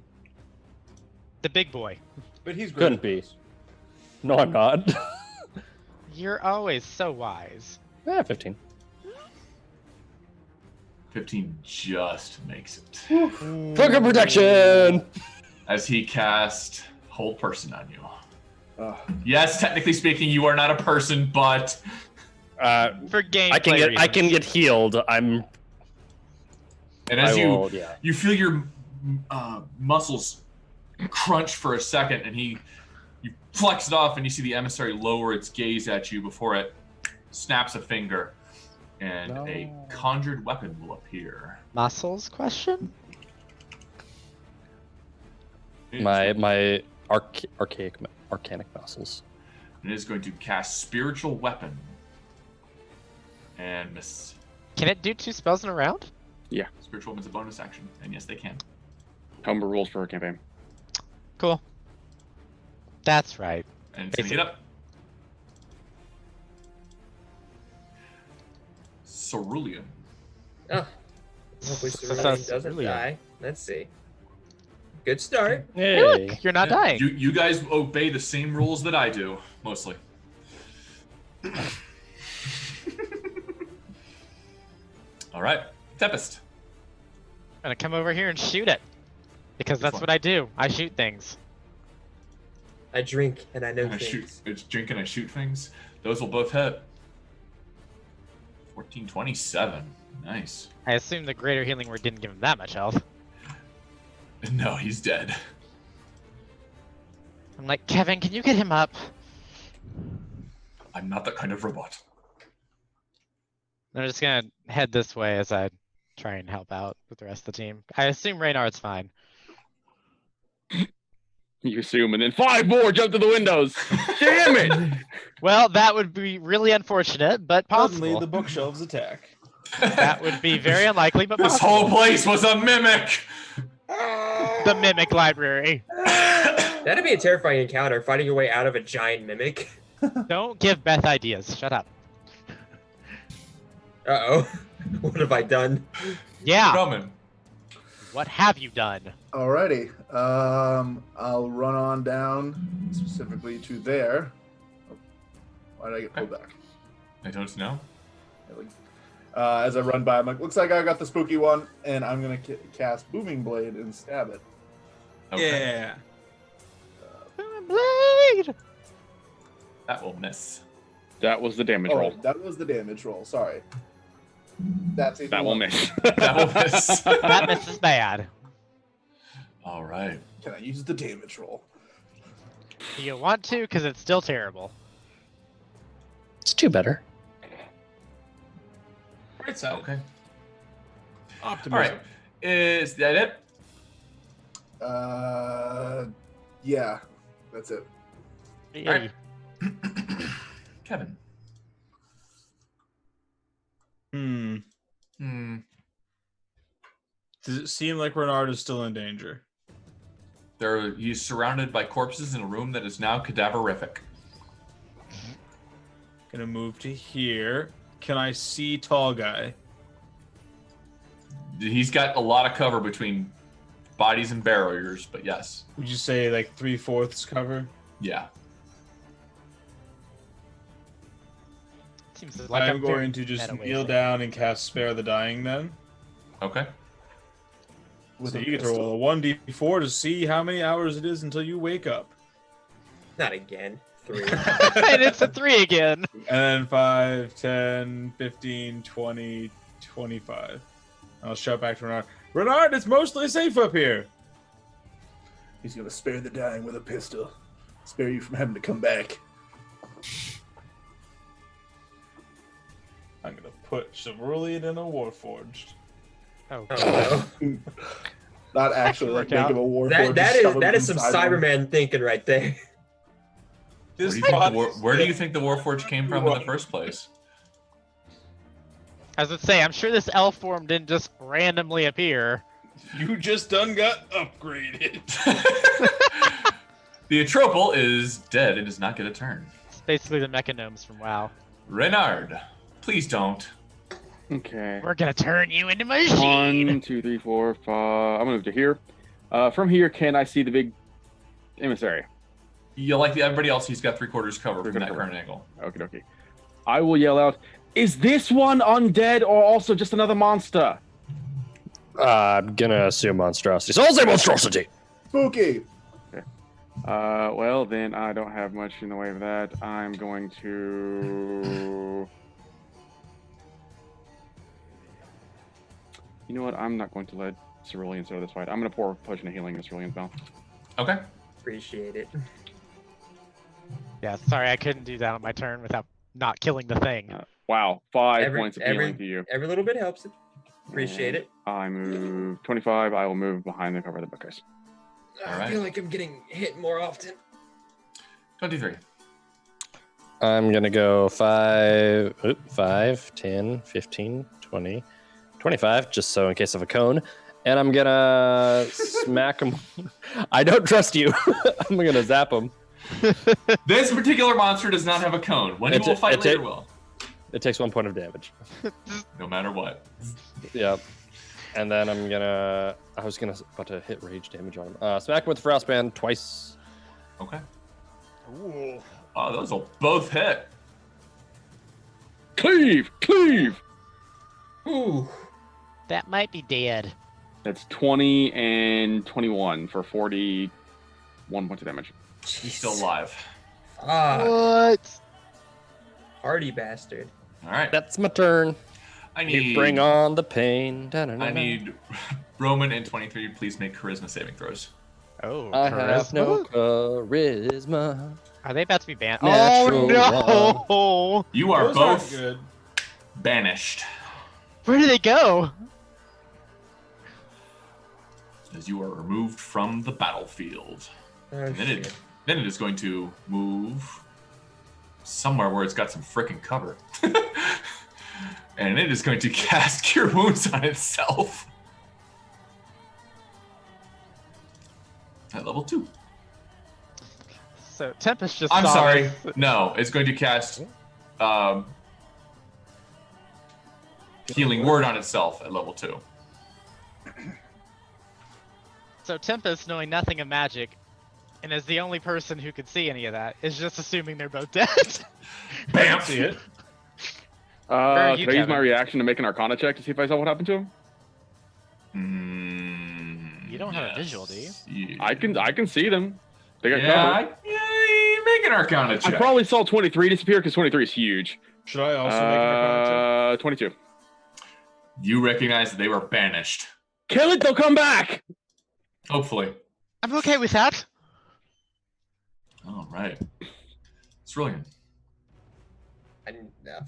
The big boy. But he's Couldn't be. No, I'm not. You're always so wise. 15. 15 just makes it. Focus protection! As he cast Hold Person on you. Oh, Yes, technically speaking, you are not a person, but For game I can get healed. and as yeah. you feel your muscles crunch for a second, and you flex it off, and you see the emissary lower its gaze at you before it snaps a finger, and a conjured weapon will appear. Muscles question? My arcanic muscles. It is going to cast Spiritual Weapon and miss. Can it do 2 spells in a round? Spiritual Weapon's a bonus action, and yes, they can. Homebrew rules for a campaign. Cool. That's right. And it's going to get up. Cerulean. Oh. Hopefully Cerulean doesn't Cerulean. die. Let's see. Good start. Hey, Hey. look, you're not dying. You guys obey the same rules that I do, mostly. All right, Tempest. I'm gonna come over here and shoot it. Because that's fun. what I do. I shoot things. I drink and I know I things. shoot. It's drink and I shoot things. Those will both hit. 1427. Nice. I assume the greater healing word didn't give him that much health. No, he's dead. I'm like, Kevin, can you get him up? I'm not that kind of robot. I'm just gonna head this way as I try and help out with the rest of the team. I assume Reynard's fine. You assume, and then 5 more jump to the windows. Damn it! Well, that would be really unfortunate, but Suddenly possible. the bookshelves attack. That would be very unlikely, but This possible. whole place was a mimic. The Mimic Library. That'd be a terrifying encounter, fighting your way out of a giant mimic. Don't give Beth ideas. Shut up. Uh-oh. What have I done? Yeah. Roman. What have you done? alrighty. I'll run on down specifically to there. Oh, why did I get pulled back? I don't know. As I run by, I'm like, looks like I got the spooky one, and I'm gonna cast Booming Blade and stab it. Okay. Yeah. Blade. That will miss. That was the damage Oh, roll. that was the damage roll. Sorry. That's a That will miss. That will miss. That misses bad. All right. Can I use the damage roll? You want to, because it's still terrible. It's 2 better. Right side. Okay. Optimism. All right. Is that it? Yeah, that's it. Hey. All right. Kevin. Does it seem like Renard is still in danger? He's surrounded by corpses in a room that is now cadaverific. Gonna move to here. Can I see tall guy? He's got a lot of cover between bodies and barriers, but yes. Would you say like 3/4 cover? Yeah. Seems like I'm a very going to just meta way kneel to- down and cast Spare the Dying then. Okay. So you get to roll a 1d4 to see how many hours it is until you wake up. Not again. 3. And it's a 3 again. And then 5, 10, 15, 20, 25. I'll shout back to Renard. Renard, it's mostly safe up here. He's gonna spare the dying with a pistol. Spare you from having to come back. I'm gonna put Cerulean in a Warforged. Oh, Oh, no. Not actually like Work out. make him a war. That is some Cyberman thinking right there. This Where do you think the Warforged came from in the first place? I was gonna say, I'm sure this elf form didn't just randomly appear. You just done got upgraded. The Atropal is dead and does not get a turn. It's basically the mechanomes from WoW. Renard, please don't. Okay. We're gonna turn you into machine. 1, 2, 3, 4, 5. I'm gonna move to here. From here, can I see the big emissary? You like everybody else, he's got 3/4 cover from that Cover. current angle. Okay, okay. I will yell out, is this one undead or also just another monster? I'm gonna assume monstrosity. So I'll say monstrosity. Spooky. Well, then I don't have much in the way of that. I'm going to... You know what? I'm not going to let Cerulean throw this fight. I'm going to pour a potion of healing in Cerulean's mouth. Okay. Appreciate it. Yeah, sorry, I couldn't do that on my turn without not killing the thing. Wow, 5 points of healing to you. Every little bit helps. Appreciate it. I move 25. I will move behind the cover of the bookcase. All I right. feel like I'm getting hit more often. 23. I'm gonna go 5, 10, 15, 20, 25, just so in case of a cone. And I'm gonna smack him. I don't trust you. I'm gonna zap him. This particular monster does not have a cone. When you will fight later, will. It takes 1 point of damage. No matter what. Yep. And then I'm gonna. I was about to hit rage damage on him. Smack him with Frostband twice. Okay. Ooh. Oh, those will both hit. Cleave! Cleave! Ooh. That might be dead. That's 20 and 21 for 41 points of damage. He's still alive. What? Hardy bastard. All right. That's my turn. I You need. bring on the pain. Da-da-da-da. I need Roman and 23. Please make charisma saving throws. Oh, I have no charisma? charisma. Are they about to be banned? Natural Oh no! You are Those aren't both good. banished, Where do they go? as you are removed from the battlefield. Oh, And then shit. then it is going to move somewhere where it's got some frickin' cover. And it is going to cast Cure Wounds on itself. At level 2. So Tempest just. I'm saw sorry. this. No, it's going to cast Healing Word on itself at level 2. So Tempest, knowing nothing of magic, and as the only person who could see any of that, is just assuming they're both dead. Bam! See it? Where are you, Can I use my Kevin? reaction to make an Arcana check to see if I saw what happened to him? You don't have a visual, do you? I can see them. They got Yeah, cover. make an Arcana I check. probably saw 23 disappear because 23 is huge. Should I also make an Arcana 22. You recognize that they were banished. Kill it, they'll come back! Hopefully. I'm okay with that. All right. Cerulean.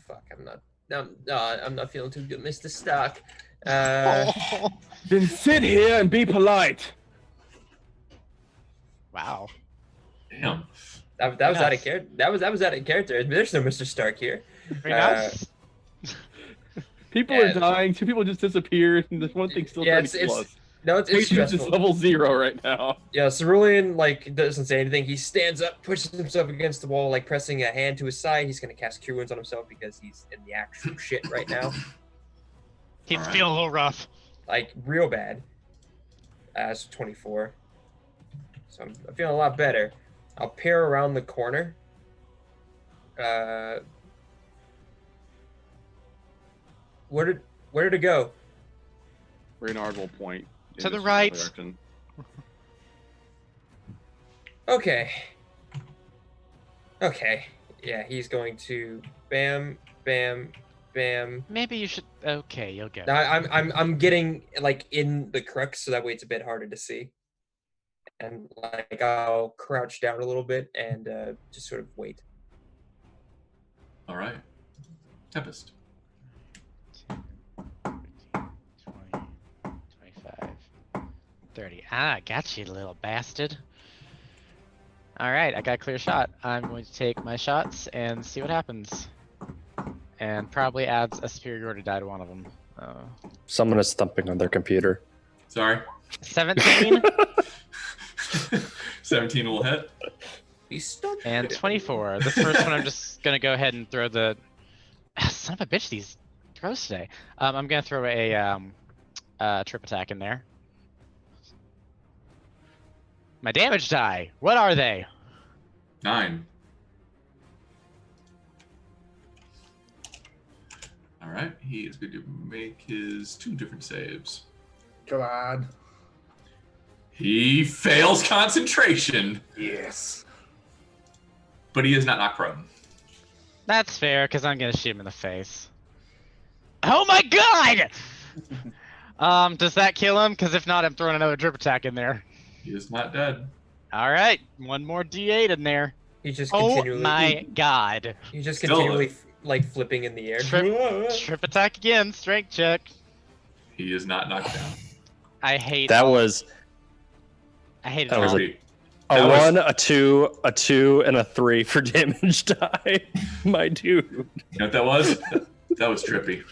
Fuck. I'm not feeling too good, Mr. Stark. Then sit here and be polite. Wow. Damn. That was out of Yes. character. That was out of character. There's no Mr. Stark here. Reynard? People Yeah. are dying. 2 people just disappeared, and there's one thing still Yeah, trying it's to kill us. no, it's Patience is stressful. level 0 right now. Yeah, Cerulean like doesn't say anything. He stands up, pushes himself against the wall, like pressing a hand to his side. He's gonna cast Cure Wounds on himself because he's in the actual shit right now, He's Alright. feeling a little rough. like real bad. As 24, so I'm feeling a lot better. I'll peer around the corner. Where did it go? Reynard will point in To the this right. direction. Okay. Okay. Yeah, he's going to bam, bam, bam. Maybe you should. Okay, you'll get. Now it. I'm getting like in the crux, so that way it's a bit harder to see. And like I'll crouch down a little bit and just sort of wait. All right. Tempest. 20, 25, 30. Ah, got you, little bastard. All right, I got a clear shot. I'm going to take my shots and see what happens. And probably adds a superiority die to one of them. Someone is thumping on their computer. Sorry. 17 17 will hit. Be stunned. and 24. This first one, I'm just going to go ahead and throw the... Son of a bitch, these throws today. I'm going to throw a trip attack in there. My damage die. What are they? 9. All right. He is going to make his 2 different saves. Come on. He fails concentration, Yes. but he is not knocked prone. That's fair, because I'm going to shoot him in the face. Oh my god! Does that kill him? Because if not, I'm throwing another drip attack in there. He is not dead. All right, one more D8 in there. He's just Oh continually. my god! He's just Still continually like flipping in the air. Trip attack again. Strength check. He is not knocked down. I hate. That was I hate it. that was all. Trippy. a That was- 1, a 2, a 2, and a 3 for damage die. My dude. You know what that was? That was trippy.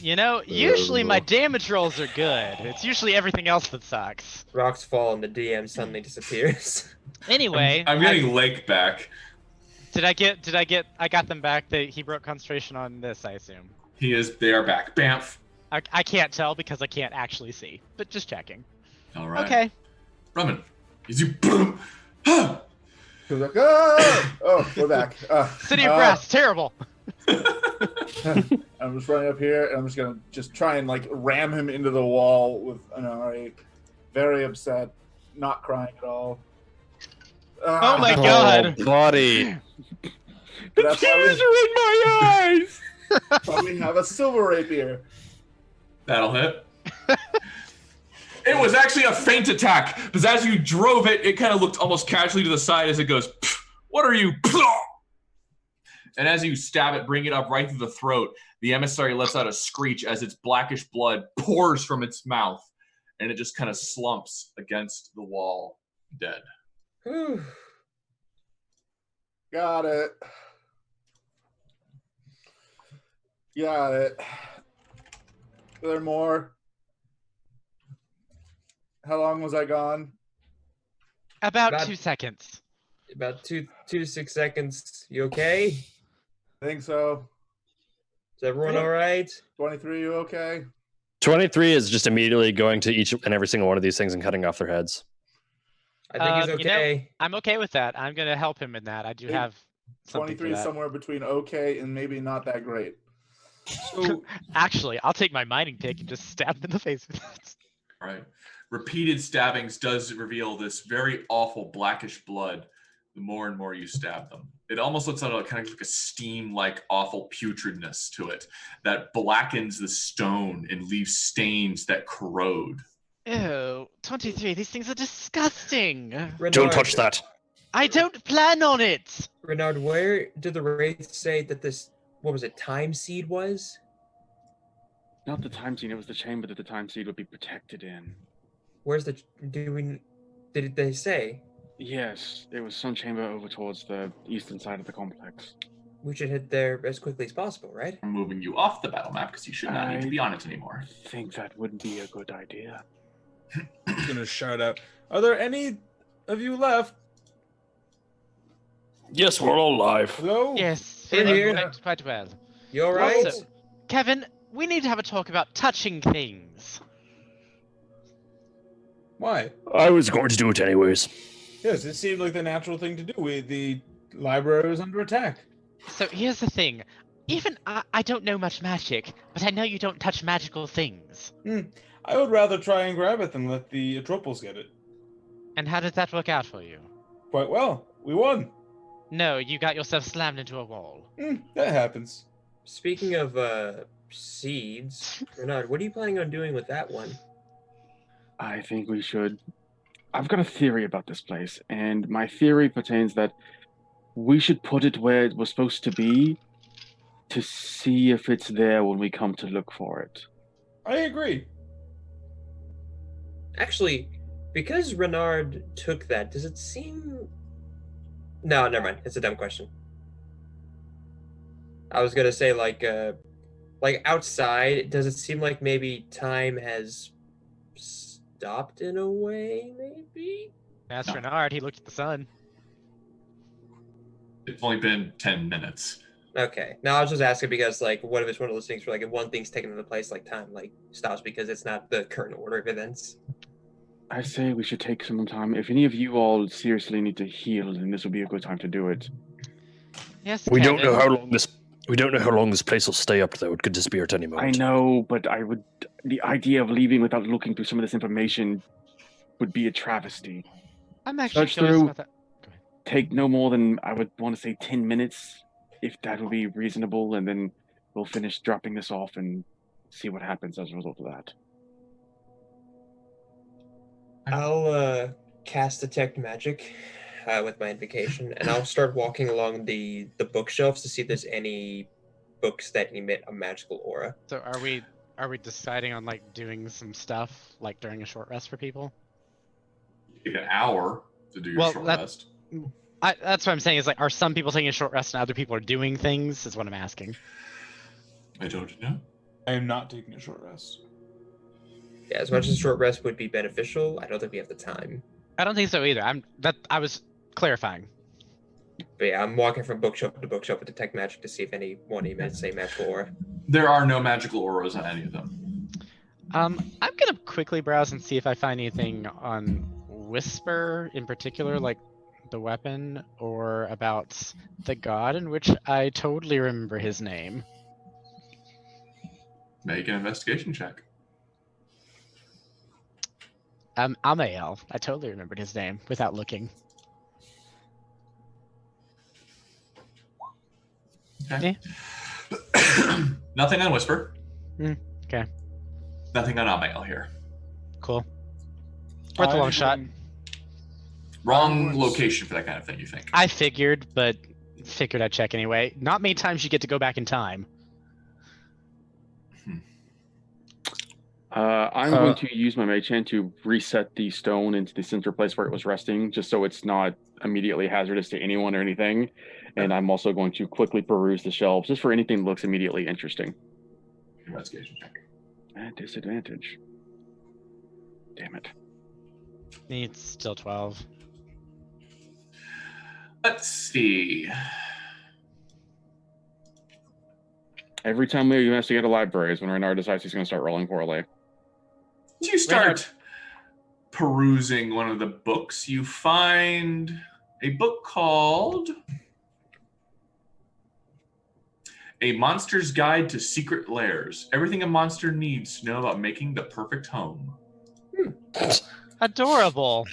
You know, usually my damage rolls are good. It's usually everything else that sucks. Rocks fall and the DM suddenly disappears. Anyway, I'm getting Lake back. did I get? I got them back. He broke concentration on this, I assume. They are back. Bamf. I can't tell because I can't actually see, but just checking. All right. Okay. Roman. Is you boom? Ah! He was like, oh, we're back. City of Brass, terrible. I'm just running up here, and I'm just gonna try and like ram him into the wall with an RA. Very upset, not crying at all. Oh my god. Oh, buddy. That's Tears why are in my eyes! we probably have a silver rapier. That'll hit. It was actually a feint attack, because as you drove it, it kind of looked almost casually to the side as it goes, what are you? And as you stab it, bring it up right through the throat, the emissary lets out a screech as its blackish blood pours from its mouth, and it just kind of slumps against the wall, dead. Whew. Got it. Got it. Are there more? How long was I gone? About About- 2 seconds. About 2 to 6 seconds. You okay? I think so. Is everyone all right? 23, you okay? 23 is just immediately going to each and every single one of these things and cutting off their heads. I think he's You know, okay. I'm okay with that. I'm gonna help him in that. I do Hey, have something for 23 is that. somewhere between okay and maybe not that great. So Actually, I'll take my mining pick and just stab him in the face with it. All right. Repeated stabbings does reveal this very awful blackish blood the more and more you stab them. It almost looks like kind of like a steam-like awful putridness to it that blackens the stone and leaves stains that corrode. Ew, 23. These things are disgusting. Renard, Don't touch that. I don't plan on it. Renard, where did the wraith say that this, what was it, time seed was? Not the time seed, it was the chamber that the time seed would be protected in. Where's the, did they say? Yes, it was some chamber over towards the eastern side of the complex. We should head there as quickly as possible, right? I'm moving you off the battle map because you should not need to be on it anymore. I think that wouldn't be a good idea. I'm gonna shout out. Are there any of you left? Yes, we're all live. Hello? Yes, In feeling here. quite well. You alright? Also, Kevin, we need to have a talk about touching things. Why? I was going to do it anyways. Yes, it seemed like the natural thing to do. The library was under attack. So here's the thing. Even I don't know much magic, but I know you don't touch magical things. I would rather try and grab it than let the Atropals get it. And how did that work out for you? Quite well. We won. No, you got yourself slammed into a wall. That happens. Speaking of seeds, Bernard, what are you planning on doing with that one? I think we should. I've got a theory about this place, and my theory pertains that we should put it where it was supposed to be to see if it's there when we come to look for it. I agree. Actually, because Renard took that, does it seem... No, never mind. It's a dumb question. I was gonna say, like outside, does it seem like maybe time has stopped in a way, maybe? Ask No. Renard, he looked at the sun. It's only been 10 minutes. Okay. Now I was just asking because, like, what if it's one of those things where, like, if one thing's taken into place, like, time, like, stops because it's not the current order of events? I say we should take some time. If any of you all seriously need to heal, then this would be a good time to do it. Yes, We don't Kevin. know how long this. We don't know how long this place will stay up, though. It could disappear at any I moment. know, but the idea of leaving without looking through some of this information would be a travesty. I'm actually Search curious through. about that. Take no more than, I would want to say, 10 minutes, if that would be reasonable, and then we'll finish dropping this off and see what happens as a result of that. I'll cast Detect Magic with my invocation, and I'll start walking along the bookshelves to see if there's any books that emit a magical aura. So are we deciding on like doing some stuff like during a short rest for people? Take an hour to do your Well, short that- rest. That's what I'm saying is like, are some people taking a short rest and other people are doing things? Is what I'm asking. I don't know. I am not taking a short rest. Yeah, as much as a short rest would be beneficial, I don't think we have the time. I don't think so either. I was clarifying. But yeah, I'm walking from bookshelf to bookshelf with Detect Magic to see if anyone emits a magical aura. There are no magical auras on any of them. I'm gonna quickly browse and see if I find anything on Whisper in particular, like the weapon, or about the god in which I totally remember his name. Make an investigation check. Amael. I totally remembered his name without looking. Okay. Nothing on Whisper. Okay. Nothing on Amael here. Cool. Worth a long shot. Wrong location for that kind of thing, you think? I figured, but figured I'd check anyway. Not many times you get to go back in time. I'm going to use my mage hand to reset the stone into the center place where it was resting, just so it's not immediately hazardous to anyone or anything. And I'm also going to quickly peruse the shelves, just for anything that looks immediately interesting. Investigation check. At disadvantage. Damn it. It's still 12. Let's see. Every time we investigate a library is when Renard decides he's going to start rolling poorly. As you start perusing one of the books, you find a book called A Monster's Guide to Secret Lairs. Everything a monster needs to know about making the perfect home. Adorable.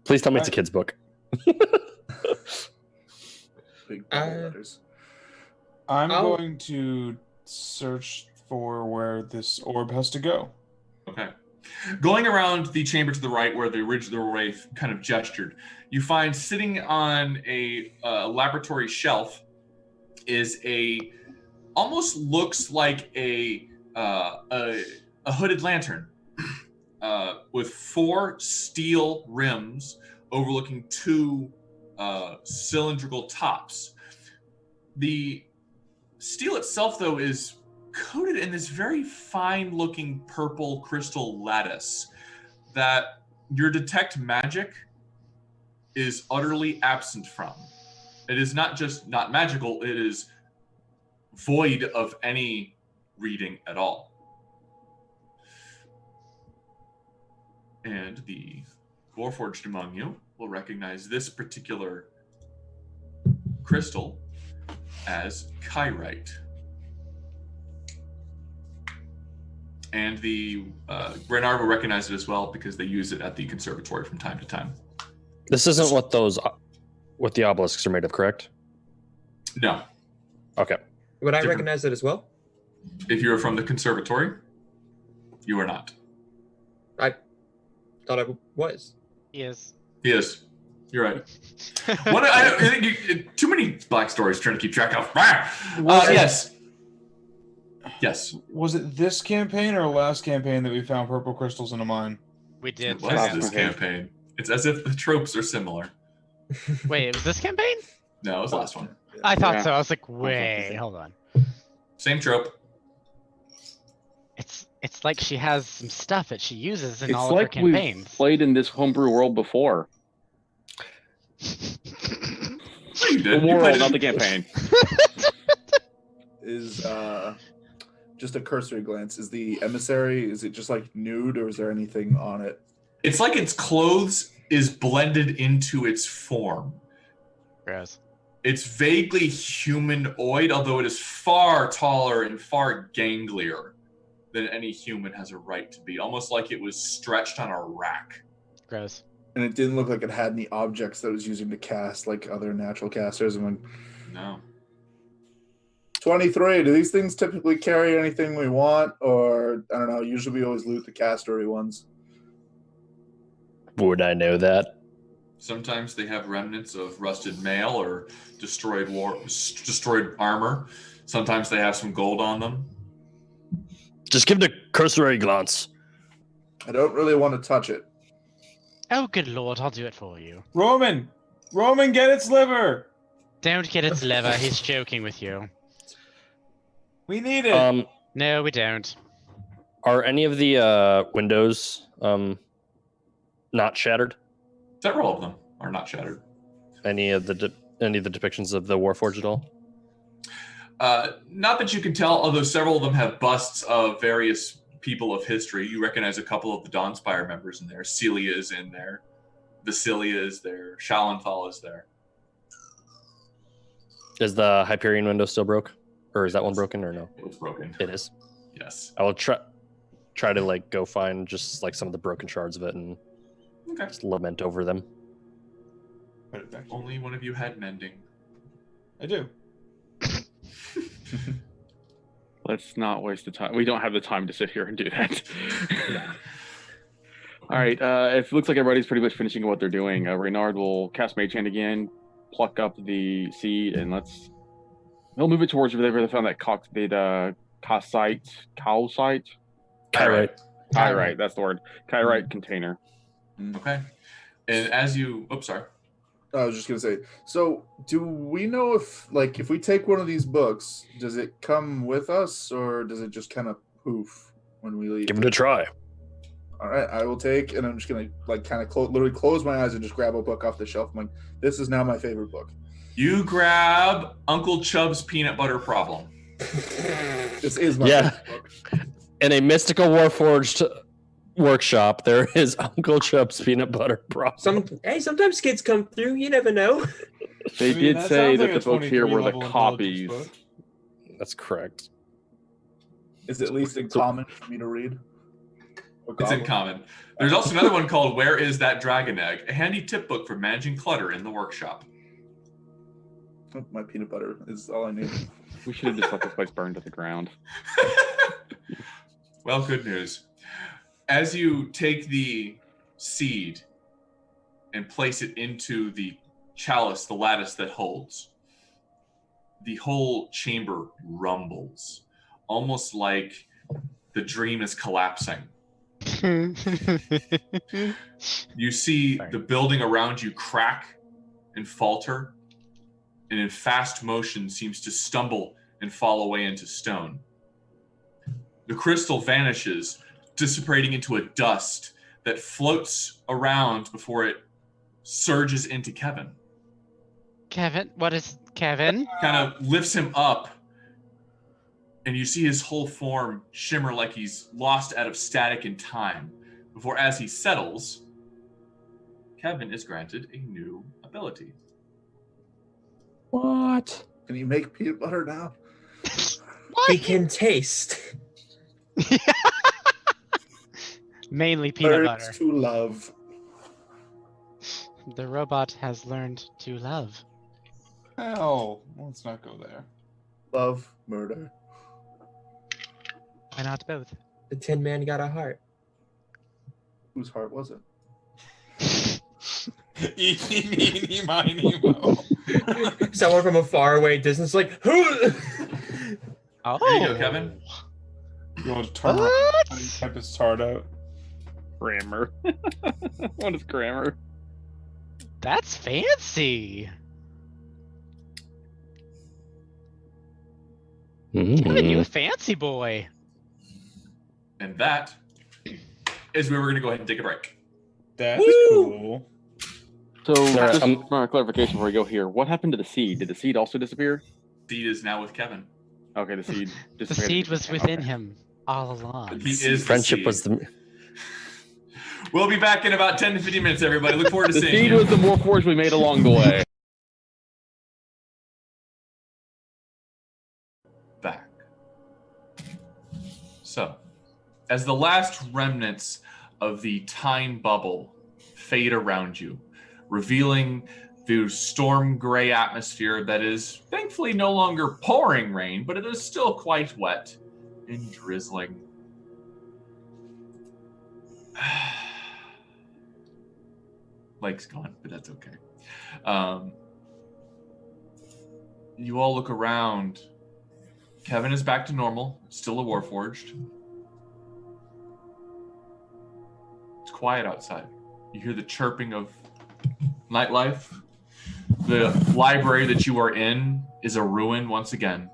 Please tell me it's a kid's book. Big double letters. I'm I'll- going to search for where this orb has to go. Okay. Going around the chamber to the right where the original wraith kind of gestured, you find sitting on a laboratory shelf is almost looks like a hooded lantern with 4 steel rims overlooking 2 cylindrical tops. The steel itself, though, is coated in this very fine-looking purple crystal lattice that your detect magic is utterly absent from. It is not just not magical, it is void of any reading at all. And the Warforged among you will recognize this particular crystal as Kyrite. And the Renard will recognize it as well because they use it at the conservatory from time to time. This isn't what the obelisks are made of, correct? No. Okay. Would I Different. recognize it as well? If you are from the conservatory, you are not. I thought I was. He is. He is. You're right. I think too many black stories trying to keep track of. Yes. Yes. Was it this campaign or last campaign that we found purple crystals in a mine? We did. It was this campaign. It's as if the tropes are similar. Wait, it was this campaign? No, it was the last one. I thought Yeah. so. I was like, wait, hold on. Same trope. It's like she has some stuff that she uses in It's all of her like we've campaigns. played in this homebrew world before. So you The did. You world, played not it. the campaign. Is just a cursory glance. Is the emissary? Is it just like nude, or is there anything on it? It's like its clothes is blended into its form. Gross. It's vaguely humanoid, although it is far taller and far ganglier than any human has a right to be. Almost like it was stretched on a rack. Gross. And it didn't look like it had any objects that it was using to cast, like other natural casters. I'm like, No. 23. Do these things typically carry anything we want, or I don't know? Usually, we always loot the castery ones. Would I know that? Sometimes they have remnants of rusted mail or destroyed armor. Sometimes they have some gold on them. Just give it a cursory glance. I don't really want to touch it. Oh, good lord, I'll do it for you. Roman, get its liver. Don't get its liver. He's joking with you. We need it. No, we don't. Are any of the windows not shattered? Several of them are not shattered. Any of the depictions of the Warforged at all? Not that you can tell, although several of them have busts of various people of history. You recognize a couple of the Dawnspire members in there. Celia is in there. Vasilia is there. Shalenthal is there. Is the Hyperion window still broke? Or is that one broken or no? It was broken. It is. Yes. I will try to like go find just like some of the broken shards of it and Okay. just lament over them. Put it back. Only one of you had mending. I do. Let's not waste the time. We don't have the time to sit here and do that. All right. It looks like everybody's pretty much finishing what they're doing. Reynard will cast Mage Hand again, pluck up the seed, and we'll move it towards where they found that calcite. Kyrite, that's the word. Kyrite container. Okay. And as you... Oops, sorry. I was just gonna say. So, do we know if we take one of these books, does it come with us, or does it just kind of poof when we leave? Give it a try. All right, I will take, and I'm just gonna literally close my eyes and just grab a book off the shelf. I'm like, this is now my favorite book. You grab Uncle Chubb's Peanut Butter Problem. This is my favorite book. In a mystical Warforged workshop, there is Uncle Chubb's Peanut Butter Problem. Sometimes kids come through. You never know. They did that say sounds that like the a books here 23 were the level copies. intelligence book. That's correct. Is it at least in common for me to read? It's in common. There's also another one called Where is That Dragon Egg? A handy tip book for managing clutter in the workshop. My peanut butter is all I need. We should have just let this place burn to the ground. Well, good news. As you take the seed and place it into the chalice, the lattice that holds, the whole chamber rumbles, almost like the dream is collapsing. You see Sorry. the building around you crack and falter, and in fast motion seems to stumble and fall away into stone. The crystal vanishes, dissipating into a dust that floats around before it surges into Kevin. Kevin, what is Kevin? Kind of lifts him up, and you see his whole form shimmer like he's lost out of static and time. Before, as he settles, Kevin is granted a new ability. What? Can you make peanut butter now? He can taste. Mainly peanut Learns butter. to love. The robot has learned to love. Hell, let's not go there. Love, murder. Why not both? The Tin Man got a heart. Whose heart was it? Eeny, meeny, miny, moe. Someone from a faraway distance, like, who? Oh. There you go, Kevin. You want to turn around and type his heart out? Grammar. What is grammar? That's fancy. Kevin, you a fancy boy. And that is where we're going to go ahead and take a break. That's Woo! cool. So, Alright, just for a clarification before we go here, what happened to the seed? Did the seed also disappear? Seed is now with Kevin. Okay, the seed The disappeared. seed was within Okay. him all along. He is the Friendship seed. was the. We'll be back in about 10 to 15 minutes, everybody. Look forward to The seeing seed you. was the more forge we made along the way. Back. So, as the last remnants of the time bubble fade around you, revealing the storm gray atmosphere that is thankfully no longer pouring rain, but it is still quite wet and drizzling. Lake's gone, but that's okay. You all look around. Kevin is back to normal, still a Warforged. It's quiet outside. You hear the chirping of nightlife. The library that you are in is a ruin once again.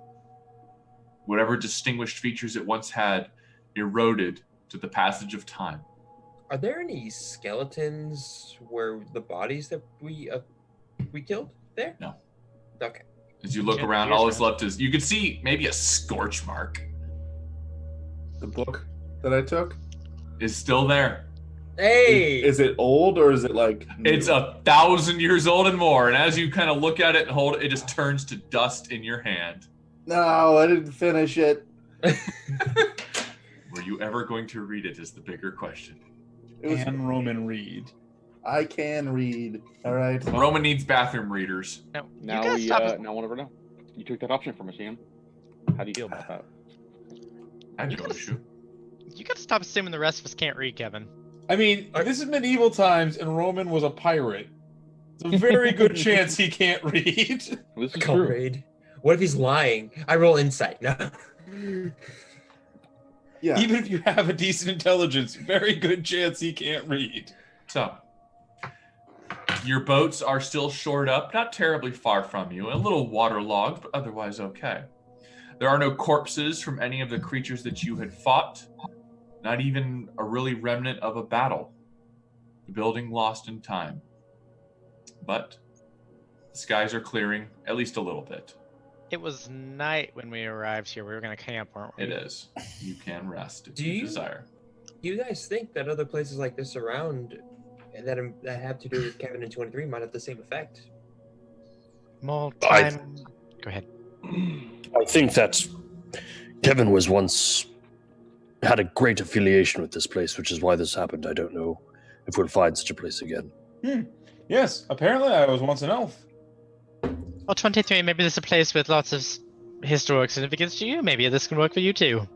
Whatever distinguished features it once had eroded to the passage of time. Are there any skeletons where the bodies that we killed there? No. Okay. As you look Can't around, hear all that's that. left is you can see maybe a scorch mark The book that I took? is still there. Hey. Is it old or is it like new? It's 1,000 years old and more. And as you kind of look at it and hold it, it just turns to dust in your hand. No, I didn't finish it. Were you ever going to read it is the bigger question. It was, Can Roman read? I can read. All right. Roman needs bathroom readers. No, you Now gotta we stop. now we'll never know. You took that option from us, Ian. How do you feel about that? I have no issue. You gotta stop assuming the rest of us can't read, Kevin. I mean, this is medieval times, and Roman was a pirate. It's a very good chance he can't read. This is Can't true. read. What if he's lying? I roll insight. No. Yeah. Even if you have a decent intelligence, very good chance he can't read. So, your boats are still shored up, not terribly far from you, a little waterlogged, but otherwise okay. There are no corpses from any of the creatures that you had fought, not even a really remnant of a battle. The building lost in time. But the skies are clearing, at least a little bit. It was night when we arrived here. We were gonna camp, weren't we? It is. You can rest if Do you you- desire. Do you guys think that other places like this around that have to do with Kevin and 23 might have the same effect? More I- time. Go ahead. I think that Kevin was once had a great affiliation with this place, which is why this happened. I don't know if we'll find such a place again. Yes, apparently I was once an elf. Well, 23, maybe this is a place with lots of historic significance to you. Maybe this can work for you too.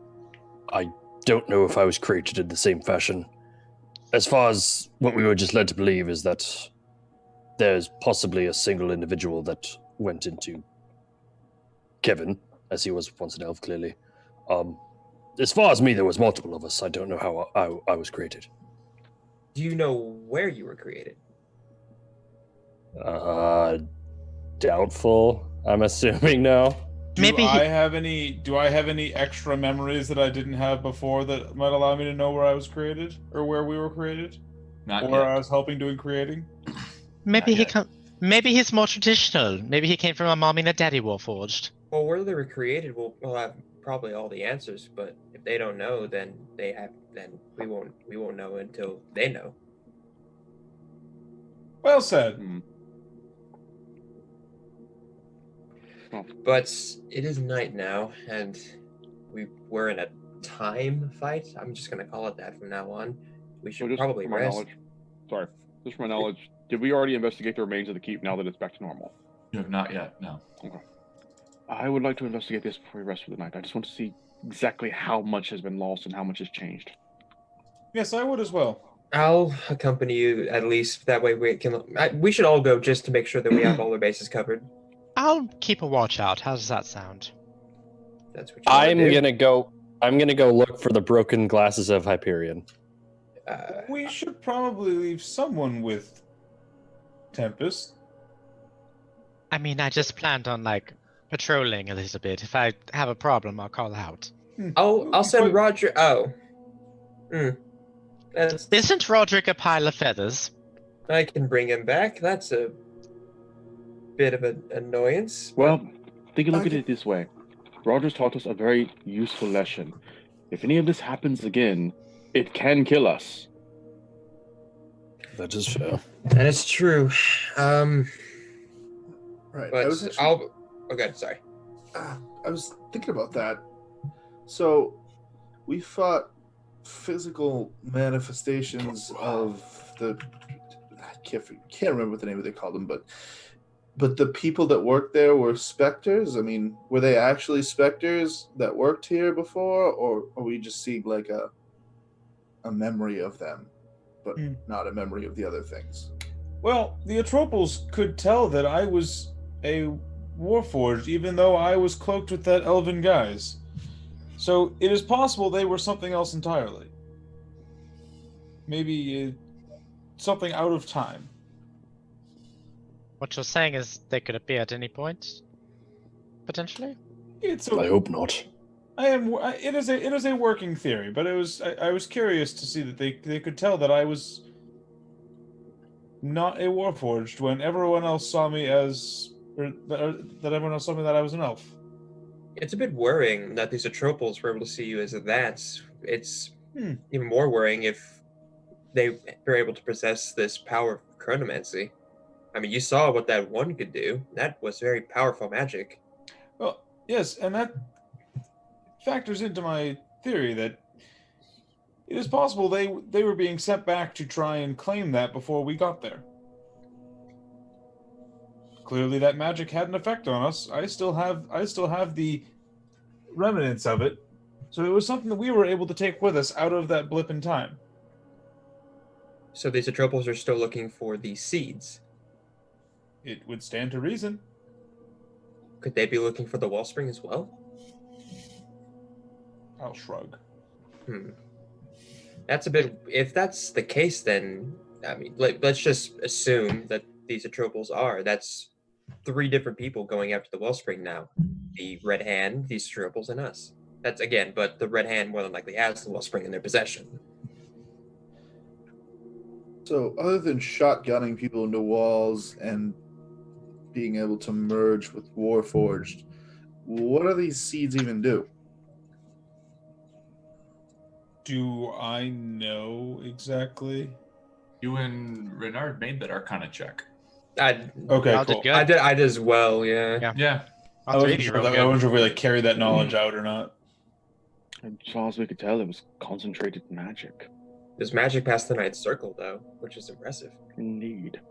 I don't know if I was created in the same fashion. As far as what we were just led to believe is that there's possibly a single individual that went into Kevin, as he was once an elf, clearly, as far as me, there was multiple of us. I don't know how I was created. Do you know where you were created? Doubtful. I'm assuming no. Do I have any extra memories that I didn't have before that might allow me to know where I was created or where we were created? Not or yet. where I was helping doing creating? Maybe he's more traditional. Maybe he came from a mommy and a daddy warforged. Well, where they were created, we'll have probably all the answers. But if they don't know, then we won't know until they know. Well said. But it is night now, and we're in a time fight. I'm just gonna call it that from now on. We should probably rest. Just from my knowledge, did we already investigate the remains of the keep now that it's back to normal? You have not yet, no. Okay. I would like to investigate this before we rest for the night. I just want to see exactly how much has been lost and how much has changed. Yes, I would as well. I'll accompany you at least. That way we should all go just to make sure that we have all our bases covered. I'll keep a watch out. How does that sound? That's what I'm gonna go look for the broken glasses of Hyperion. We should probably leave someone with Tempest. I mean, I just planned on patrolling a little bit. If I have a problem, I'll call out. I'll send Roger. Oh. Isn't Roderick a pile of feathers? I can bring him back. That's a bit of an annoyance. Well, think a look at it this way. Roger's taught us a very useful lesson. If any of this happens again, it can kill us. That is fair. That is true. Right. But Sorry. I was thinking about that. So, we fought physical manifestations of the. I can't remember what the name of they called them, but the people that worked there were specters. I mean, were they actually specters that worked here before, or are we just seeing like a memory of them, but not a memory of the other things? Well, the Atropals could tell that I was a Warforged, even though I was cloaked with that elven guise. So it is possible they were something else entirely. Maybe something out of time. What you're saying is they could appear at any point, potentially. I hope not. It is a working theory, but I was curious to see that they could tell that I was not a Warforged when everyone else saw me that everyone else saw me that I was an elf. It's a bit worrying that these Atropals were able to see you as that. It's even more worrying if they were able to possess this power of chronomancy. I mean, you saw what that one could do. That was very powerful magic. Well, yes, and that factors into my theory that it is possible they were being sent back to try and claim that before we got there. Clearly, that magic had an effect on us. I still have the remnants of it, so it was something that we were able to take with us out of that blip in time. So these Atropals are still looking for the seeds. It would stand to reason. Could they be looking for the wellspring as well? I'll shrug. That's a bit. If that's the case, then I mean, let's just assume that these Atropals are. That's 3 different people going after the wellspring now. The Red Hand, these Atropals, and us. That's again, but the Red Hand more than likely has the wellspring in their possession. So, other than shotgunning people into walls and being able to merge with Warforged, what do these seeds even do? Do I know exactly? You and Renard made that Arcana check. Okay, cool. I did as well, yeah. Yeah. I wasn't sure if we carried that knowledge out or not. As far as we could tell, it was concentrated magic. There's magic past the Ninth Circle, though, which is impressive. Indeed.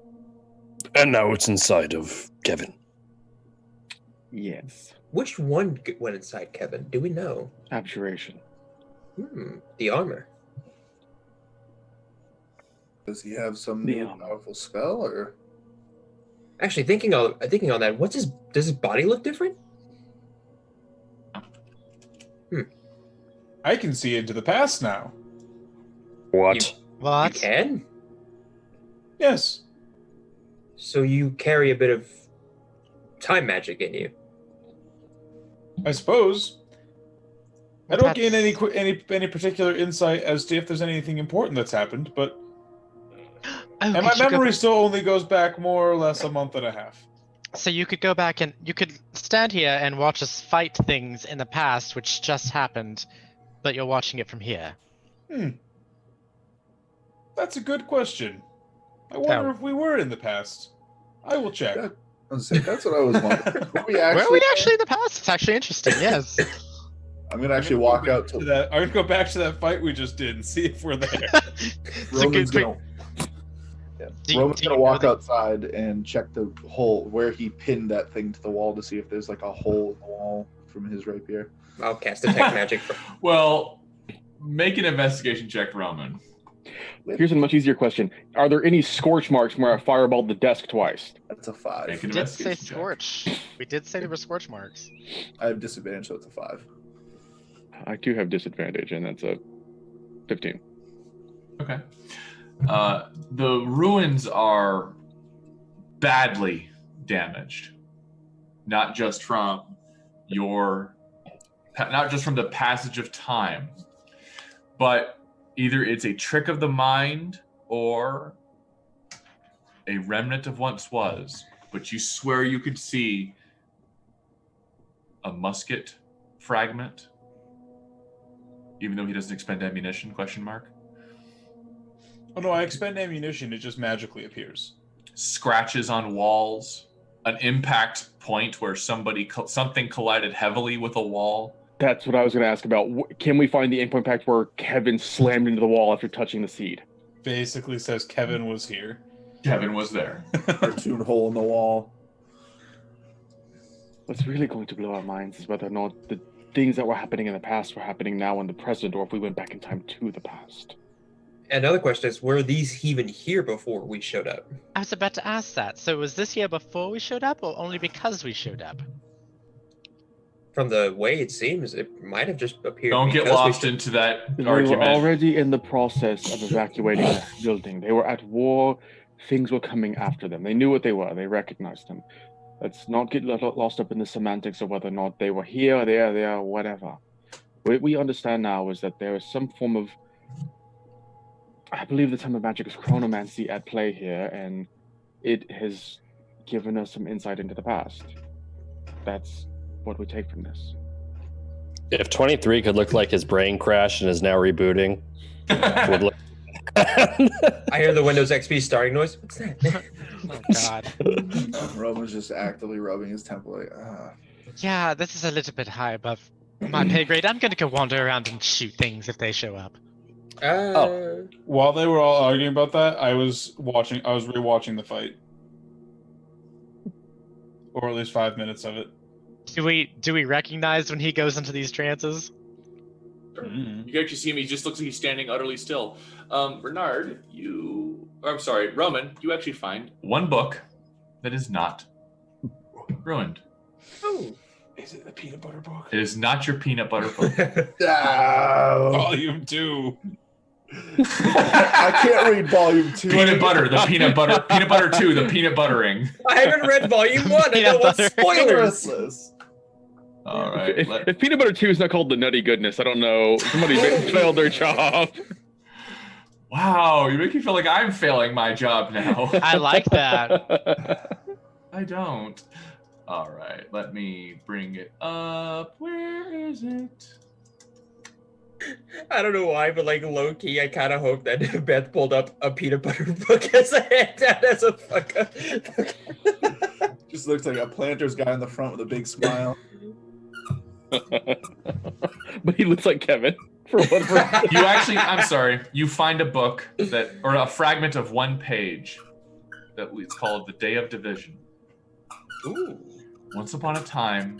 And now it's inside of Kevin. Yes. Which one went inside Kevin? Do we know? Abjuration. The armor. Does he have some new powerful spell, or? Actually, thinking on that, does his body look different? I can see into the past now. What? You can? Yes. So you carry a bit of time magic in you. I suppose. I don't gain That's- any particular insight as to if there's anything important that's happened, but Oh, and my could you go memory back- still only goes back more or less a month and a half. So you could go back and you could stand here and watch us fight things in the past which just happened, but you're watching it from here. That's a good question. I wonder if we were in the past. I will check. That's what I was wondering. Were we actually in the past? It's actually interesting, yes. I'm gonna actually walk out to that. I'm gonna go back to that fight we just did and see if we're there. Roman's gonna. Do Roman's you gonna know walk that- outside and check the hole where he pinned that thing to the wall to see if there's like a hole in the wall from his rapier. I'll cast detect magic. Well, make an investigation check, Roman. Here's a much easier question: are there any scorch marks where I fireballed the desk twice? That's a 5. Make an We did say investigation check. scorch. We did say there were scorch marks. I have disadvantage, so it's a 5. I do have disadvantage, and that's a 15. Okay. The ruins are badly damaged, not just from the passage of time, but either it's a trick of the mind or a remnant of once was. But you swear you could see a musket fragment, even though he doesn't expend ammunition? Question mark. Oh no, I expend ammunition. It just magically appears. Scratches on walls, an impact point where something collided heavily with a wall. That's what I was going to ask about. Can we find the ink impact where Kevin slammed into the wall after touching the seed? Basically says Kevin was here. Kevin was there. Cartoon hole in the wall. What's really going to blow our minds is whether or not the things that were happening in the past were happening now in the present, or if we went back in time to the past. Another question is, were these even here before we showed up? I was about to ask that. So was this here before we showed up, or only because we showed up? From the way it seems, it might have just appeared. Don't get because we lost into that They were argument. already in the process of evacuating the building. They were at war. Things were coming after them. They knew what they were. They recognized them. Let's not get lost up in the semantics of whether or not they were here, there, whatever. What we understand now is that there is some form of, I believe the term of magic is chronomancy at play here, and it has given us some insight into the past. That's what we take from this. If 23 could look like his brain crashed and is now rebooting, would look. I hear the Windows XP starting noise. What's that? Oh god. Roman's just actively rubbing his temple. Like, Yeah, this is a little bit high above my pay grade. I'm gonna go wander around and shoot things if they show up. While they were all arguing about that, I was rewatching the fight. Or at least 5 minutes of it. Do we recognize when he goes into these trances? You can actually see him. He just looks like he's standing utterly still. Bernard, Roman, you actually find one book that is not ruined. Oh. Is it the peanut butter book? It is not your peanut butter book. Volume 2. I can't read volume 2. Peanut butter 2, the peanut buttering. I haven't read volume 1. I don't want spoilers. All right. If Peanut Butter 2 is not called the Nutty Goodness, I don't know. Somebody failed their job. Wow, you make me feel like I'm failing my job now. I like that. I don't. All right, let me bring it up. Where is it? I don't know why, but like low key, I kind of hope that Beth pulled up a peanut butter book as a handout as a fucker. Just looks like a planter's guy in the front with a big smile. But he looks like Kevin. For one reason. You find a book or a fragment of one page that is called The Day of Division. Ooh. Once upon a time,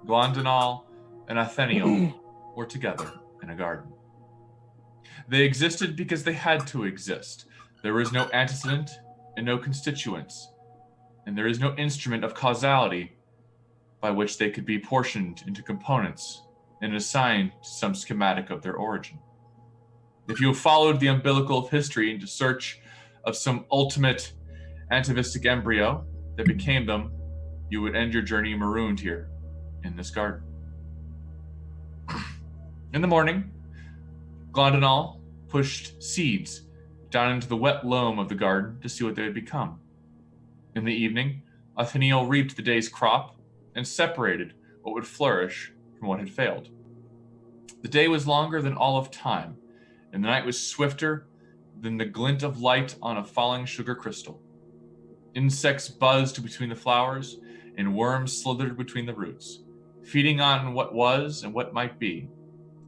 Glondinal and Atheniel were together in a garden. They existed because they had to exist. There was no antecedent and no constituents, and there is no instrument of causality by which they could be portioned into components and assigned to some schematic of their origin. If you have followed the umbilical of history into search of some ultimate atavistic embryo that became them, you would end your journey marooned here in this garden. In the morning, Glondinal pushed seeds down into the wet loam of the garden to see what they would become. In the evening, Othniel reaped the day's crop and separated what would flourish from what had failed. The day was longer than all of time, and the night was swifter than the glint of light on a falling sugar crystal. Insects buzzed between the flowers, and worms slithered between the roots, feeding on what was and what might be,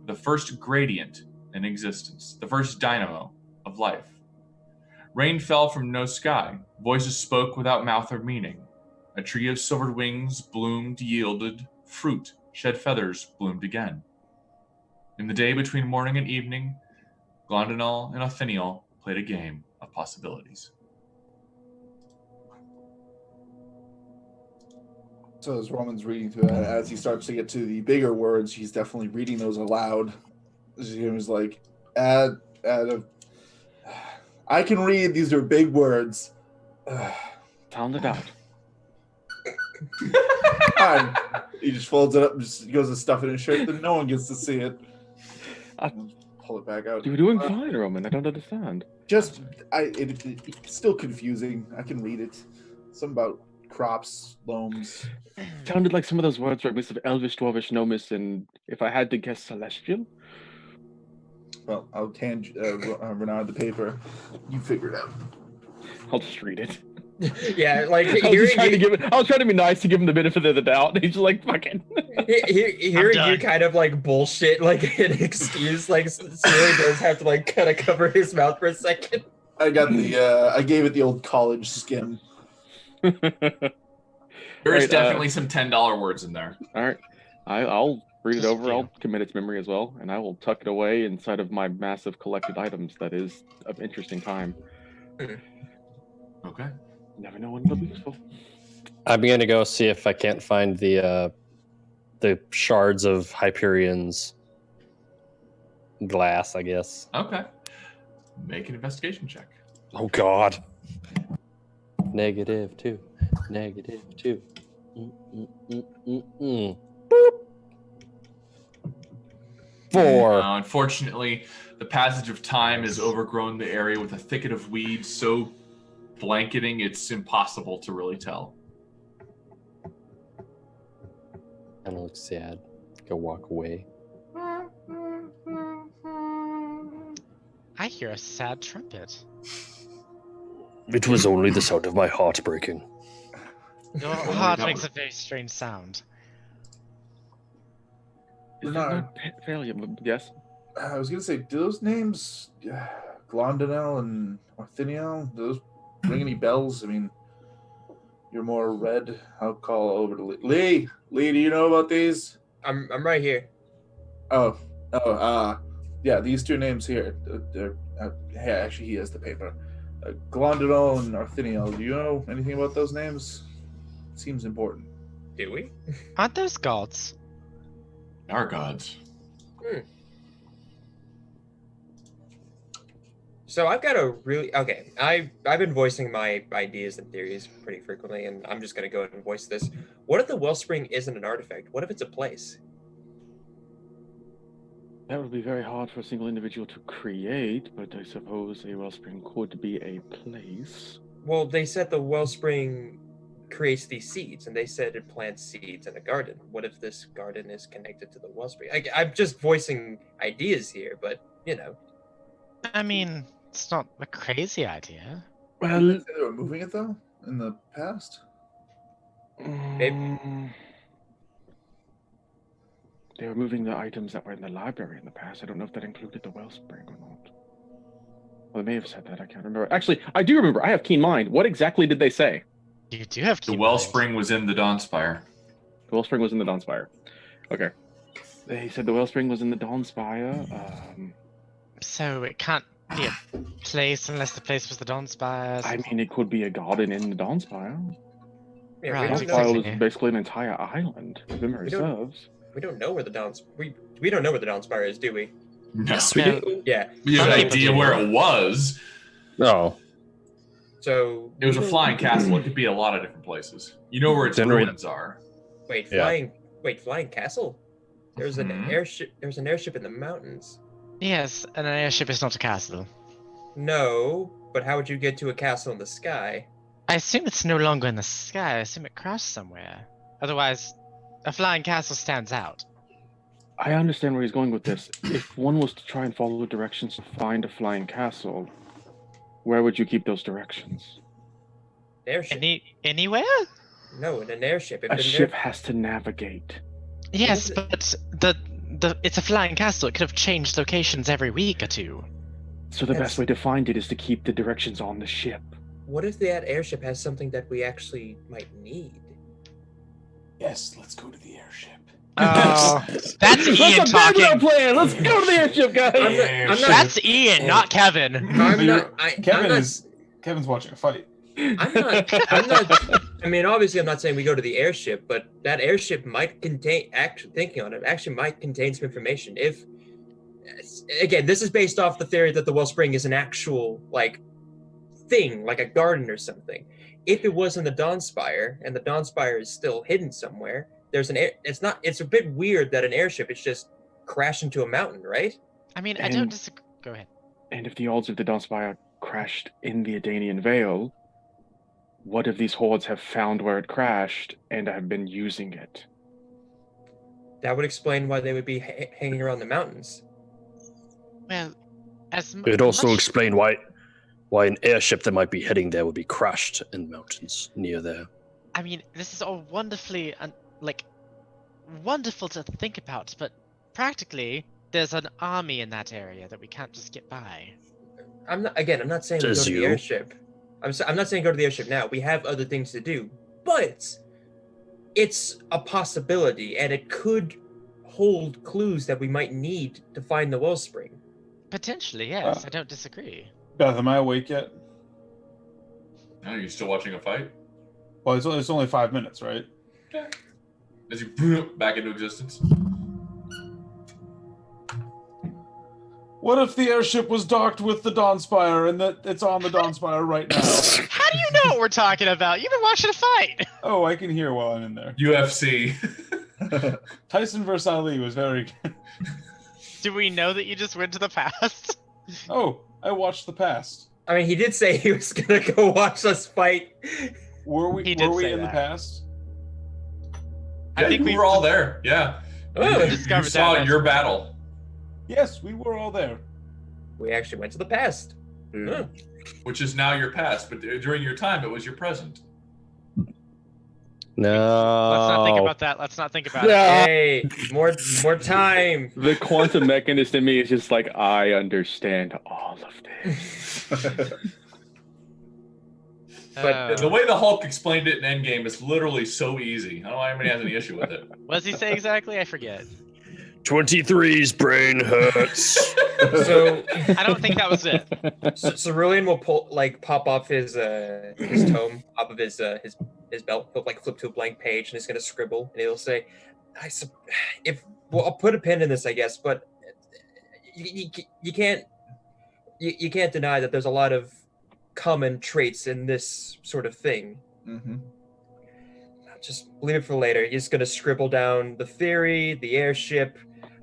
the first gradient in existence, the first dynamo of life. Rain fell from no sky, voices spoke without mouth or meaning. A tree of silvered wings bloomed, yielded, fruit, shed feathers, bloomed again. In the day between morning and evening, Glondinal and Othniel played a game of possibilities. So as Roman's reading through that, as he starts to get to the bigger words, he's definitely reading those aloud. He was like, add a... I can read, these are big words. Sound it out. Fine. He just folds it up and just goes to stuff it in his shirt, then no one gets to see it. Pull it back out. You're doing fine, Roman. I don't understand. It's still confusing. I can read it. Something about crops, loams. Sounded like some of those words were a mix of Elvish, Dwarvish, Gnomish, and if I had to guess, Celestial. Well, I'll hand Renard the paper. You figure it out. I'll just read it. Yeah, like I was trying to be nice to give him the benefit of the doubt. He's just like, fucking. Hearing you kind of like bullshit, like an excuse, like Siri does have to like kind of cover his mouth for a second. I gave it the old college skim. There is definitely some $10 words in there. All right, I'll read it over. I'll commit it to memory as well, and I will tuck it away inside of my massive collected items. That is of interesting time. Okay. Never know when it'll be useful. I'm gonna go see if I can't find the shards of Hyperion's glass, I guess. Okay. Make an investigation check. Oh God. -2. -2. Boop. 4. Unfortunately, the passage of time has overgrown the area with a thicket of weeds so blanketing it's impossible to really tell. Kind of looks sad. Go walk away. I hear a sad trumpet. It was only the sound of my heart breaking. Your heart makes a very strange sound. Is that not failure? Yes. I was gonna say, do those names, Glondinal and Othniel, do those ring any bells? I mean, you're more red. I'll call over to Lee. Lee, do you know about these? I'm right here. Yeah, these two names here. Actually, he has the paper. Glondinal and Othniel. Do you know anything about those names? Seems important. Do we? Aren't those gods? Our gods. So I've got a really I've been voicing my ideas and theories pretty frequently, and I'm just gonna go ahead and voice this. What if the wellspring isn't an artifact? What if it's a place? That would be very hard for a single individual to create, but I suppose a wellspring could be a place. Well, they said the wellspring creates these seeds, and they said it plants seeds in a garden. What if this garden is connected to the wellspring? I'm just voicing ideas here, but you know. I mean, it's not a crazy idea. Well, they were moving it though in the past. Maybe. They were moving the items that were in the library in the past. I don't know if that included the wellspring or not. Well, they may have said that. I can't remember. Actually, I do remember. I have keen mind. What exactly did they say? You do have The wellspring was in the Dawnspire. The wellspring was in the Dawnspire. Okay. They said the wellspring was in the Dawnspire. So it can't be a place unless the place was the Dawnspire. I mean, it could be a garden in the Dawnspire. Yeah, Right. we The don't know. Dawnspire was basically an entire island, if memory serves. We don't know where the we don't know where the Dawnspire is, do we? No. Yes, we do. Yeah. You have Some an people idea do. where it was. No. So It was a flying castle. It could be a lot of different places. You know where its Then we- ruins are. Wait, Yeah. flying castle? There's an Mhm. airship. There's an airship in the mountains. Yes, and an airship is not a castle. No, but how would you get to a castle in the sky? I assume it's no longer in the sky. I assume it crashed somewhere. Otherwise, a flying castle stands out. I understand where he's going with this. If one was to try and follow directions to find a flying castle, where would you keep those directions? Airship? Anywhere? No, in an airship. If A an ship has to navigate. Yes, is but it's a flying castle. It could have changed locations every week or two. So the That's- best way to find it is to keep the directions on the ship. What if that airship has something that we actually might need? Yes, let's go to the airship. Oh, that's Ian That's a bad talking. plan. Let's go to the airship, guys. I'm not- That's Ian, not Kevin. I'm not. Kevin's watching a fight. I'm not. I mean, obviously, I'm not saying we go to the airship, but that airship might contain. Actually, thinking on it, actually might contain some information. If, again, this is based off the theory that the wellspring is an actual thing, like a garden or something. If it was in the Dawnspire, and the Dawnspire is still hidden somewhere, there's an. It's a bit weird that an airship is just crashed into a mountain, right? I mean, I And- don't disagree. Go ahead. And if the odds of the Dawnspire crashed in the Adanian Vale, what if these hordes have found where it crashed and have been using it? That would explain why they would be hanging around the mountains. Well, It'd also much- explain why an airship that might be heading there would be crashed in the mountains near there. I mean, this is all wonderfully wonderful to think about, but practically, there's an army in that area that we can't just get by. I'm not saying we go Says to the you. airship. I'm not saying go to the airship now. We have other things to do, but it's a possibility, and it could hold clues that we might need to find the wellspring. Potentially, yes. I don't disagree. Beth, am I awake yet? Are you still watching a fight? Well, it's only 5 minutes, right? As you back into existence. What if the airship was docked with the Dawnspire and that it's on the Dawnspire right now? How do you know what we're talking about? You've been watching a fight. Oh, I can hear while I'm in there. UFC. Tyson versus Ali was very. Do we know that you just went to the past? Oh, I watched the past. I mean, he did say he was gonna go watch us fight. Were we? He did Were we say in the that. past? I Yeah, think we we were all there. Yeah. Oh, You discovered saw that. your battle. Yes, we were all there. we actually went to the past. Huh. Which is now your past, but during your time, it was your present. No. Let's not think about that. Let's not think about it. Hey, more time. The quantum mechanist in me is just like, I understand all of this. But The way the Hulk explained it in Endgame is literally so easy. I don't know why anybody has any issue with it. What does he say exactly? I forget. 23's brain hurts. So I don't think that was it. Cerulean will pop off his tome, off of his belt. He'll flip to a blank page and he's gonna scribble, and he'll say, I'll put a pin in this, I guess, but you can't deny that there's a lot of common traits in this sort of thing. Mm-hmm. Just leave it for later. He's gonna scribble down the theory, the airship,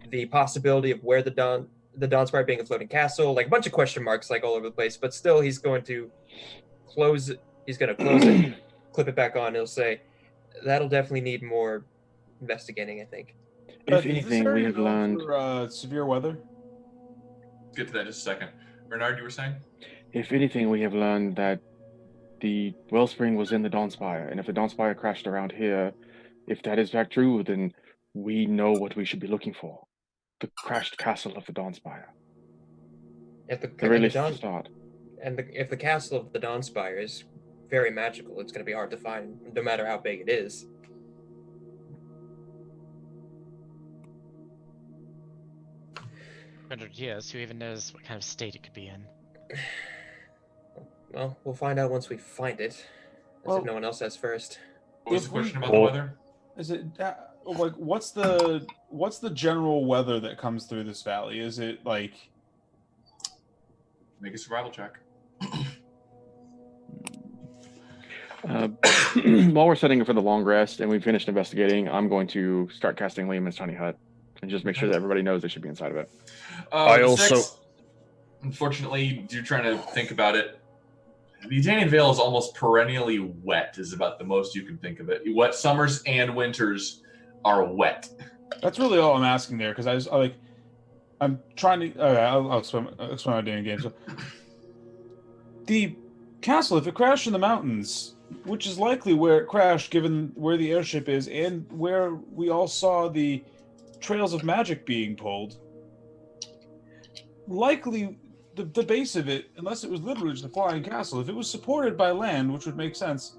the possibility of where the Dawnspire being a floating castle, a bunch of question marks all over the place, but still he's going to close it. He's going to close it, clip it back on. He'll say, that'll definitely need more investigating, I think. If anything, we have learned. For, severe weather. Let's get to that in just a second. Bernard, you were saying? If anything, we have learned that the wellspring was in the Dawnspire, and if the Dawnspire crashed around here, if that is fact true, then we know what we should be looking for: the crashed castle of the Dawnspire. If the Start. if the castle of the Dawnspire is very magical, it's going to be hard to find, no matter how big it is. Years. Who even knows what kind of state it could be in? Well, we'll find out once we find it. As Well- if no one else has first. What was If the question we- about the weather? Is it? like what's the general weather that comes through this valley? Is it like Make a survival check. While we're setting for the long rest and we've finished investigating, I'm going to start casting Lehman's Tiny Hut and just make sure that everybody knows they should be inside of it. I The also- six, unfortunately, you're trying to think about it. The Italian Vale is almost perennially wet. Is about the most you can think of it. Wet summers and winters are wet. That's really all I'm asking there, because I'm trying to. Okay, I'll explain my doing game. So, the castle, if it crashed in the mountains, which is likely where it crashed, given where the airship is and where we all saw the trails of magic being pulled, likely the base of it, unless it was literally just a flying castle, if it was supported by land, which would make sense,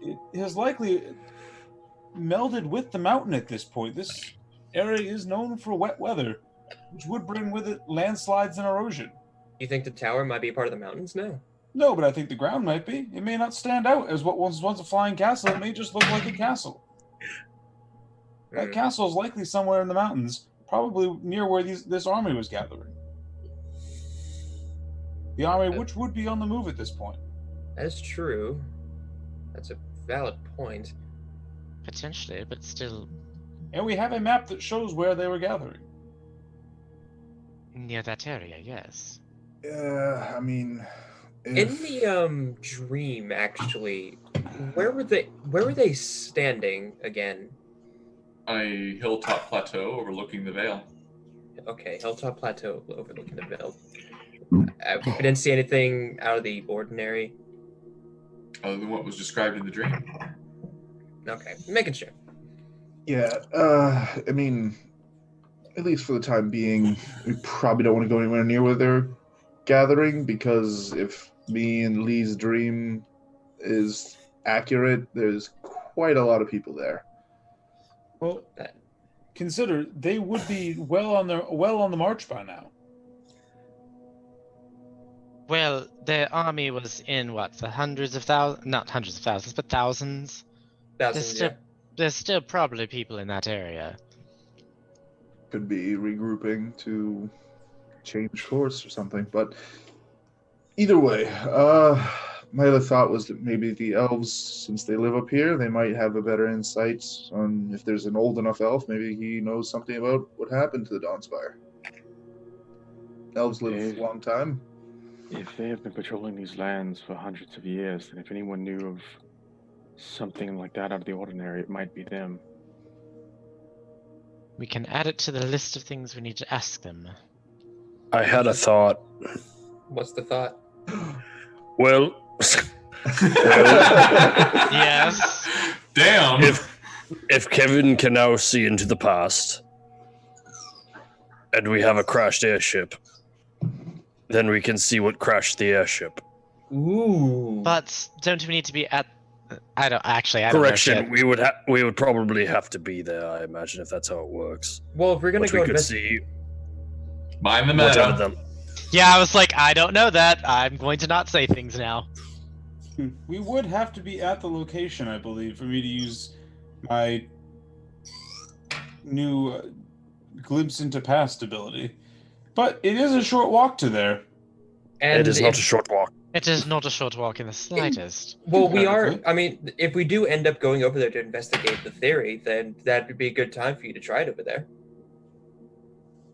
it has likely melded with the mountain at this point. This area is known for wet weather, which would bring with it landslides and erosion. You think the tower might be part of the mountains now? No, but I think the ground might be. It may not stand out as what was once a flying castle. It may just look like a castle. That castle is likely somewhere in the mountains, probably near where this army was gathering. The army, which would be on the move at this point. That is true. That's a valid point. Potentially, but still And we have a map that shows where they were gathering. near that area, yes. Yeah, I mean, In the dream, actually, where were they standing again? A hilltop plateau overlooking the vale. Okay, Hilltop Plateau overlooking the Vale. We didn't see anything out of the ordinary. Other than what was described in the dream. Okay, making sure. yeah, I mean, at least for the time being, we probably don't want to go anywhere near where they're gathering, because if me and Lee's dream is accurate, there's quite a lot of people there. Well, consider they would be well on the march by now. Well, the army was in what, the hundreds of thousands, not hundreds of thousands, but thousands. Thousands, yeah. There's still probably people in that area. Could be regrouping to change course or something, but either way, my other thought was that maybe the elves, since they live up here, they might have a better insight on if there's an old enough elf, maybe he knows something about what happened to the Dawnspire. Elves live a long time. If they have been patrolling these lands for hundreds of years, then if anyone knew of something like that out of the ordinary, it might be them. We can add it to the list of things we need to ask them. I had a thought. What's the thought? Well, Yes. Damn. if Kevin can now see into the past, and we have a crashed airship, then we can see what crashed the airship. Ooh. But don't we need to be at? I don't Correction, know. we would probably have to be there, I imagine, if that's how it works. Well, if we're gonna But go we could investigate. see Mind the whatever meta. them. Yeah, I was like, I don't know that. I'm going to not say things now. We would have to be at the location, I believe, for me to use my new glimpse into past ability. But it is a short walk to there. And It is not a short walk. It is not a short walk in the slightest. Well, we are. Comparatively. I mean, if we do end up going over there to investigate the theory, then that would be a good time for you to try it over there.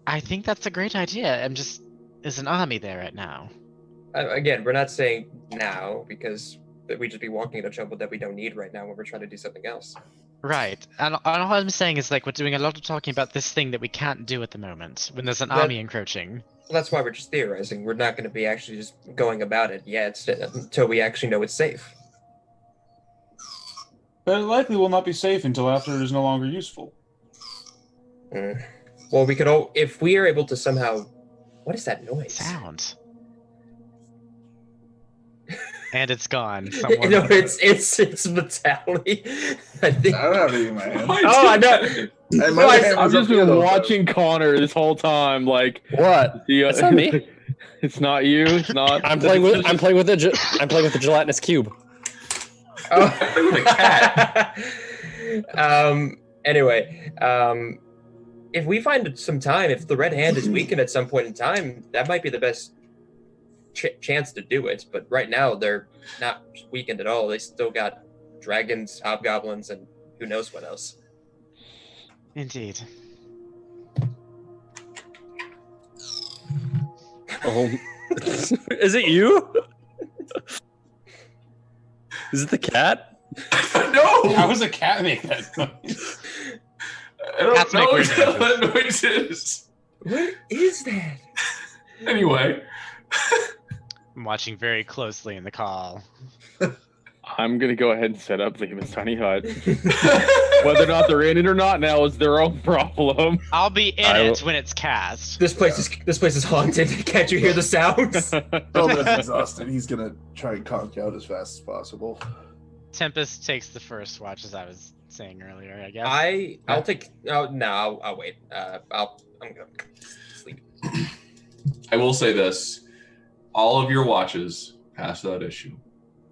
I think that's a great idea. There's an army there right now. Again, we're not saying now because we'd just be walking into trouble that we don't need right now when we're trying to do something else. Right. And all I'm saying is, like, we're doing a lot of talking about this thing that we can't do at the moment when there's an army encroaching. That's why we're just theorizing. We're not going to be actually just going about it yet until we actually know it's safe. But it likely will not be safe until after it is no longer useful. Well, we could all, if we are able to somehow. What is that noise? Sound. And it's gone. No, it's metallic. I think. I don't have it in my hand. Oh, I know. Hey, my No, I- hand I've was up just here, been though, watching Connor this whole time, like What? It's not me. It's not you. It's not. I'm playing with the gelatinous cube. Oh. With a cat. Anyway, if we find some time, if the Red Hand is weakened at some point in time, that might be the best chance to do it. But right now, they're not weakened at all. They still got dragons, hobgoblins, and who knows what else. Indeed. Oh, is it you? Is it the cat? No! How does a cat make that noise? I don't Cats know make what weird that noise is. What is that? Anyway. I'm watching very closely in the call. I'm gonna go ahead and set up Liam's tiny hut. Whether or not they're in it or not now is their own problem. I'll be in it when it's cast. This place is haunted. Can't you hear the sounds? Elden's exhausted. He's gonna try and conk out as fast as possible. Tempest takes the first watch, as I was saying earlier, I guess. I'll take. Oh no, I'll wait. I'm gonna sleep. I will say this. All of your watches pass without issue.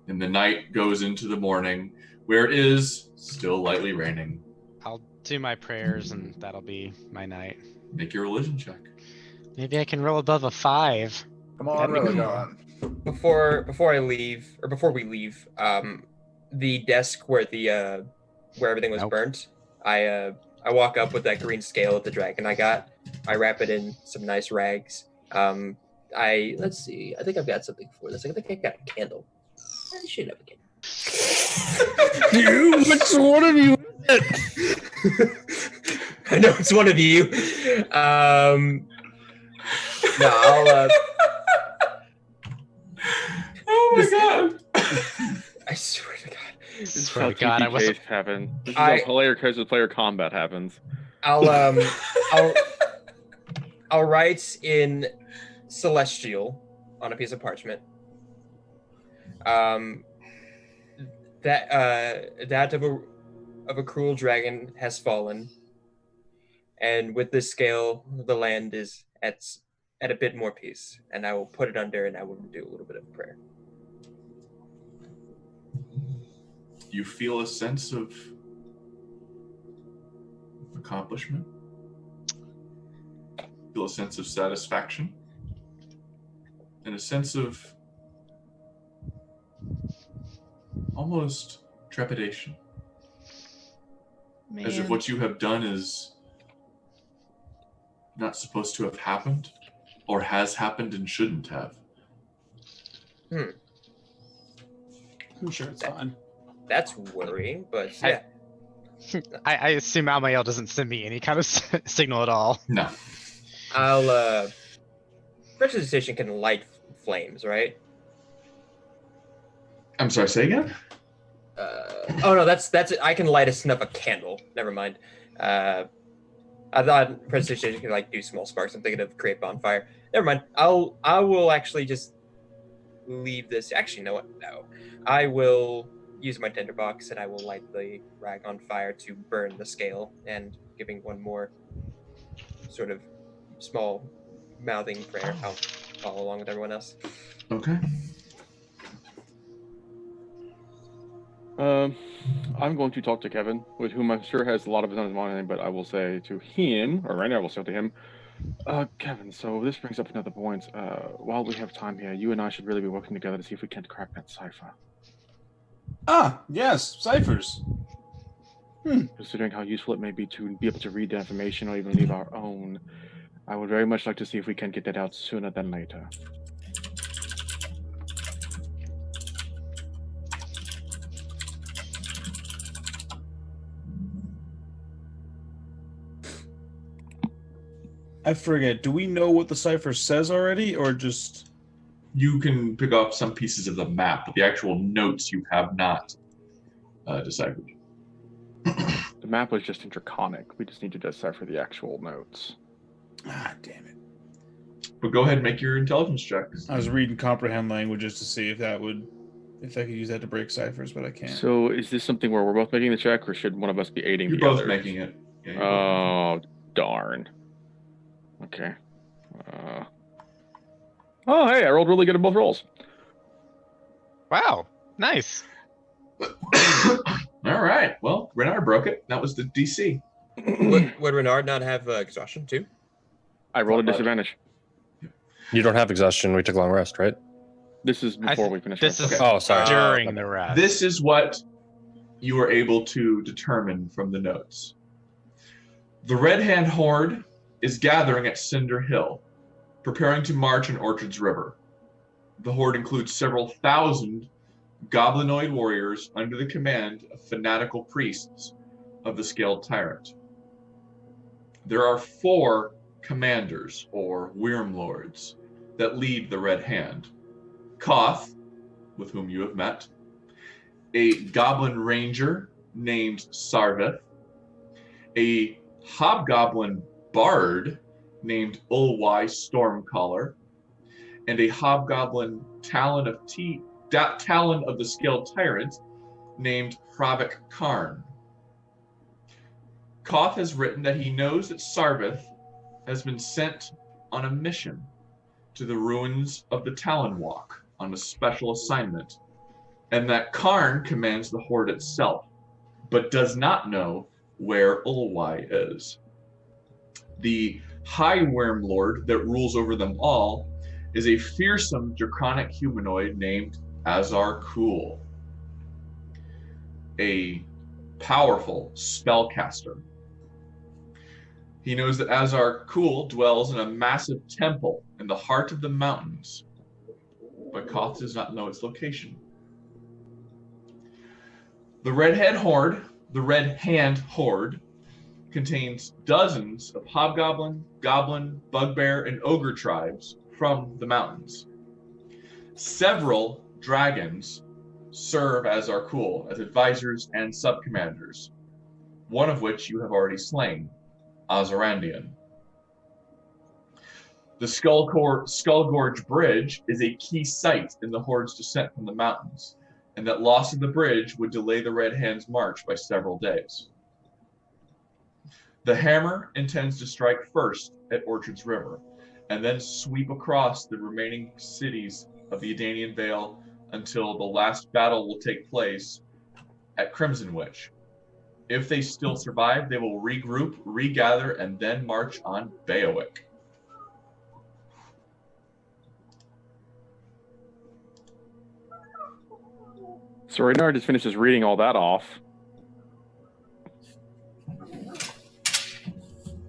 And the night goes into the morning, where it is still lightly raining. I'll do my prayers, and that'll be my night. Make your religion check. Maybe I can roll above a 5. Come on, Religon. Before we leave, the desk where where everything was burnt, I walk up with that green scale of the dragon I got. I wrap it in some nice rags. Let's see. I think I've got something for this. I think I got a candle. I should have a candle. Dude, which one of you is it? I know it's one of you. No, I'll. Oh my god! I swear to God. This is Swear how to God, I wasn't. TPKs happen. This is how player player combat happens. I'll write in celestial on a piece of parchment. That of a cruel dragon has fallen, and with this scale, the land is at a bit more peace. And I will put it under, and I will do a little bit of prayer. You feel a sense of accomplishment. Feel a sense of satisfaction. And a sense of almost trepidation. Man. As if what you have done is not supposed to have happened, or has happened and shouldn't have. I'm sure it's fine. That's worrying, but yeah. I assume Almael doesn't send me any kind of signal at all. No. I'll prestidigitation can light flames, right? I'm sorry, say again? Oh no, that's it. I can light a snuff a candle. Never mind. I thought prestidigitation can like do small sparks. I'm thinking of create bonfire. Never mind. I will actually just leave this. Actually, you know what? No, I will use my tinderbox and I will light the rag on fire to burn the scale, and giving one more sort of small mouthing prayer. I'll follow along with everyone else. Okay. I'm going to talk to Kevin, with whom I'm sure has a lot of his own mind, but I will say to him, or right now I will say to him, Kevin, so this brings up another point. While we have time here, you and I should really be working together to see if we can't crack that cipher. Ah, yes, ciphers. Considering how useful it may be to be able to read the information or even leave our own, I would very much like to see if we can get that out sooner than later. I forget. Do we know what the cipher says already, or just? You can pick up some pieces of the map, but the actual notes you have not deciphered. The map was just in Draconic. We just need to decipher the actual notes. Ah, damn it. But go ahead and make your intelligence checks. I was reading comprehend languages to see if I could use that to break ciphers, but I can't. So is this something where we're both making the check, or should one of us be aiding You're the both other? making it. Yeah, you're Oh, darn. Okay. Oh, hey, I rolled really good at both rolls. Wow, nice. All right. Well, Renard broke it. That was the DC. Would Renard not have exhaustion too? I rolled a disadvantage. You don't have exhaustion. We took a long rest, right? This is before we finish. This our- is Okay. Oh, sorry. during Okay. the rest. This is what you were able to determine from the notes. The Red Hand Horde is gathering at Cinder Hill, preparing to march in Orchards River. The Horde includes several thousand goblinoid warriors under the command of fanatical priests of the Scaled Tyrant. There are 4 commanders, or Wyrmlords, that lead the Red Hand. Koth, with whom you have met, a Goblin Ranger named Sarvith, a Hobgoblin Bard named Ulwai Stormcaller, and a Hobgoblin Talon of the Scaled Tyrant named Hravik Karn. Koth has written that he knows that Sarvith has been sent on a mission to the ruins of the Talon Walk on a special assignment, and that Karn commands the Horde itself, but does not know where Ulwai is. The High Wyrmlord that rules over them all is a fearsome draconic humanoid named Azar Kul, a powerful spellcaster. He knows that Azar Kul dwells in a massive temple in the heart of the mountains, but Koth does not know its location. The Red Hand Horde contains dozens of hobgoblin, goblin, bugbear, and ogre tribes from the mountains. Several dragons serve as Arkul as advisors and subcommanders, one of which you have already slain, Azarandian. The Skull Gorge Bridge is a key site in the Horde's descent from the mountains, and that loss of the bridge would delay the Red Hand's march by several days. The Hammer intends to strike first at Orchards River, and then sweep across the remaining cities of the Edanian Vale until the last battle will take place at Crimson Witch. If they still survive, they will regroup, regather, and then march on Beowick. So Renard just finishes reading all that off.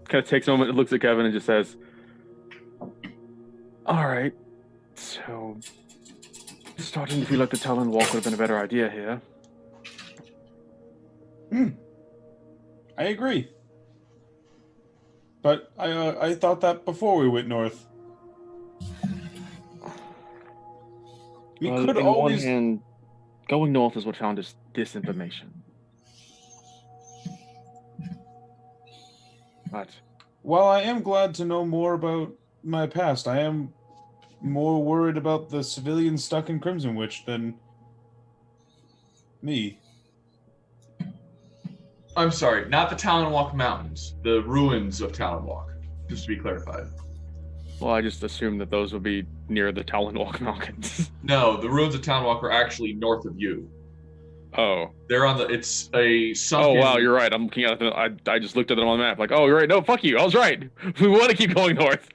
Kind of takes a moment, looks at Kevin, and just says, "All right, so starting to feel like the Talon Walk would have been a better idea here." I agree. But I thought that before we went north. We Well, could on always. one hand, going north is what found us disinformation. But While I am glad to know more about my past, I am more worried about the civilians stuck in Crimson Witch than me. I'm sorry, not the Talonwalk Mountains, the ruins of Talonwalk, just to be clarified. well, I just assumed that those would be near the Talon Walk Mountains. No, the ruins of Talonwalk are actually north of you. Oh. They're on the, it's a Oh sunken... wow, you're right. I'm looking at it. I just looked at them on the map. Like, oh, you're right. No, fuck you. I was right. We want to keep going north.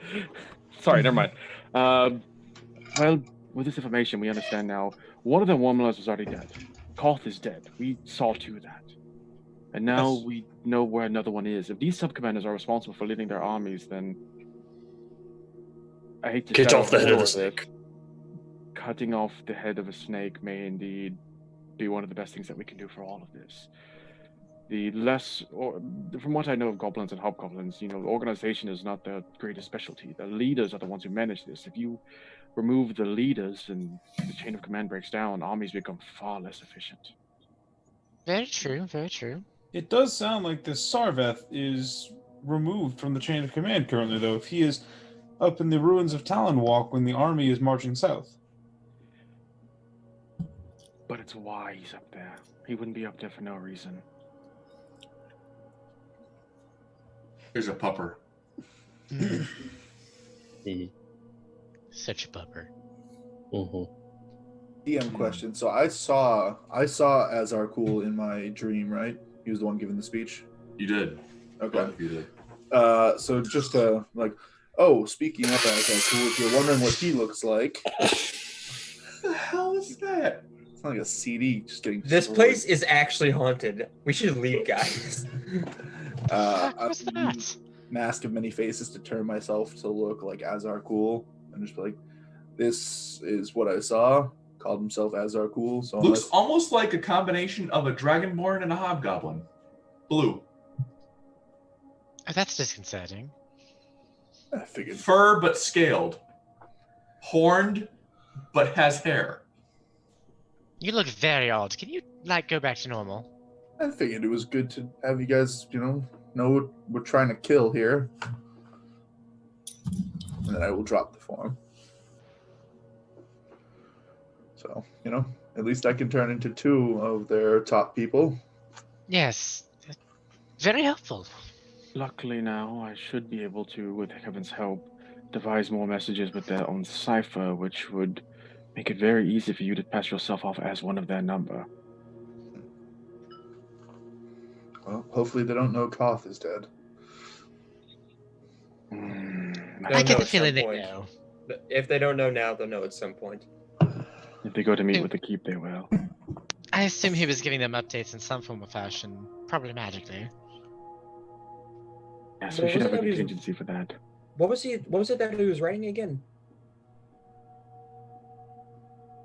Sorry, never mind. Well, with this information, we understand now. One of the Wyrmlords was already dead. Koth is dead. We saw to that. And now Yes. we know where another one is. If these subcommanders are responsible for leading their armies, then I hate to Get say off the head of the it, snake. cutting off the head of a snake may indeed be one of the best things that we can do for all of this. From what I know of goblins and hobgoblins, organization is not their greatest specialty. The leaders are the ones who manage this. If you remove the leaders and the chain of command breaks down, armies become far less efficient. Very true, very true. It does sound like this Sarveth is removed from the chain of command currently, though, if he is up in the ruins of Talonwalk when the army is marching south. But it's why he's up there. He wouldn't be up there for no reason. There's a pupper. Such a bummer. Mm-hmm. DM question. So I saw Azarkul in my dream, right? He was the one giving the speech. You did. Okay. Both of you did. So just speaking of Azarkul, if you're wondering what he looks like, What the hell is that? it's not like a CD just getting This destroyed. place is actually haunted. We should leave, guys. What's that? Mask of many faces to turn myself to look like Azarkul and just be like, this is what I saw. Called himself Azarkul. So Looks almost like a combination of a dragonborn and a hobgoblin. Blue. Oh, that's disconcerting. I figured. Fur but scaled. Horned but has hair. You look very odd. Can you, go back to normal? I figured it was good to have you guys, know what we're trying to kill here. And then I will drop the form. So, at least I can turn into 2 of their top people. Yes. Very helpful. Luckily now, I should be able to, with Kevin's help, devise more messages with their own cipher, which would make it very easy for you to pass yourself off as one of their number. Well, hopefully they don't know Koth is dead. I get the feeling they know. If they don't know now, they'll know at some point. If they go to meet with the keep, they will. I assume he was giving them updates in some form or fashion, probably magically. Yes, But we should have a wasn't that contingency for that. What was it that he was writing again?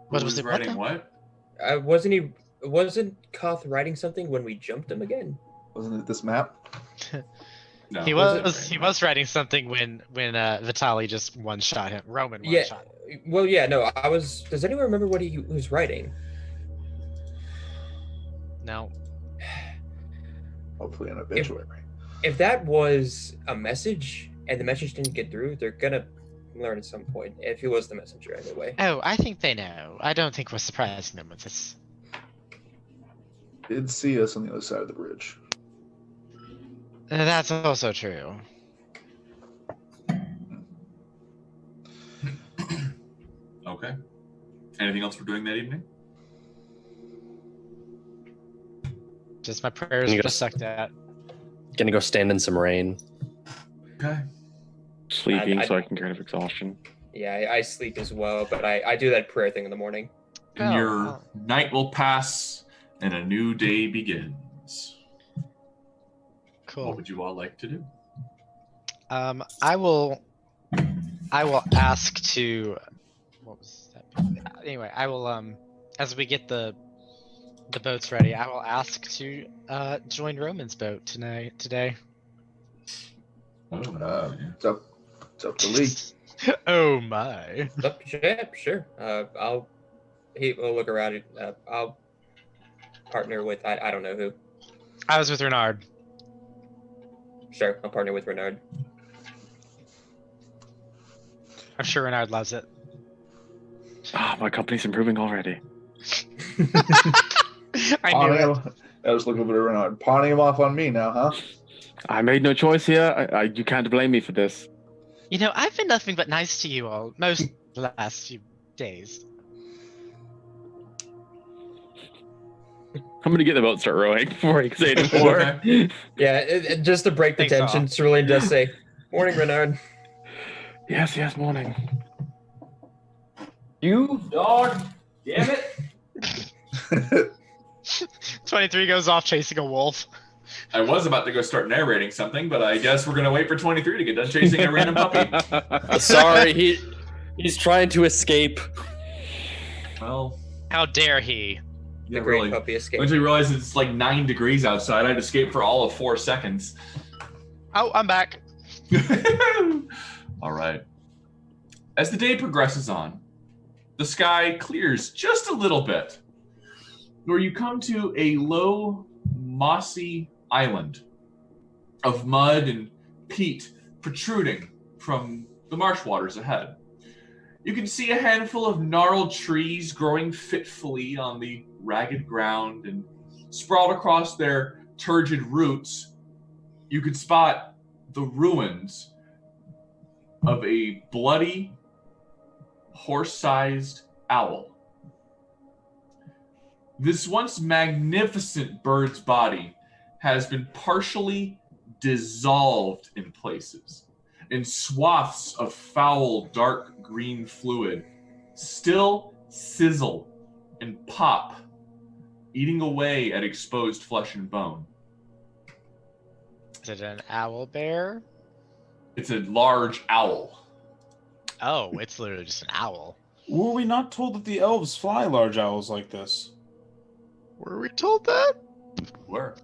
What Who was it? writing what? Wasn't Koth writing something when we jumped him again? Wasn't it this map? No. He was writing something when Vitaly just one-shot him. Roman one-shot. Well, yeah, no, does anyone remember what he was writing? No. Hopefully an obituary. If that was a message and the message didn't get through, they're gonna learn at some point. If he was the messenger, anyway. Oh, I think they know. I don't think we're surprising them with this. Did see us on the other side of the bridge. That's also true. Okay. Anything else we're doing that evening? Just my prayers You were gotta- sucked at. Gonna go stand in some rain. Okay. Sleeping I- so I can get rid of exhaustion. Yeah, I sleep as well, but I do that prayer thing in the morning. And Oh, your wow. night will pass and a new day begins. What Cool. would you all like to do? I will ask to. What was that? Anyway, I will as we get the boats ready, I will ask to join Roman's boat today. It's up to Lee. Oh my. Yeah, sure. We'll look around. I'll partner with I don't know who. I was with Renard. Sure, I'll partner with Renard. I'm sure Renard loves it. Ah, my company's improving already. I knew it. I was looking over at Renard. Pawning him off on me now, huh? I made no choice here. You can't blame me for this. You know, I've been nothing but nice to you all most the last few days. I'm gonna get the boat start rowing before he can say any more. Okay. Yeah, just to break the Thanks, tension, Cerulean does say, "Morning, Renard." Yes, morning. You dog, damn it! 23 goes off chasing a wolf. I was about to go start narrating something, but I guess we're going to wait for 23 to get done chasing a random puppy. Sorry, he's trying to escape. Well, How dare he? yeah, The great really. puppy escape. Once we realized it's like 9 degrees outside, I'd escape for all of 4 seconds. Oh, I'm back. All right. As the day progresses on, the sky clears just a little bit, where you come to a low, mossy island of mud and peat protruding from the marsh waters ahead. You can see a handful of gnarled trees growing fitfully on the ragged ground, and sprawled across their turgid roots, you could spot the ruins of a bloody, horse-sized owl This once magnificent bird's body has been partially dissolved in places, in swaths of foul, dark green fluid, still sizzle and pop, eating away at exposed flesh and bone. Is it an owl bear? It's a large owl. Oh, it's literally just an owl. Were we not told that the elves fly large owls like this? Were we told that? Where?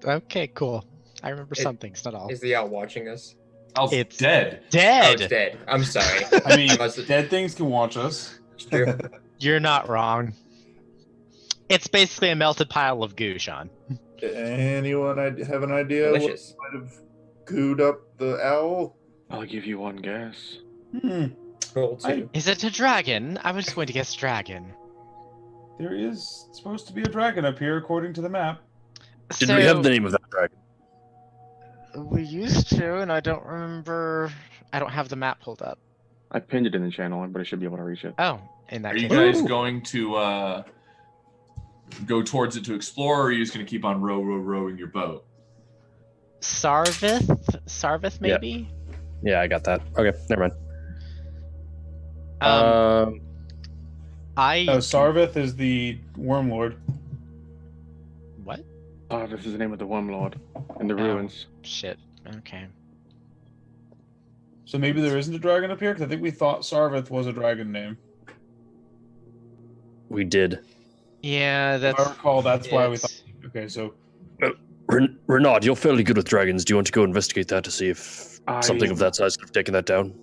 Okay, cool. I remember some things, not all. Is the owl watching us? Owl's It's dead. Oh, Dead! it's dead. I'm sorry. I mean, Must- dead things can watch us. It's true. You're not wrong. It's basically a melted pile of goo, Sean. Anyone have an idea Delicious. what might have gooed up the owl? I'll give you one guess. Roll 2. Is it a dragon? I was going to guess dragon. There is supposed to be a dragon up here, according to the map. Did we have the name of that dragon? We used to, and I don't remember. I don't have the map pulled up. I pinned it in the channel, but I should be able to reach it. Oh, in that Are you case. guys going to go towards it to explore, or are you just going to keep on rowing your boat? Sarvith, Yeah. maybe? Yeah, I got that. Okay, never mind. Sarvith is the Worm Lord. What? Oh, this is the name of the Worm Lord in the ruins. Shit. Okay. So maybe there isn't a dragon up here? Because I think we thought Sarvith was a dragon name. We did. Yeah, If that's. I recall, that's why we it's- thought. Okay, so Renaud, you're fairly good with dragons. Do you want to go investigate that to see if something of that size could have taken that down?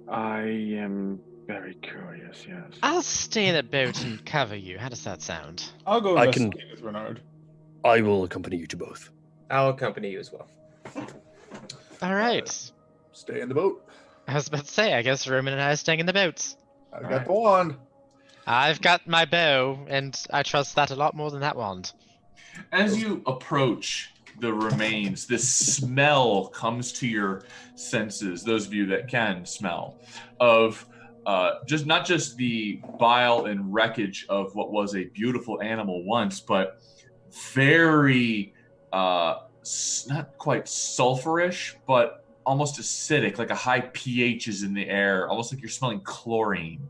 I am very curious, yes. I'll stay in the boat and cover you. How does that sound? I'll go I can- investigate with Renard. I will accompany you to both. I'll accompany you as well. All right. Stay in the boat. I was about to say, I guess Roman and I are staying in the boats. I got the wand. I've got my bow, and I trust that a lot more than that wand. As you approach the remains, this smell comes to your senses, those of you that can smell, of just not just the bile and wreckage of what was a beautiful animal once, but very not quite sulfurish, but almost acidic, like a high pH is in the air, almost like you're smelling chlorine.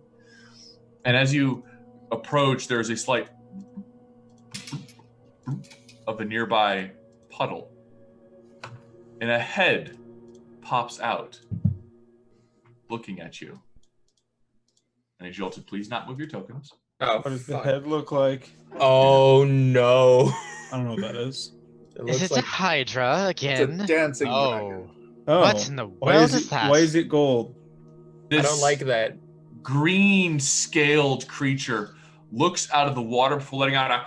And as you approach, there's a slight of a nearby puddle, and a head pops out, looking at you. I need you all to please not move your tokens. Oh, What does the fuck. head look like? Oh, no. I don't know what that is. It Is looks it like a Hydra It's a again? dancing Oh. dragon. Oh, What in the why world is is it? that? Why is it gold? I This don't like that. green scaled creature looks out of the water before letting out a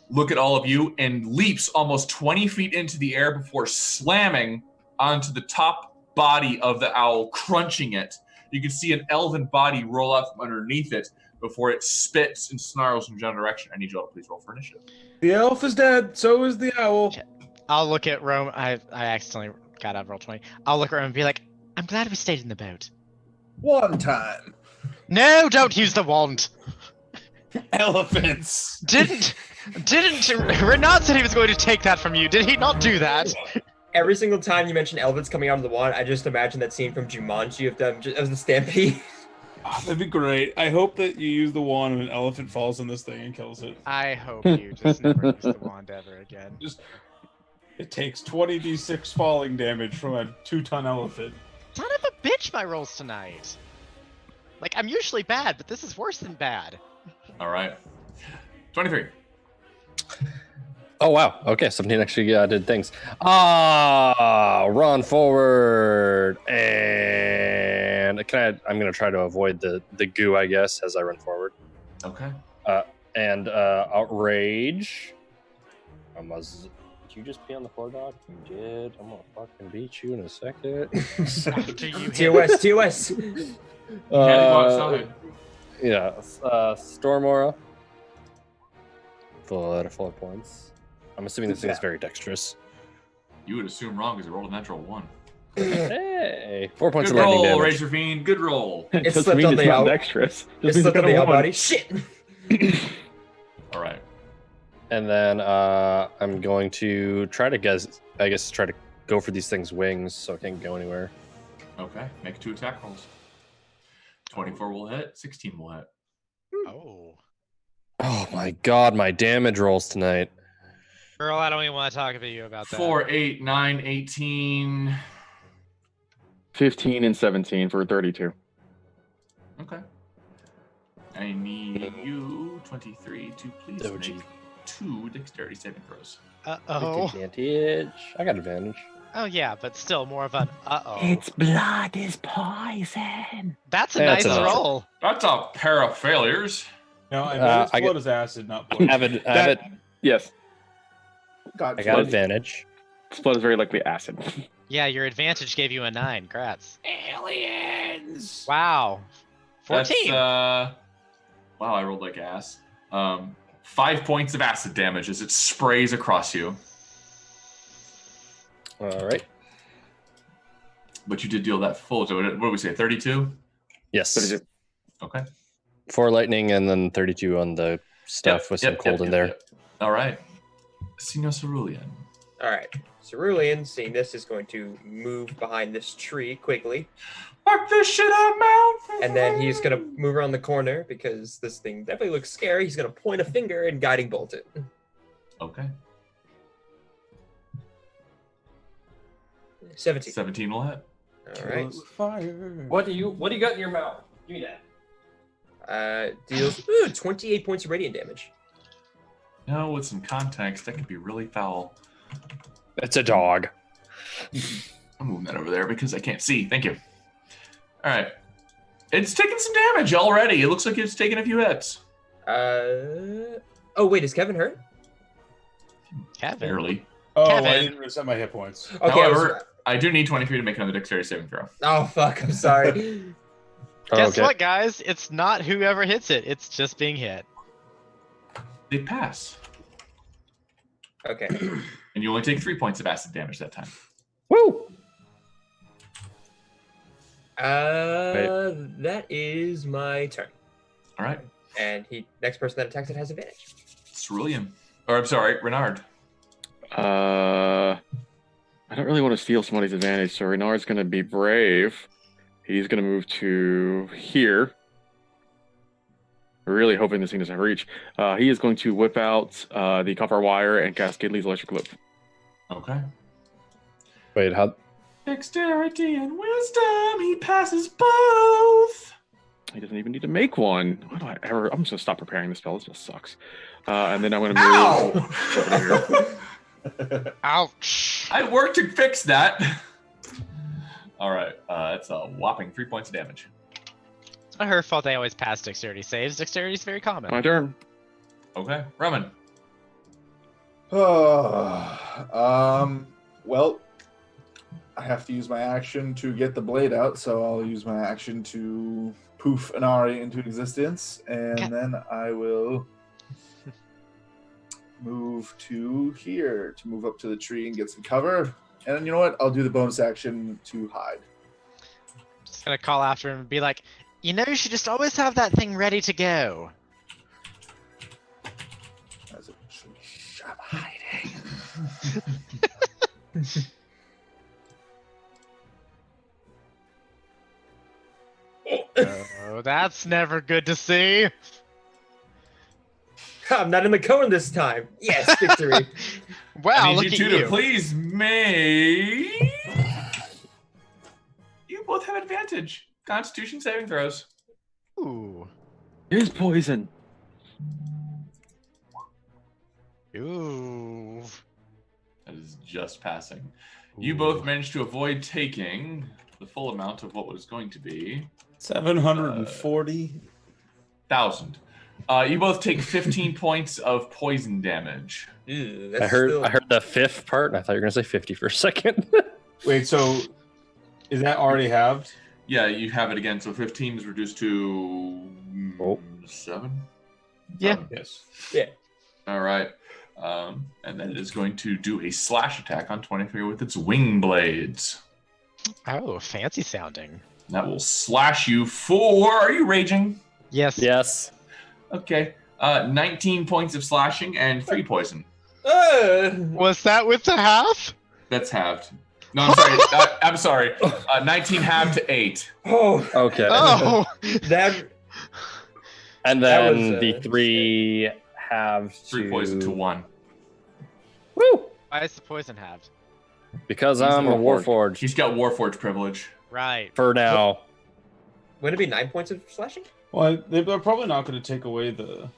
look at all of you and leaps almost 20 feet into the air before slamming onto the top body of the owl, crunching it. You can see an elven body roll out from underneath it before it spits and snarls in general direction. I need you all to please roll for initiative. The elf is dead. So is the owl. I'll look at Rome. I accidentally got out of roll 20. I'll look at Rome and be like, I'm glad we stayed in the boat. One time. No, don't use the wand. Elephants. Didn't Renard said he was going to take that from you. Did he not do that? Every single time you mention elephants coming out of the wand, I just imagine that scene from Jumanji of them as the stampede. Oh, that'd be great. I hope that you use the wand and an elephant falls on this thing and kills it. I hope you just never use the wand ever again. It takes 20d6 falling damage from a 2-ton elephant. Son of a bitch, my rolls tonight. Like, I'm usually bad, but this is worse than bad. All right. 23. Oh wow. Okay, 17 actually did things. Run forward, and I'm gonna try to avoid the goo, I guess, as I run forward. Okay. And outrage. Did you just pee on the floor, dog? You did. I'm gonna fucking beat you in a second. After you hit TOS, TOS. You can't go outside. Yeah. Storm Aura. Full out of 4 points. I'm assuming this thing is very dexterous. You would assume wrong because it rolled a natural 1. Hey, 4 points Good of lightning roll, damage. Razor Fiend. Good roll. It Just slipped means on it's the not owl. dexterous. It Just means slipped it's on the got a owl wand. body. Shit. All right. And then I'm going to try to try to go for these things' wings so I can't go anywhere. Okay. Make 2 attack rolls. 24 will hit. 16 will hit. Oh. Oh my god, my damage rolls tonight. Girl, I don't even want to talk to you about that. 4, 8, 9, 18. 15 and 17 for 32. Okay. I need you, 23, to please Oh, make gee. 2 dexterity saving throws. Uh-oh. Advantage. I got advantage. Oh, yeah, but still more of an uh-oh. blood is poison. That's a That's nice enough. roll. That's a pair of failures. No, I bet it's I blood get- is acid, not poison. I have it. Yes, God, I got advantage. this blood is very likely acid. Yeah, your advantage gave you a 9. Grats. Aliens! Wow. 14. That's, wow, I rolled like ass. 5 points of acid damage as it sprays across you. All right. But you did deal that full. So what did we say, 32? Yes. 32. Okay. 4 lightning and then 32 on the stuff with some cold in there. Yep. All right. Senor Cerulean. All right. Cerulean, seeing this, is going to move behind this tree quickly. Fuck this shit up, man! And then he's going to move around the corner because this thing definitely looks scary. He's going to point a finger and guiding bolt it. Okay. 17. 17 will hit. All right. Fire. What do you got in your mouth? Give me that. Deals 28 points of radiant damage. Now, with some context, that could be really foul. It's a dog. I'm moving that over there because I can't see. Thank you. All right. It's taking some damage already. It looks like it's taken a few hits. Oh, wait, is Kevin hurt? Kevin. Barely. Oh, Kevin. I didn't reset my hit points. Okay. However, I do need 23 to make another dexterity saving throw. Oh, fuck. I'm sorry. Guess Okay. what, guys? It's not whoever hits it. It's just being hit. They pass. Okay. And you only take 3 points of acid damage that time. Woo! That is my turn. All right. And next person that attacks it has advantage. Cerulean. Or, I'm sorry, Renard. I don't really want to steal somebody's advantage, so Renard's going to be brave. He's going to move to here. Really hoping this thing doesn't reach. He is going to whip out the copper wire and cast Gidley's electric loop. Okay. Wait, how? Dexterity and wisdom. He passes both. He doesn't even need to make one. Why do I ever? I'm just going to stop preparing this spell. This just sucks. And then I'm going to move. Ow! Ouch. I worked to fix that. All right. That's a whopping 3 points of damage. It's not her fault they always pass dexterity saves. Dexterity is very common. My turn. Okay. Roman. Well, I have to use my action to get the blade out, so I'll use my action to poof Inari into existence, and then I will move to here to move up to the tree and get some cover. And then, you know what? I'll do the bonus action to hide. Just gonna call after him and be like, you know, you should just always have that thing ready to go. As it should be shut hiding. Oh, that's never good to see. I'm not in the cone this time. Yes, victory. Wow, I look need at you you. two to please make. You both have advantage. Constitution saving throws. Ooh. It is poison. Ooh. That is just passing. You both managed to avoid taking the full amount of what was going to be 740. 1,000. You both take 15 points of poison damage. Ew, I that's heard still- I heard the fifth part, and I thought you were gonna say 50 for a second. Wait, so is that already halved? Yeah, you have it again. So 15 is reduced to 7. Yeah. 7. Yes. All right. And then it is going to do a slash attack on 23 with its wing blades. Oh, fancy sounding. That will slash you for. Are you raging? Yes. Yes. Okay. 19 points of slashing and 3 poison. Was that with the half? That's halved. No, I'm sorry. I'm sorry. 19 halved to 8. Oh, Okay. Oh, that And That then was, the 3 halves 3 poison to 1. Woo! why is the poison halved? Because He's I'm a Warforged. Warforged He's got Warforged privilege. Right. for now. wouldn't it be 9 points of slashing? Well, they're probably not going to take away the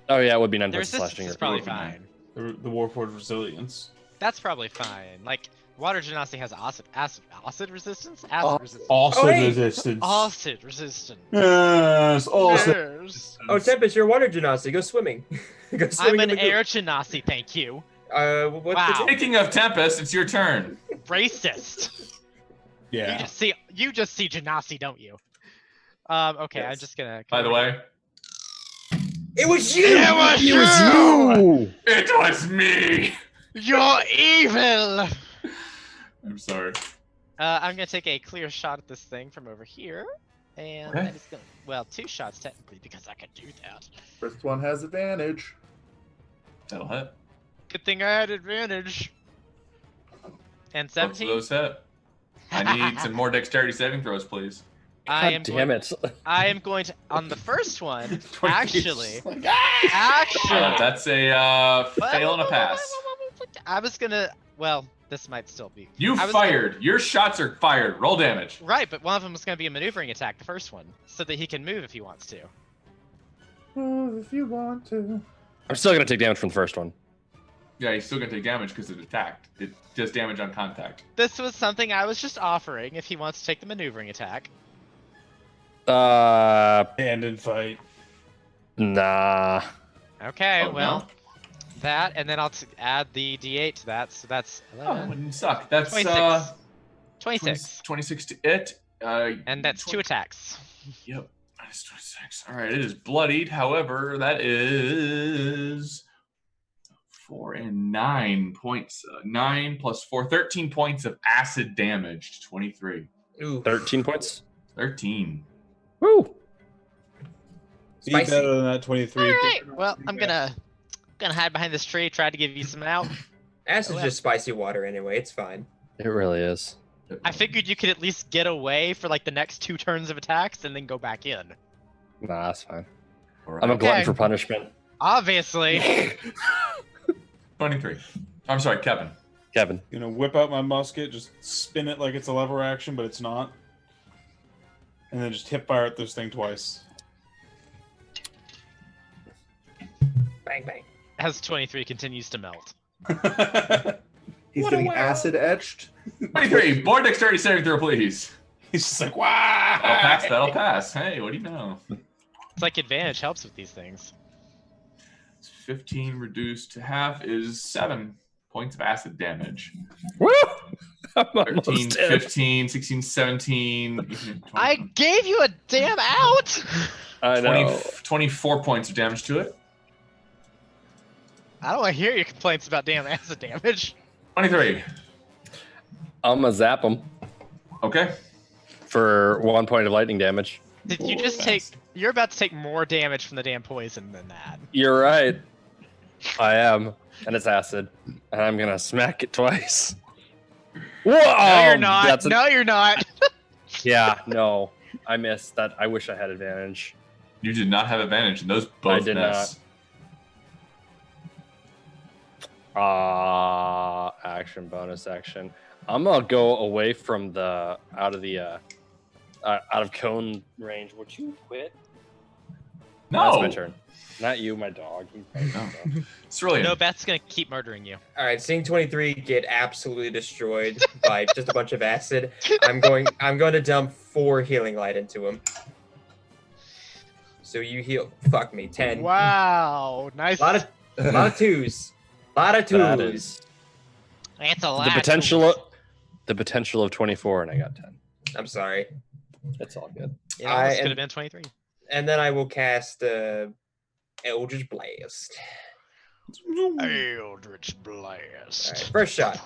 Oh yeah, it would be 9 The points of resistance slashing. is or- probably Or- fine. the Warforged resilience. That's probably fine. Like, water genasi has acid resistance? Acid resistance. Also hey! resistance. Acid resistance. Yes, also. Yes. Oh, Tempest, you're a water genasi. Go swimming. Go I'm swimming in an the air genasi, thank you. What Wow. Speaking of Tempest, it's your turn. Racist. Yeah. You just see genasi, don't you? Okay, I'm Yes. just gonna. By the way, It was you! It was you! it was me. You're evil! I'm sorry. I'm gonna take a clear shot at this thing from over here. And Okay. I'm just gonna. Well, 2 shots technically, because I could do that. First one has advantage. That'll hit. Good thing I had advantage. And Both of 17? those hit. I need some more dexterity saving throws, please. God damn it. I am going to on the first one. Actually, That's a fail and a pass. I was gonna. Well, this might still be. You I was fired. Your shots are fired. Roll damage. Right, but one of them was gonna be a maneuvering attack, the first one, so that he can move if he wants to. Oh, if you want to. I'm still gonna take damage from the first one. Yeah, he's still gonna take damage because it attacked. It does damage on contact. This was something I was just offering if he wants to take the maneuvering attack. Hand and fight. Nah. Okay, Oh, well, no? that, and then I'll add the D8 to that, so that's Oh, it 11, wouldn't suck. That's 26. 26. 26 to it. And that's 2 attacks. Yep. Minus 26. All right, it is bloodied. However, that is 4 and 9 points. 9 plus 4, 13 points of acid damage to 23. Ooh. 13 points. 13. Woo! Be Spicy. better than that 23. Alright, well, I'm gonna hide behind this tree, try to give you some out. Acid's Oh, well. just spicy water anyway. It's fine. It really is. I figured you could at least get away for like the next 2 turns of attacks and then go back in. Nah, that's fine. All right. I'm a glutton Okay. for punishment. Obviously. 23. I'm sorry, Kevin. Kevin. Whip out my musket, just spin it like it's a lever action, but it's not. And then just hip fire at this thing twice. Bang, bang. As 23 continues to melt. He's getting acid etched. 23. More dexterity saving throw, please. He's just like, wow! That'll pass. That'll pass. Hey, what do you know? It's like advantage helps with these things. 15 reduced to half is 7 points of acid damage. Woo! I'm almost 13, dead. 15, 16, 17. 20, I gave you a damn out! I 20, know. 24 points of damage to it. I don't want to hear your complaints about damn acid damage. 23. I'm gonna zap him Okay. for 1 point of lightning damage. Did you just take... You're about to take more damage from the damn poison than that. You're right. I am. And it's acid. And I'm gonna smack it twice. Whoa! No, you're not. That's a- No, you're not. Yeah, no. I missed that. I wish I had advantage. You did not have advantage, and those both did miss. Action, bonus action. I'm gonna go away from the out of cone range. Would you quit? No. That's my turn. Not you, my dog. No. Cerulean. No, Beth's gonna keep murdering you. All right, seeing 23 get absolutely destroyed by just a bunch of acid, I'm going to dump 4 healing light into him. So you heal. Fuck me, 10. Wow, nice. A lot of twos. Lot of twos. That is That's a lot. the potential of 24, and I got 10. I'm sorry. It's all good. It almost I could am- have been 23. And then I will cast Eldritch Blast. Eldritch Blast. All right, first shot.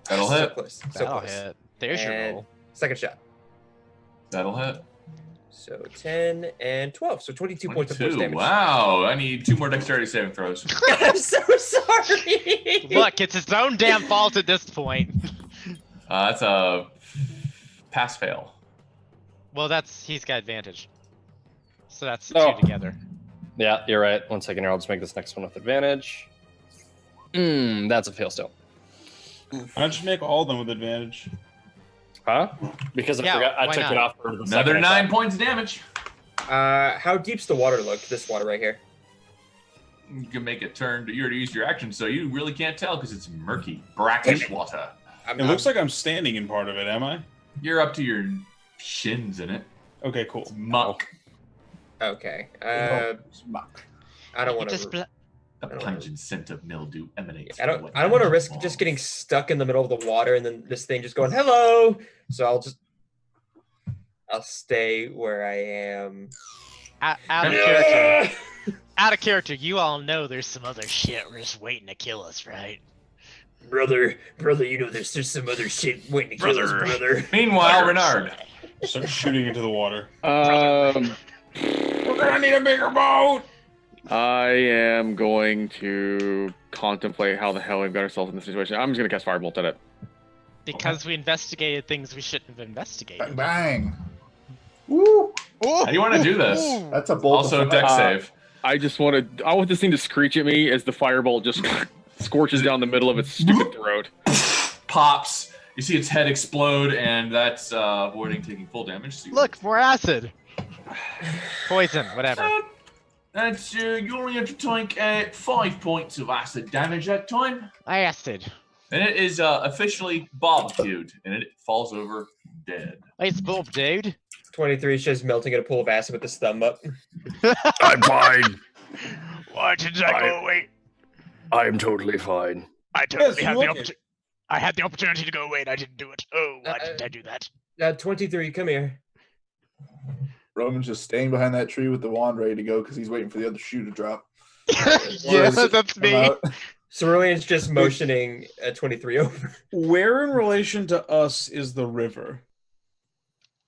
That'll So hit. close. So That'll close. hit. There's your And roll. second shot. That'll hit. So 10 and 12. So 22 points of force 22. damage. Wow. I need 2 more dexterity saving throws. I'm so sorry. Look, it's his own damn fault at this point. That's a pass fail. Well, he's got advantage. So that's Oh. 2 together. Yeah, you're right. 1 second here. I'll just make this next one with advantage. That's a fail still. Why don't you make all of them with advantage? Huh? Because Yeah, I forgot. I why took not? it off for the Another second 9 attack. points of damage. How deep's the water look? This water right here. You can make a turn to use your action, so you really can't tell because it's murky, brackish water. It looks like I'm standing in part of it, am I? You're up to your shins in it. Okay, cool. It's muck. Okay. Smuck. I don't want Just to. bl- The pungent scent of mildew emanates. I don't from want to within risk the just walls. getting stuck in the middle of the water and then this thing just going hello. So I'll stay where I am. out of character. Out of character, you all know there's some other shit just waiting to kill us, right? Brother, you know there's some other shit waiting to kill us, brother. Meanwhile, Renard. Start shooting into the water. We're gonna need a bigger boat. I am going to contemplate how the hell we've got ourselves in this situation. I'm just gonna cast Firebolt at it. Because we investigated things we shouldn't have investigated. Bang, bang. Woo! How do you want to do this? That's a bolt. Also, of deck fire. save. I want this thing to screech at me as the Firebolt just scorches down the middle of its stupid throat. Pops. You see its head explode, and that's avoiding taking full damage. So Look, more acid. Poison, whatever. That's you only have to take 5 points of acid damage that time, Acid. and it is officially barbecued, and it falls over dead. It's Bob, dude. 23 is just melting in a pool of acid with his thumb up. I'm fine. Why did I go away? I'm totally fine. I totally had the opportunity. I had the opportunity to go away and I didn't do it. Oh, why didn't I do that? 23, come here. Roman's just staying behind that tree with the wand ready to go because he's waiting for the other shoe to drop. Yes, that's Come me. out. Cerulean's just motioning 23 over. Where in relation to us is the river?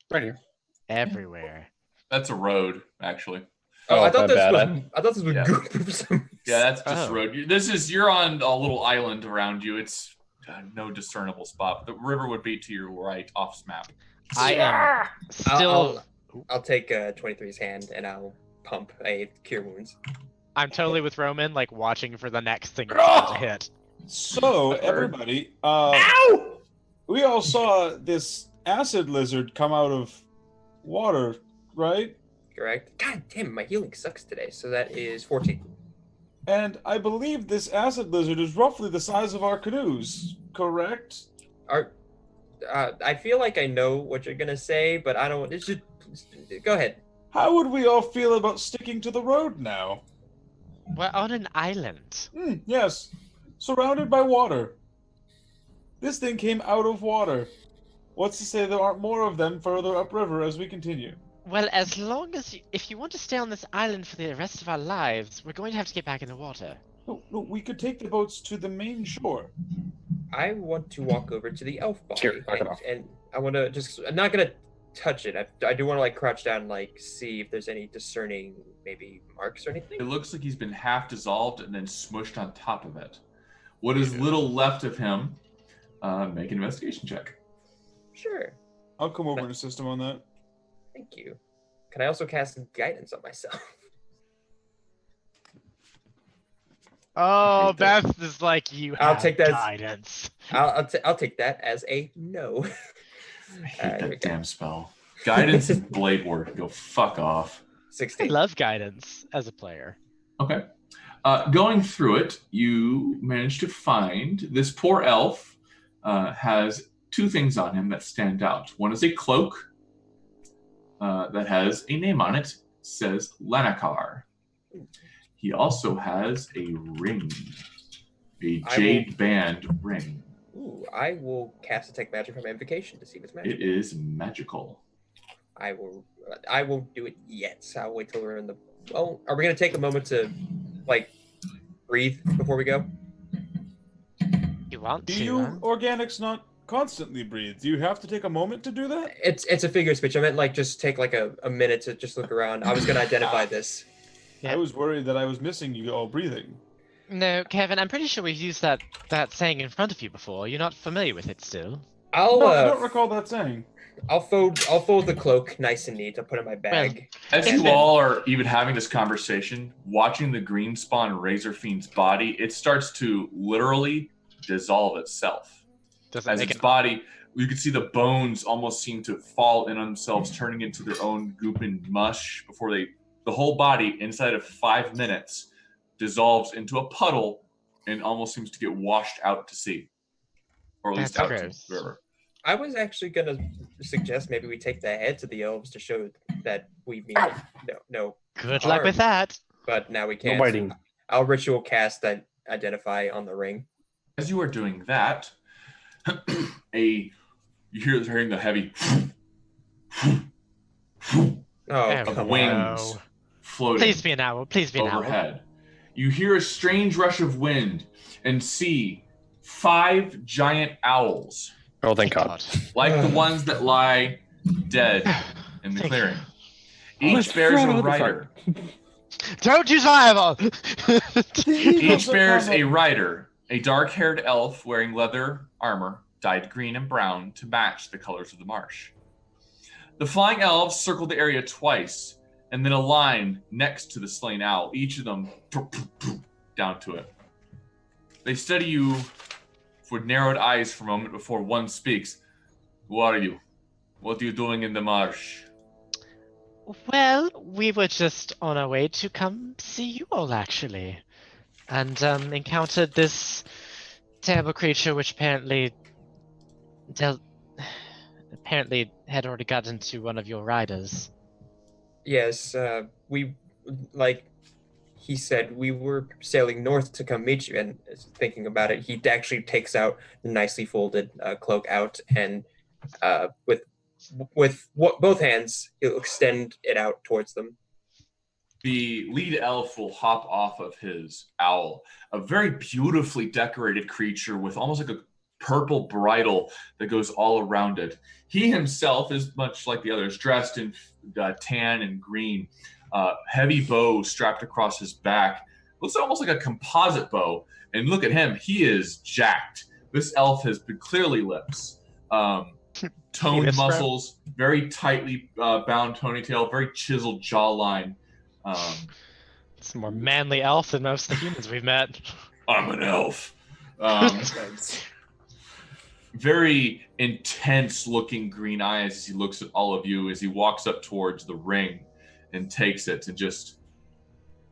Right here. Everywhere. That's a road, actually. Oh, I my thought bad. this was Yeah. goop for some reason. Yeah, that's just Oh. a road. You're on a little island around you. It's no discernible spot. The river would be to your right, off map. I am still. I'll take 23's hand and I'll pump a cure wounds. I'm totally with Roman, like watching for the next thing that's about to hit. So everybody, we all saw this acid lizard come out of water, right? Correct. God damn, my healing sucks today. So that is 14. And I believe this acid lizard is roughly the size of our canoes, correct? I feel like I know what you're gonna say, but I don't. It's just go ahead. How would we all feel about sticking to the road now? We're on an island. Yes, surrounded by water. This thing came out of water. What's to say there aren't more of them further upriver as we continue? Well, as long as if you want to stay on this island for the rest of our lives, we're going to have to get back in the water. No, we could take the boats to the main shore. I want to walk over to the elf body, Here, knock it off. and I want to just. I'm not gonna touch it. I do want to like crouch down, and like see if there's any discerning maybe marks or anything. It looks like he's been half dissolved and then smushed on top of it. What is little left of him? Make an investigation check. Sure. I'll come over and assist him on that. Thank you. Can I also cast guidance on myself? Oh, Beth is like you. I'll have take that as- guidance. I'll take that as a no. I hate Here we that go. damn spell. Guidance is blade work. Go fuck off. I 16. love guidance as a player. Okay. Going through it, you manage to find this poor elf has two things on him that stand out. One is a cloak that has a name on it, says Lanakar. He also has a ring, a jade band ring. Ooh, I will cast Detect Magic from Invocation to see if it's magic. It is magical. I won't do it yet. So I'll wait till we're in the. Oh, are we gonna take a moment to, like, breathe before we go? You want Do to? you huh? organics not constantly breathe. Do you have to take a moment to do that? It's a figure of speech. I meant like just take like a minute to just look around. I was gonna identify this. I was worried that I was missing you all breathing. No, Kevin, I'm pretty sure we've used that saying in front of you before. You're not familiar with it still. I don't recall that saying. I'll fold the cloak nice and neat. I'll put it in my bag. As you all are even having this conversation, watching the green spawn Razor Fiend's body, it starts to literally dissolve itself. As its body, you can see the bones almost seem to fall in on themselves, turning into their own goop and mush before the whole body, inside of 5 minutes, dissolves into a puddle and almost seems to get washed out to sea. Or at least out to the river. I was actually gonna suggest maybe we take the heads of the elves to show that we mean no. Good luck with that. But now we can't. No biting. I'll ritual cast that identify on the ring. As you are doing that, you're hearing the heavy of wings floating. Please be an owl. Please be an owl. Overhead. You hear a strange rush of wind and see 5 giant owls. Oh, thank God. Like the ones that lie dead in the clearing. Each bears a rider. Don't use fireball! Each bears a rider, a dark-haired elf wearing leather armor, dyed green and brown to match the colors of the marsh. The flying elves circle the area twice, and then align next to the slain owl, each of them down to it. They study you with narrowed eyes for a moment before one speaks. Who are you? What are you doing in the marsh? Well, we were just on our way to come see you all, actually. And encountered this terrible creature which apparently had already gotten to one of your riders. Yes, we, like he said, we were sailing north to come meet you, and thinking about it, he actually takes out the nicely folded cloak out, and with both hands, he'll extend it out towards them. The lead elf will hop off of his owl, a very beautifully decorated creature with almost like a purple bridle that goes all around it. He himself is much like the others, dressed in tan and green, heavy bow strapped across his back. Looks almost like a composite bow. And look at him, he is jacked. This elf has been clearly lips. Toned muscles, very tightly bound ponytail, very chiseled jawline. It's a more manly elf than most of the humans we've met. I'm an elf. Very intense looking green eyes as he looks at all of you as he walks up towards the ring and takes it and just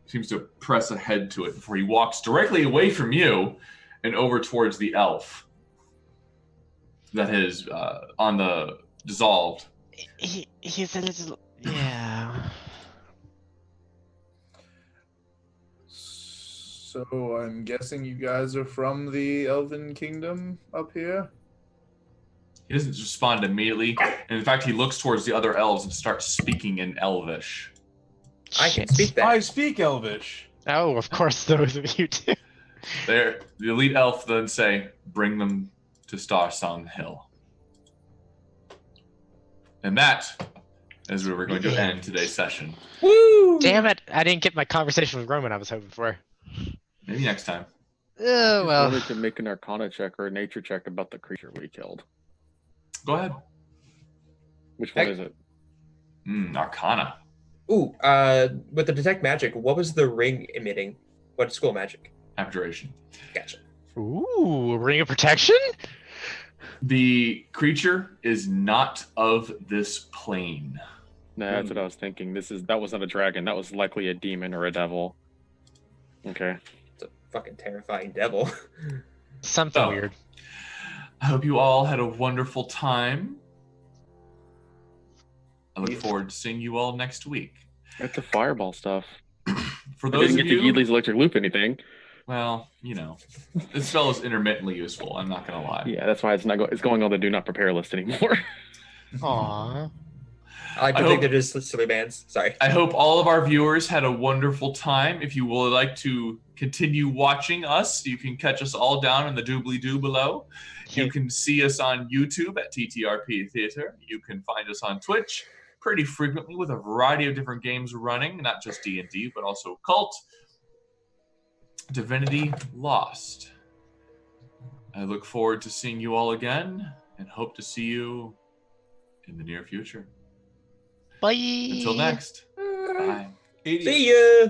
seems to press ahead to it before he walks directly away from you and over towards the elf that is on the dissolved. He's a little, yeah. So I'm guessing you guys are from the Elven Kingdom up here? He doesn't respond immediately, and in fact, he looks towards the other elves and starts speaking in Elvish. I can speak that. I speak Elvish. Oh, of course, those of you do. There, the elite elf then say, "Bring them to Star Song Hill." And that is where we're going to end today's session. Woo! Damn it! I didn't get my conversation with Roman I was hoping for. Maybe next time. Oh well. I wanted to make an Arcana check or a Nature check about the creature we killed. Go ahead. Which one is it? Arcana. Ooh, with the detect magic, what was the ring emitting? What school magic? Abjuration. Gotcha. Ooh, ring of protection? The creature is not of this plane. Nah, that's what I was thinking. That wasn't a dragon. That was likely a demon or a devil. Okay. It's a fucking terrifying devil. Something weird. I hope you all had a wonderful time. I look forward to seeing you all next week. That's the fireball stuff. For those I didn't of get you, to Yeedley's electric loop anything. Well, you know, this spell is intermittently useful. I'm not gonna lie. Yeah, that's why it's going on the do not prepare list anymore. Aww. I like to think they're just silly bands. Sorry. I hope all of our viewers had a wonderful time. If you would like to continue watching us, you can catch us all down in the doobly-doo below. You can see us on YouTube at TTRP Theater. You can find us on Twitch pretty frequently with a variety of different games running, not just D&D, but also Cult, Divinity Lost. I look forward to seeing you all again and hope to see you in the near future. Bye. Until next. Bye. See ya.